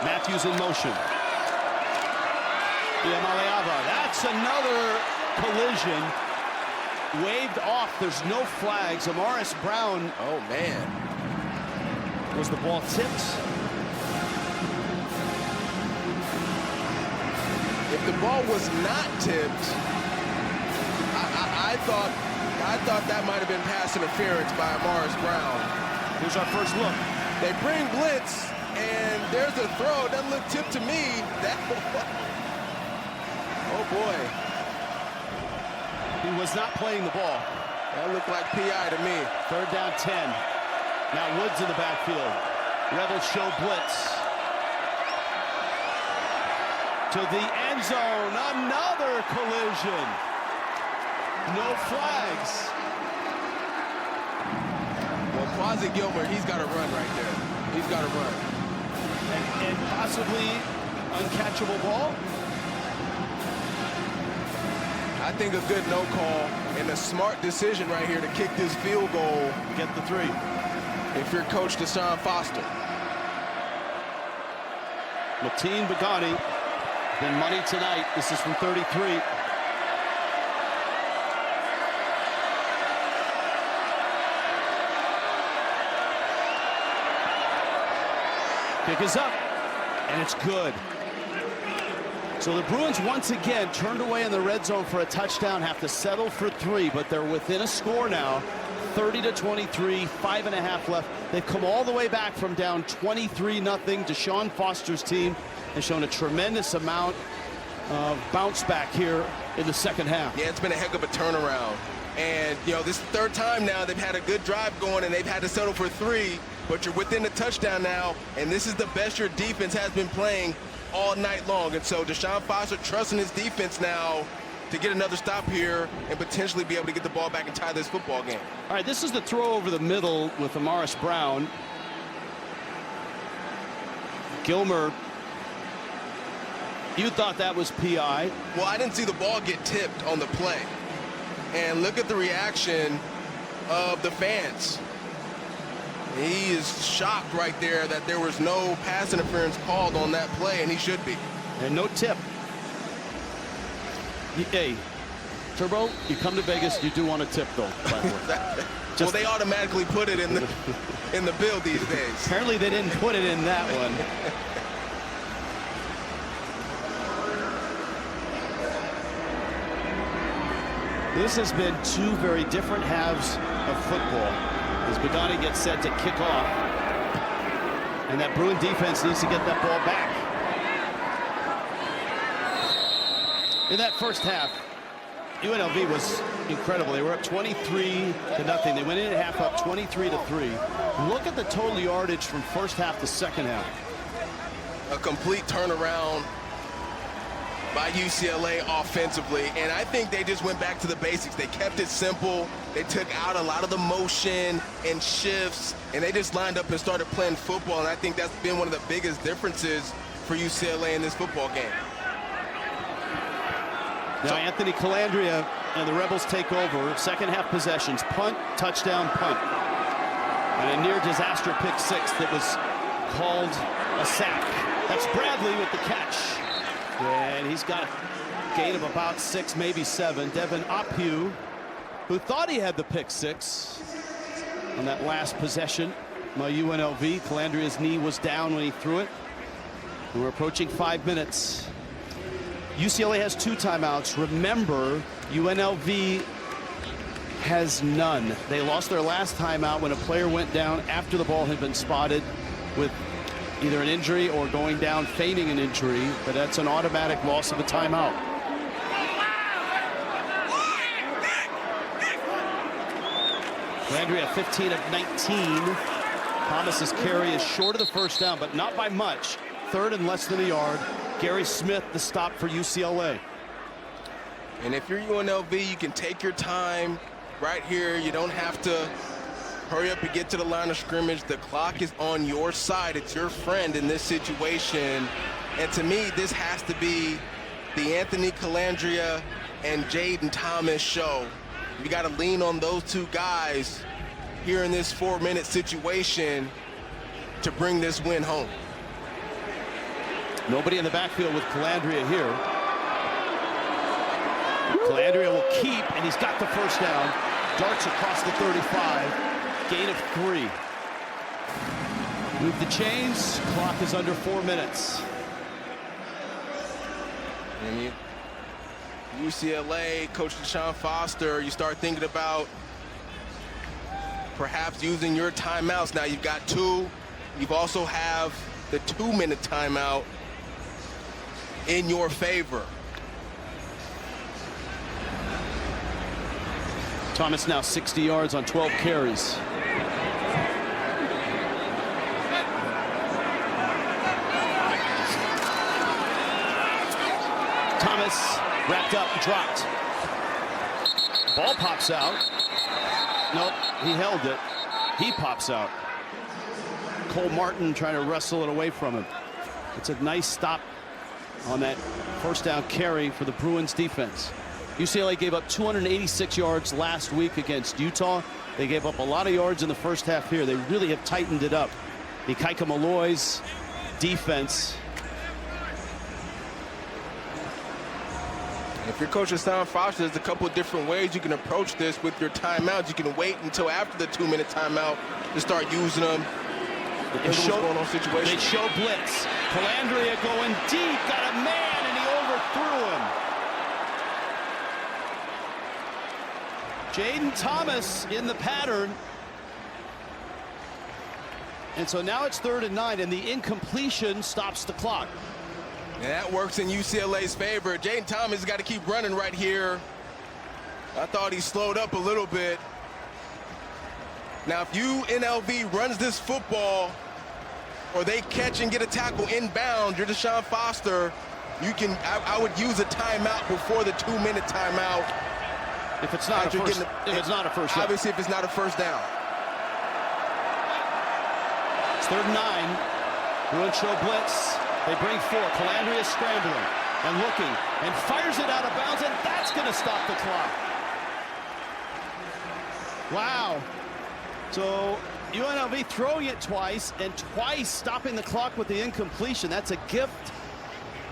Matthews in motion. Iamaleava, that's another collision. Waved off, there's no flags. Amaris Brown. Oh, man. Was the ball tipped? If the ball was not tipped, thought that might have been pass interference by Morris Brown. Here's our first look. They bring blitz, and there's a throw. It doesn't look tipped to me. Oh, boy. He was not playing the ball. That looked like PI to me. 3rd down 10. Now Woods in the backfield. Rebels show blitz. To the end zone. Another collision. No flags. Well, Quasi Gilmer, he's got to run right there. He's got to run. And possibly uncatchable ball. I think a good no call and a smart decision right here to kick this field goal. Get the 3. If you're Coach Deshaun Foster. Mateen Begani, been money tonight. This is from 33. Kick is up, and it's good. So the Bruins once again turned away in the red zone for a touchdown, have to settle for 3, but they're within a score now, 30-23, 5.5 left. They've come all the way back from down 23-0. Deshaun Foster's team has shown a tremendous amount of bounce back here in the second half. Yeah, it's been a heck of a turnaround. And, you know, this is the 3rd time now they've had a good drive going and they've had to settle for 3, but you're within the touchdown now, and this is the best your defense has been playing all night long. And so Deshaun Foster trusting his defense now to get another stop here and potentially be able to get the ball back and tie this football game. All right, this is the throw over the middle with Morris Brown. Gilmer, you thought that was PI. Well, I didn't see the ball get tipped on the play. And look at the reaction of the fans. He is shocked right there that there was no pass interference called on that play, and he should be. And no tip. Hey, Turbo, you come to Vegas, you do want a tip, though. Well, they automatically put it in the bill these days. Apparently they didn't put it in that one. This has been 2 very different halves of football as Begani gets set to kick off. And that Bruin defense needs to get that ball back. In that first half, UNLV was incredible. They were up 23-0. They went in at half up 23-3. Look at the total yardage from first half to second half. A complete turnaround by UCLA offensively, and I think they just went back to the basics. They kept it simple. They took out a lot of the motion and shifts, and they just lined up and started playing football, and I think that's been one of the biggest differences for UCLA in this football game. Now Anthony Calandria and the Rebels take over. Second half possessions, punt, touchdown, punt. And a near disaster pick 6 that was called a sack. That's Bradley with the catch. And he's got a gain of about 6, maybe 7. Devin Ophew, who thought he had the pick 6 on that last possession by UNLV. Calandria's knee was down when he threw it. And we're approaching 5 minutes. UCLA has 2 timeouts. Remember, UNLV has none. They lost their last timeout when a player went down after the ball had been spotted with either an injury or going down feigning an injury, but that's an automatic loss of a timeout. Calandria 15 of 19. Thomas's carry is short of the first down, but not by much. 3rd and less than a yard. Gary Smith, the stop for UCLA. And if you're UNLV, you can take your time right here. You don't have to hurry up and get to the line of scrimmage. The clock is on your side. It's your friend in this situation. And to me, this has to be the Anthony Calandria and Jaden Thomas show. You got to lean on those 2 guys here in this 4-minute situation to bring this win home. Nobody in the backfield with Calandria here. Calandria will keep, and he's got the first down. Darts across the 35. Gain of 3. Move the chains. Clock is under 4 minutes. And UCLA, Coach Deshaun Foster, you start thinking about perhaps using your timeouts. Now you've got 2. You also have the 2-minute timeout in your favor. Thomas now 60 yards on 12 carries. Thomas wrapped up, dropped. Ball pops out. Nope, he held it. He pops out. Cole Martin trying to wrestle it away from him. It's a nice stop on that first down carry for the Bruins defense. UCLA gave up 286 yards last week against Utah. They gave up a lot of yards in the first half here. They really have tightened it up. Ikaika Malloy's defense. If you're Coach Deshaun Foster, there's a couple of different ways you can approach this with your timeouts. You can wait until after the 2-minute timeout to start using them. They show blitz. Calandria going deep, got a man, and he overthrew him. Jaden Thomas in the pattern. And so now it's 3rd and 9, and the incompletion stops the clock. And that works in UCLA's favor. Jaden Thomas has got to keep running right here. I thought he slowed up a little bit. Now, if UNLV runs this football, or they catch and get a tackle inbound, you're Deshaun Foster, I would use a timeout before the 2-minute timeout. If it's not a first down. Obviously, if it's not a first down. It's 3rd and 9. Bruins show blitz. They bring 4. Calandria scrambling and looking and fires it out of bounds, and that's going to stop the clock. Wow. So UNLV throwing it twice and twice stopping the clock with the incompletion. That's a gift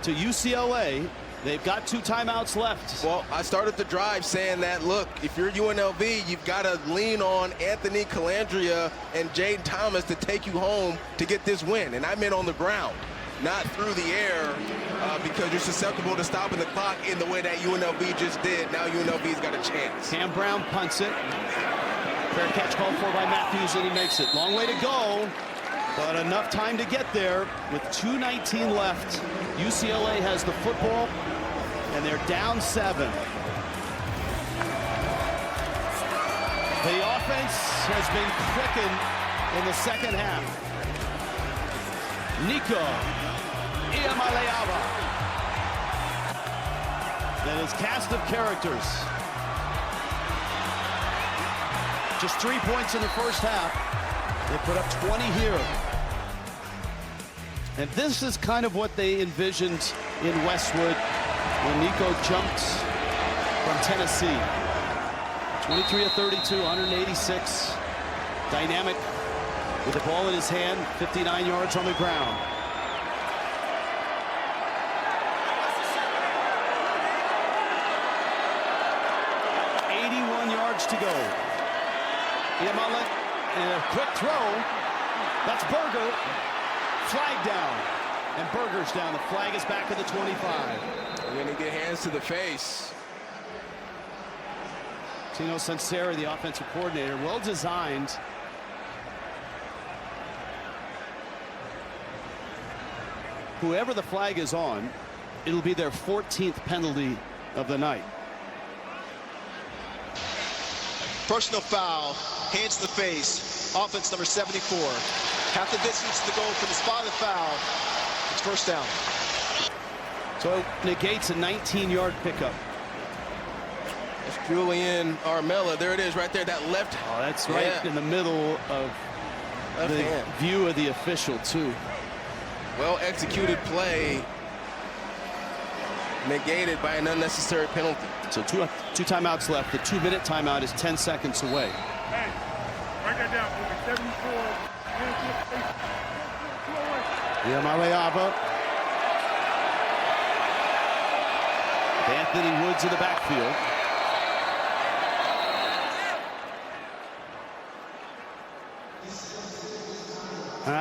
to UCLA. They've got 2 timeouts left. Well, I started the drive saying that, look, if you're UNLV, you've got to lean on Anthony Calandria and Jaden Thomas to take you home to get this win. And I meant on the ground, not through the air, because you're susceptible to stopping the clock in the way that UNLV just did. Now UNLV's got a chance. Cam Brown punts it. Fair catch called for by Matthews, and he makes it. Long way to go, but enough time to get there. With 2:19 left, UCLA has the football, and they're down 7. The offense has been quickened in the second half. Nico Iamaleava and his cast of characters. Just 3 points in the first half. They put up 20 here. And this is kind of what they envisioned in Westwood when Nico jumped from Tennessee. 23 of 32, 186. Dynamic with the ball in his hand, 59 yards on the ground. To go. Iamaleava and a quick throw. That's Berger. Flag down. And Berger's down. The flag is back at the 25. We're going to get hands to the face. Tino Sunseri, the offensive coordinator, well designed. Whoever the flag is on, it'll be their 14th penalty of the night. Personal foul, hands to the face, offense number 74. Half the distance to go from the spot of the foul. It's first down. So it negates a 19-yard pickup. It's Julian Armella. There it is right there, that left. Oh, that's right in the middle of the view of the official, too. Well executed play, negated by an unnecessary penalty. So two timeouts left. The 2-minute timeout is 10 seconds away. Hey, write that down. 74. Iamaleava. Anthony Woods in the backfield.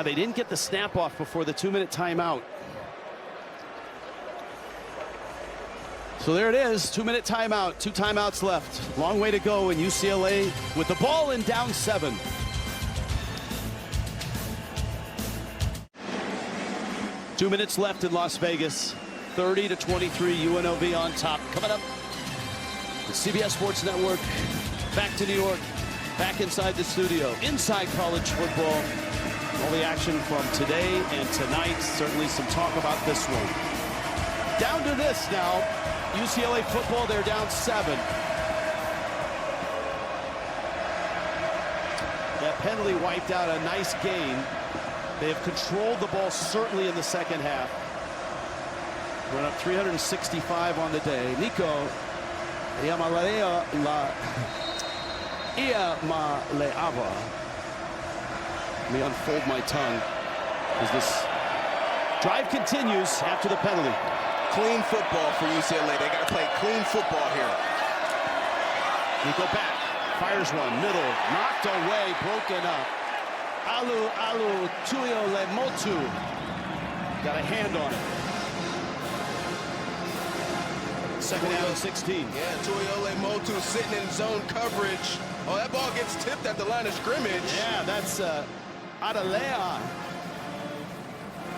They didn't get the snap off before the 2-minute timeout. So there it is, 2-minute timeout, 2 timeouts left. Long way to go in UCLA with the ball and down 7. Two minutes left in Las Vegas. 30-23, UNLV on top. Coming up, the CBS Sports Network, back to New York, back inside the studio, inside college football. All the action from today and tonight. Certainly some talk about this one. Down to this now. UCLA football, they're down 7. That penalty wiped out a nice gain. They have controlled the ball certainly in the second half. Went up 365 on the day. Nico Iamaleava. Let me unfold my tongue as this drive continues after the penalty. Clean football for UCLA. They got to play clean football here. Nico back, fires one, middle, knocked away, broken up. Alu Tuiole Motu got a hand on it. Second down and 16. Yeah, Tuiole Motu sitting in zone coverage. Oh, that ball gets tipped at the line of scrimmage. Yeah, that's Adalea.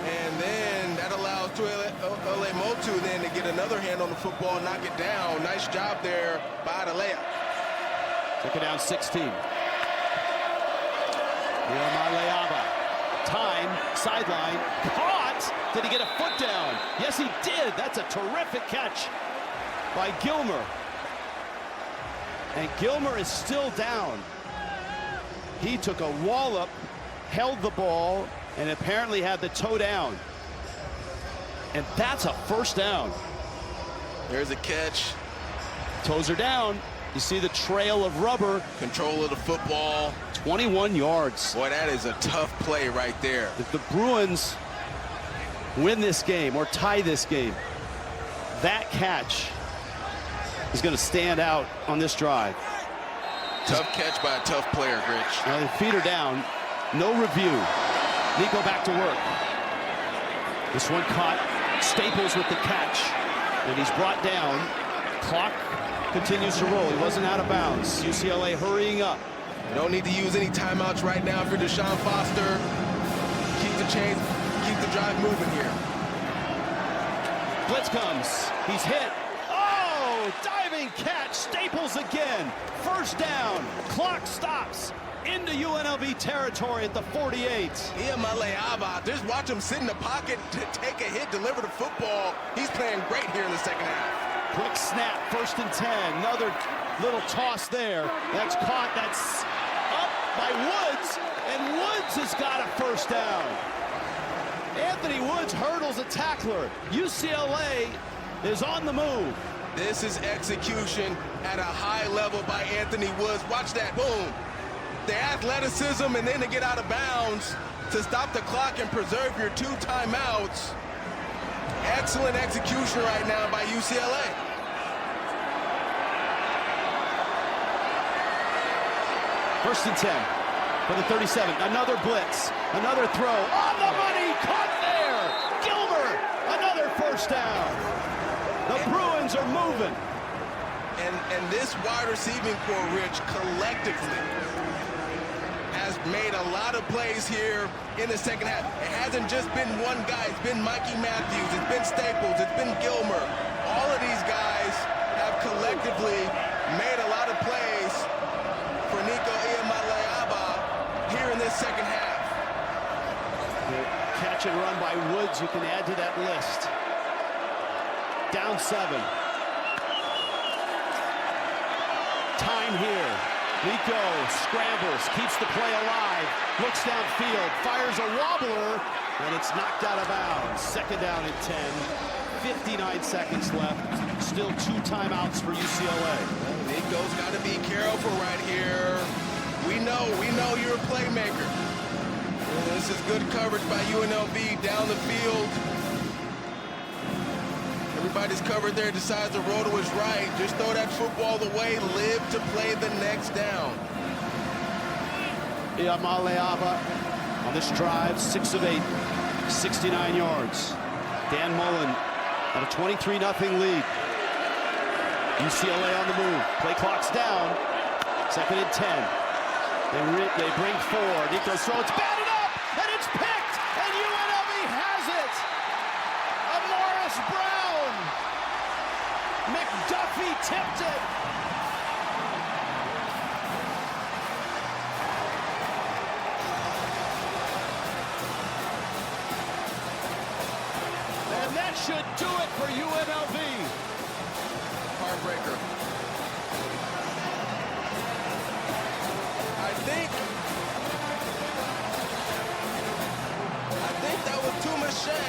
And then that allows Tuiole Motu then to get another hand on the football, knock it down. Nice job there by Adalea. Second down 16. Iamaleava. Time, sideline, caught. Did he get a foot down? Yes, he did. That's a terrific catch by Gilmer. And Gilmer is still down. He took a wallop, held the ball, and apparently had the toe down. And that's a first down. There's a catch. Toes are down. You see the trail of rubber. Control of the football. 21 yards. Boy, that is a tough play right there. If the Bruins win this game or tie this game, that catch is going to stand out on this drive. Tough catch by a tough player, Rich. Now the feet are down. No review. Nico back to work. This one caught. Staples with the catch. And he's brought down. Clock continues to roll. He wasn't out of bounds. UCLA hurrying up. Don't need to use any timeouts right now for Deshaun Foster. Keep the chains, keep the drive moving here. Blitz comes. He's hit. Oh, diving catch. Staples again. First down. Clock stops. Into UNLV territory at the 48. Iamaleava, just watch him sit in the pocket, to take a hit, deliver the football. He's playing great here in the second half. Quick snap, 1st and 10. Another little toss there. That's caught. That's up by Woods, and Woods has got a first down. Anthony Woods hurdles a tackler. UCLA is on the move. This is execution at a high level by Anthony Woods. Watch that, boom. The athleticism, and then to get out of bounds to stop the clock and preserve your 2 timeouts. Excellent execution right now by UCLA. First and 10 for the 37. Another blitz. Another throw. On the money. Caught there. Gilmer. Another first down. The Bruins are moving. And this wide receiving core, Rich, collectively has made a lot of plays here in the second half. It hasn't just been one guy. It's been Mikey Matthews. It's been Staples. It's been Gilmer. All of these guys have collectively made a lot of plays for Nico Iamaleava here in this second half. The catch and run by Woods, you can add to that list. Down 7. Time here. Nico scrambles, keeps the play alive, looks downfield, fires a wobbler, and it's knocked out of bounds. Second down and 10. 59 seconds left. Still 2 timeouts for UCLA. Nico's got to be careful right here. We know you're a playmaker. This is good coverage by UNLV down the field. Everybody's covered there, decides to roll to his right. Just throw that football away, live to play the next down. Iamaleava on this drive, 6 of 8, 69 yards. Dan Mullen at a 23-0 lead. UCLA on the move. Play clock's down. 2nd and 10. They bring 4. Nico's throw. It's batted up, and it's picked, and UNLV has it. Morris Brown. McDuffie tipped it. And that should do it for UNLV. Heartbreaker. I think that was Tumache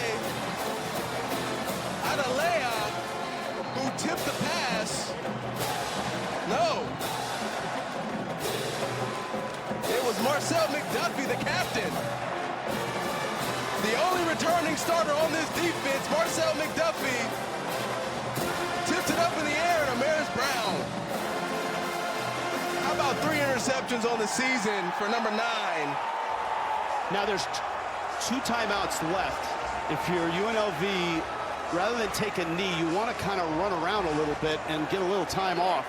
Adalea who tipped the pass. No. It was Marcel McDuffie, the captain. The only returning starter on this defense, Marcel McDuffie, tipped it up in the air, and Amaris Brown. How about 3 interceptions on the season for number 9? Now there's 2 timeouts left. If you're UNLV, rather than take a knee, you want to kind of run around a little bit and get a little time off.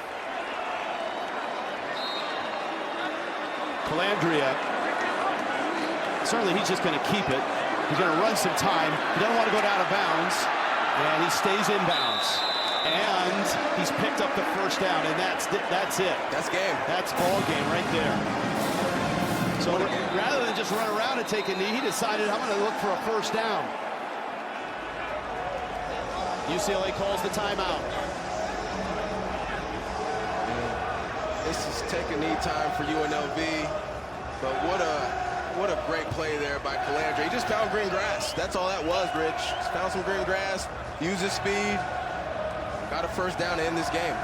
Calandria, certainly he's just going to keep it. He's going to run some time. He doesn't want to go out of bounds, and he stays inbounds. And he's picked up the 1st down, and that's it. That's game. That's ball game right there. So rather than just run around and take a knee, he decided, I'm going to look for a 1st down. UCLA calls the timeout. This is take a knee time for UNLV, but what a great play there by Calandria. He just found green grass. That's all that was, Rich. Just found some green grass, used his speed, got a 1st down to end this game.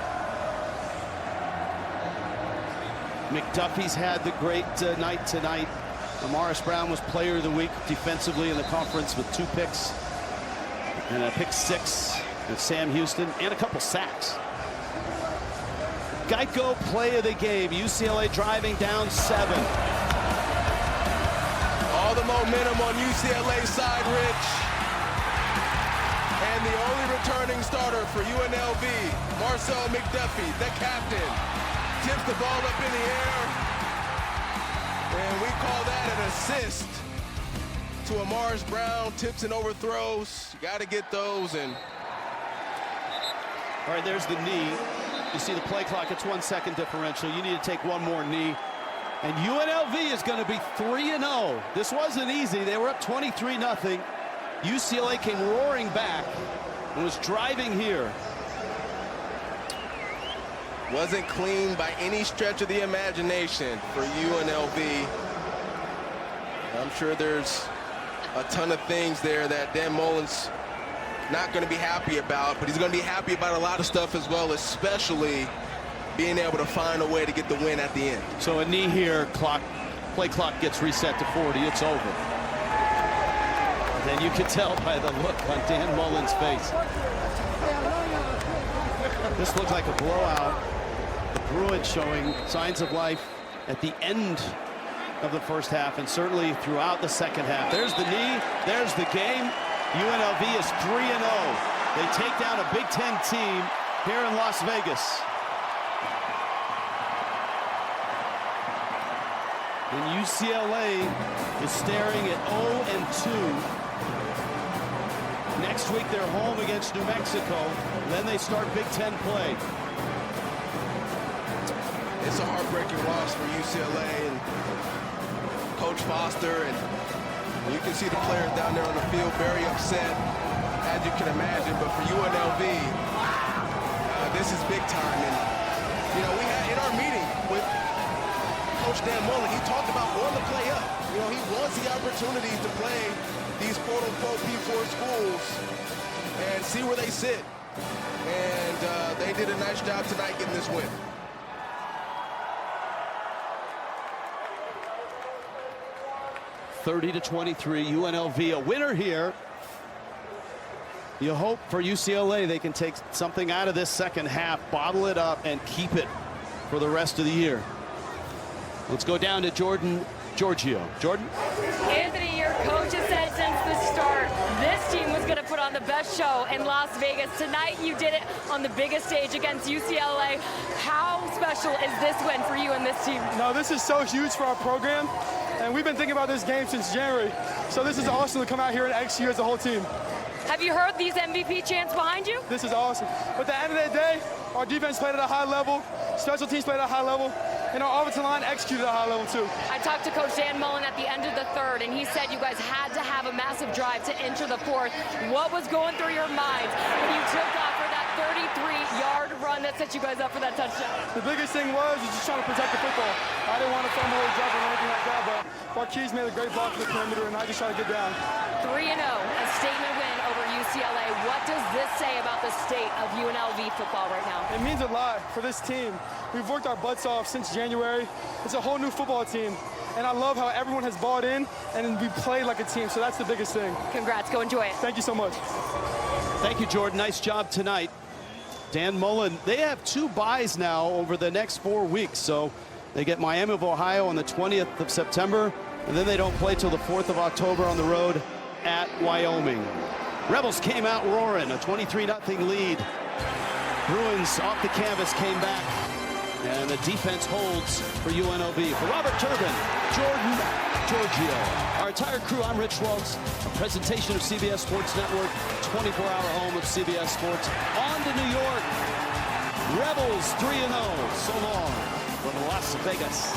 McDuffie's had the great night tonight. Amaris Brown was player of the week defensively in the conference with 2 picks and a pick 6 with Sam Houston and a couple sacks. Geico play of the game. UCLA driving down 7. All the momentum on UCLA's side, Rich. And the only returning starter for UNLV, Marcel McDuffie, the captain, tips the ball up in the air. And we call that an assist to Amaris Brown. Tips and overthrows. You got to get those. And all right, there's the knee. You see the play clock, it's 1 second differential. You need to take one more knee. And UNLV is going to be 3-0. This wasn't easy. They were up 23-0. UCLA came roaring back and was driving here. Wasn't clean by any stretch of the imagination for UNLV. I'm sure there's a ton of things there that Dan Mullen's not going to be happy about, but he's going to be happy about a lot of stuff as well, especially being able to find a way to get the win at the end. So a knee here, play clock gets reset to 40, it's over. And you can tell by the look on Dan Mullen's face. This looks like a blowout. The Bruins showing signs of life at the end of the 1st half and certainly throughout the 2nd half. There's the knee, there's the game. UNLV is 3-0. They take down a Big Ten team here in Las Vegas. And UCLA is staring at 0-2. Next week they're home against New Mexico. Then they start Big Ten play. It's a heartbreaking loss for UCLA and Coach Foster, and you can see the players down there on the field very upset, as you can imagine. But for UNLV, this is big time. And you know, we had in our meeting with Coach Dan Mullen, he talked about wanting to play up. You know, he wants the opportunities to play these quote-unquote P4 schools and see where they sit. And they did a nice job tonight getting this win. (30-23), UNLV a winner here. You hope for UCLA they can take something out of this 2nd half, bottle it up, and keep it for the rest of the year. Let's go down to Jordan Giorgio. Jordan? Anthony, your coach has said since the start this team was going to put on the best show in Las Vegas. Tonight you did it on the biggest stage against UCLA. How special is this win for you and this team? No, this is so huge for our program, and we've been thinking about this game since January. So this is awesome to come out here and execute as a whole team. Have you heard these MVP chants behind you? This is awesome. But at the end of the day, our defense played at a high level, special teams played at a high level, and our offensive line executed at a high level too. I talked to Coach Dan Mullen at the end of the third, and he said you guys had to have a massive drive to enter the fourth. What was going through your minds when you took off for that 33-yard run that set you guys up for that touchdown? The biggest thing was just trying to protect the football. I didn't want to fumble or drop it or anything like that, but Marquise made a great block for the perimeter, and I just tried to get down. 3-0, a statement win over UCLA. What does this say about the state of UNLV football right now? It means a lot for this team. We've worked our butts off since January. It's a whole new football team, and I love how everyone has bought in, and we played like a team, so that's the biggest thing. Congrats, go enjoy it. Thank you so much. Thank you, Jordan. Nice job tonight. Dan Mullen, they have 2 byes now over the next 4 weeks, so they get Miami of Ohio on the 20th of September, and then they don't play till the 4th of October on the road at Wyoming. Rebels came out roaring, a 23-0 lead. Bruins off the canvas came back, and the defense holds for UNLV. For Robert Turbin, Jordan, Giorgio, our entire crew, I'm Rich Schwartz. A presentation of CBS Sports Network, 24-hour home of CBS Sports. On to New York. Rebels 3-0. So long from Las Vegas.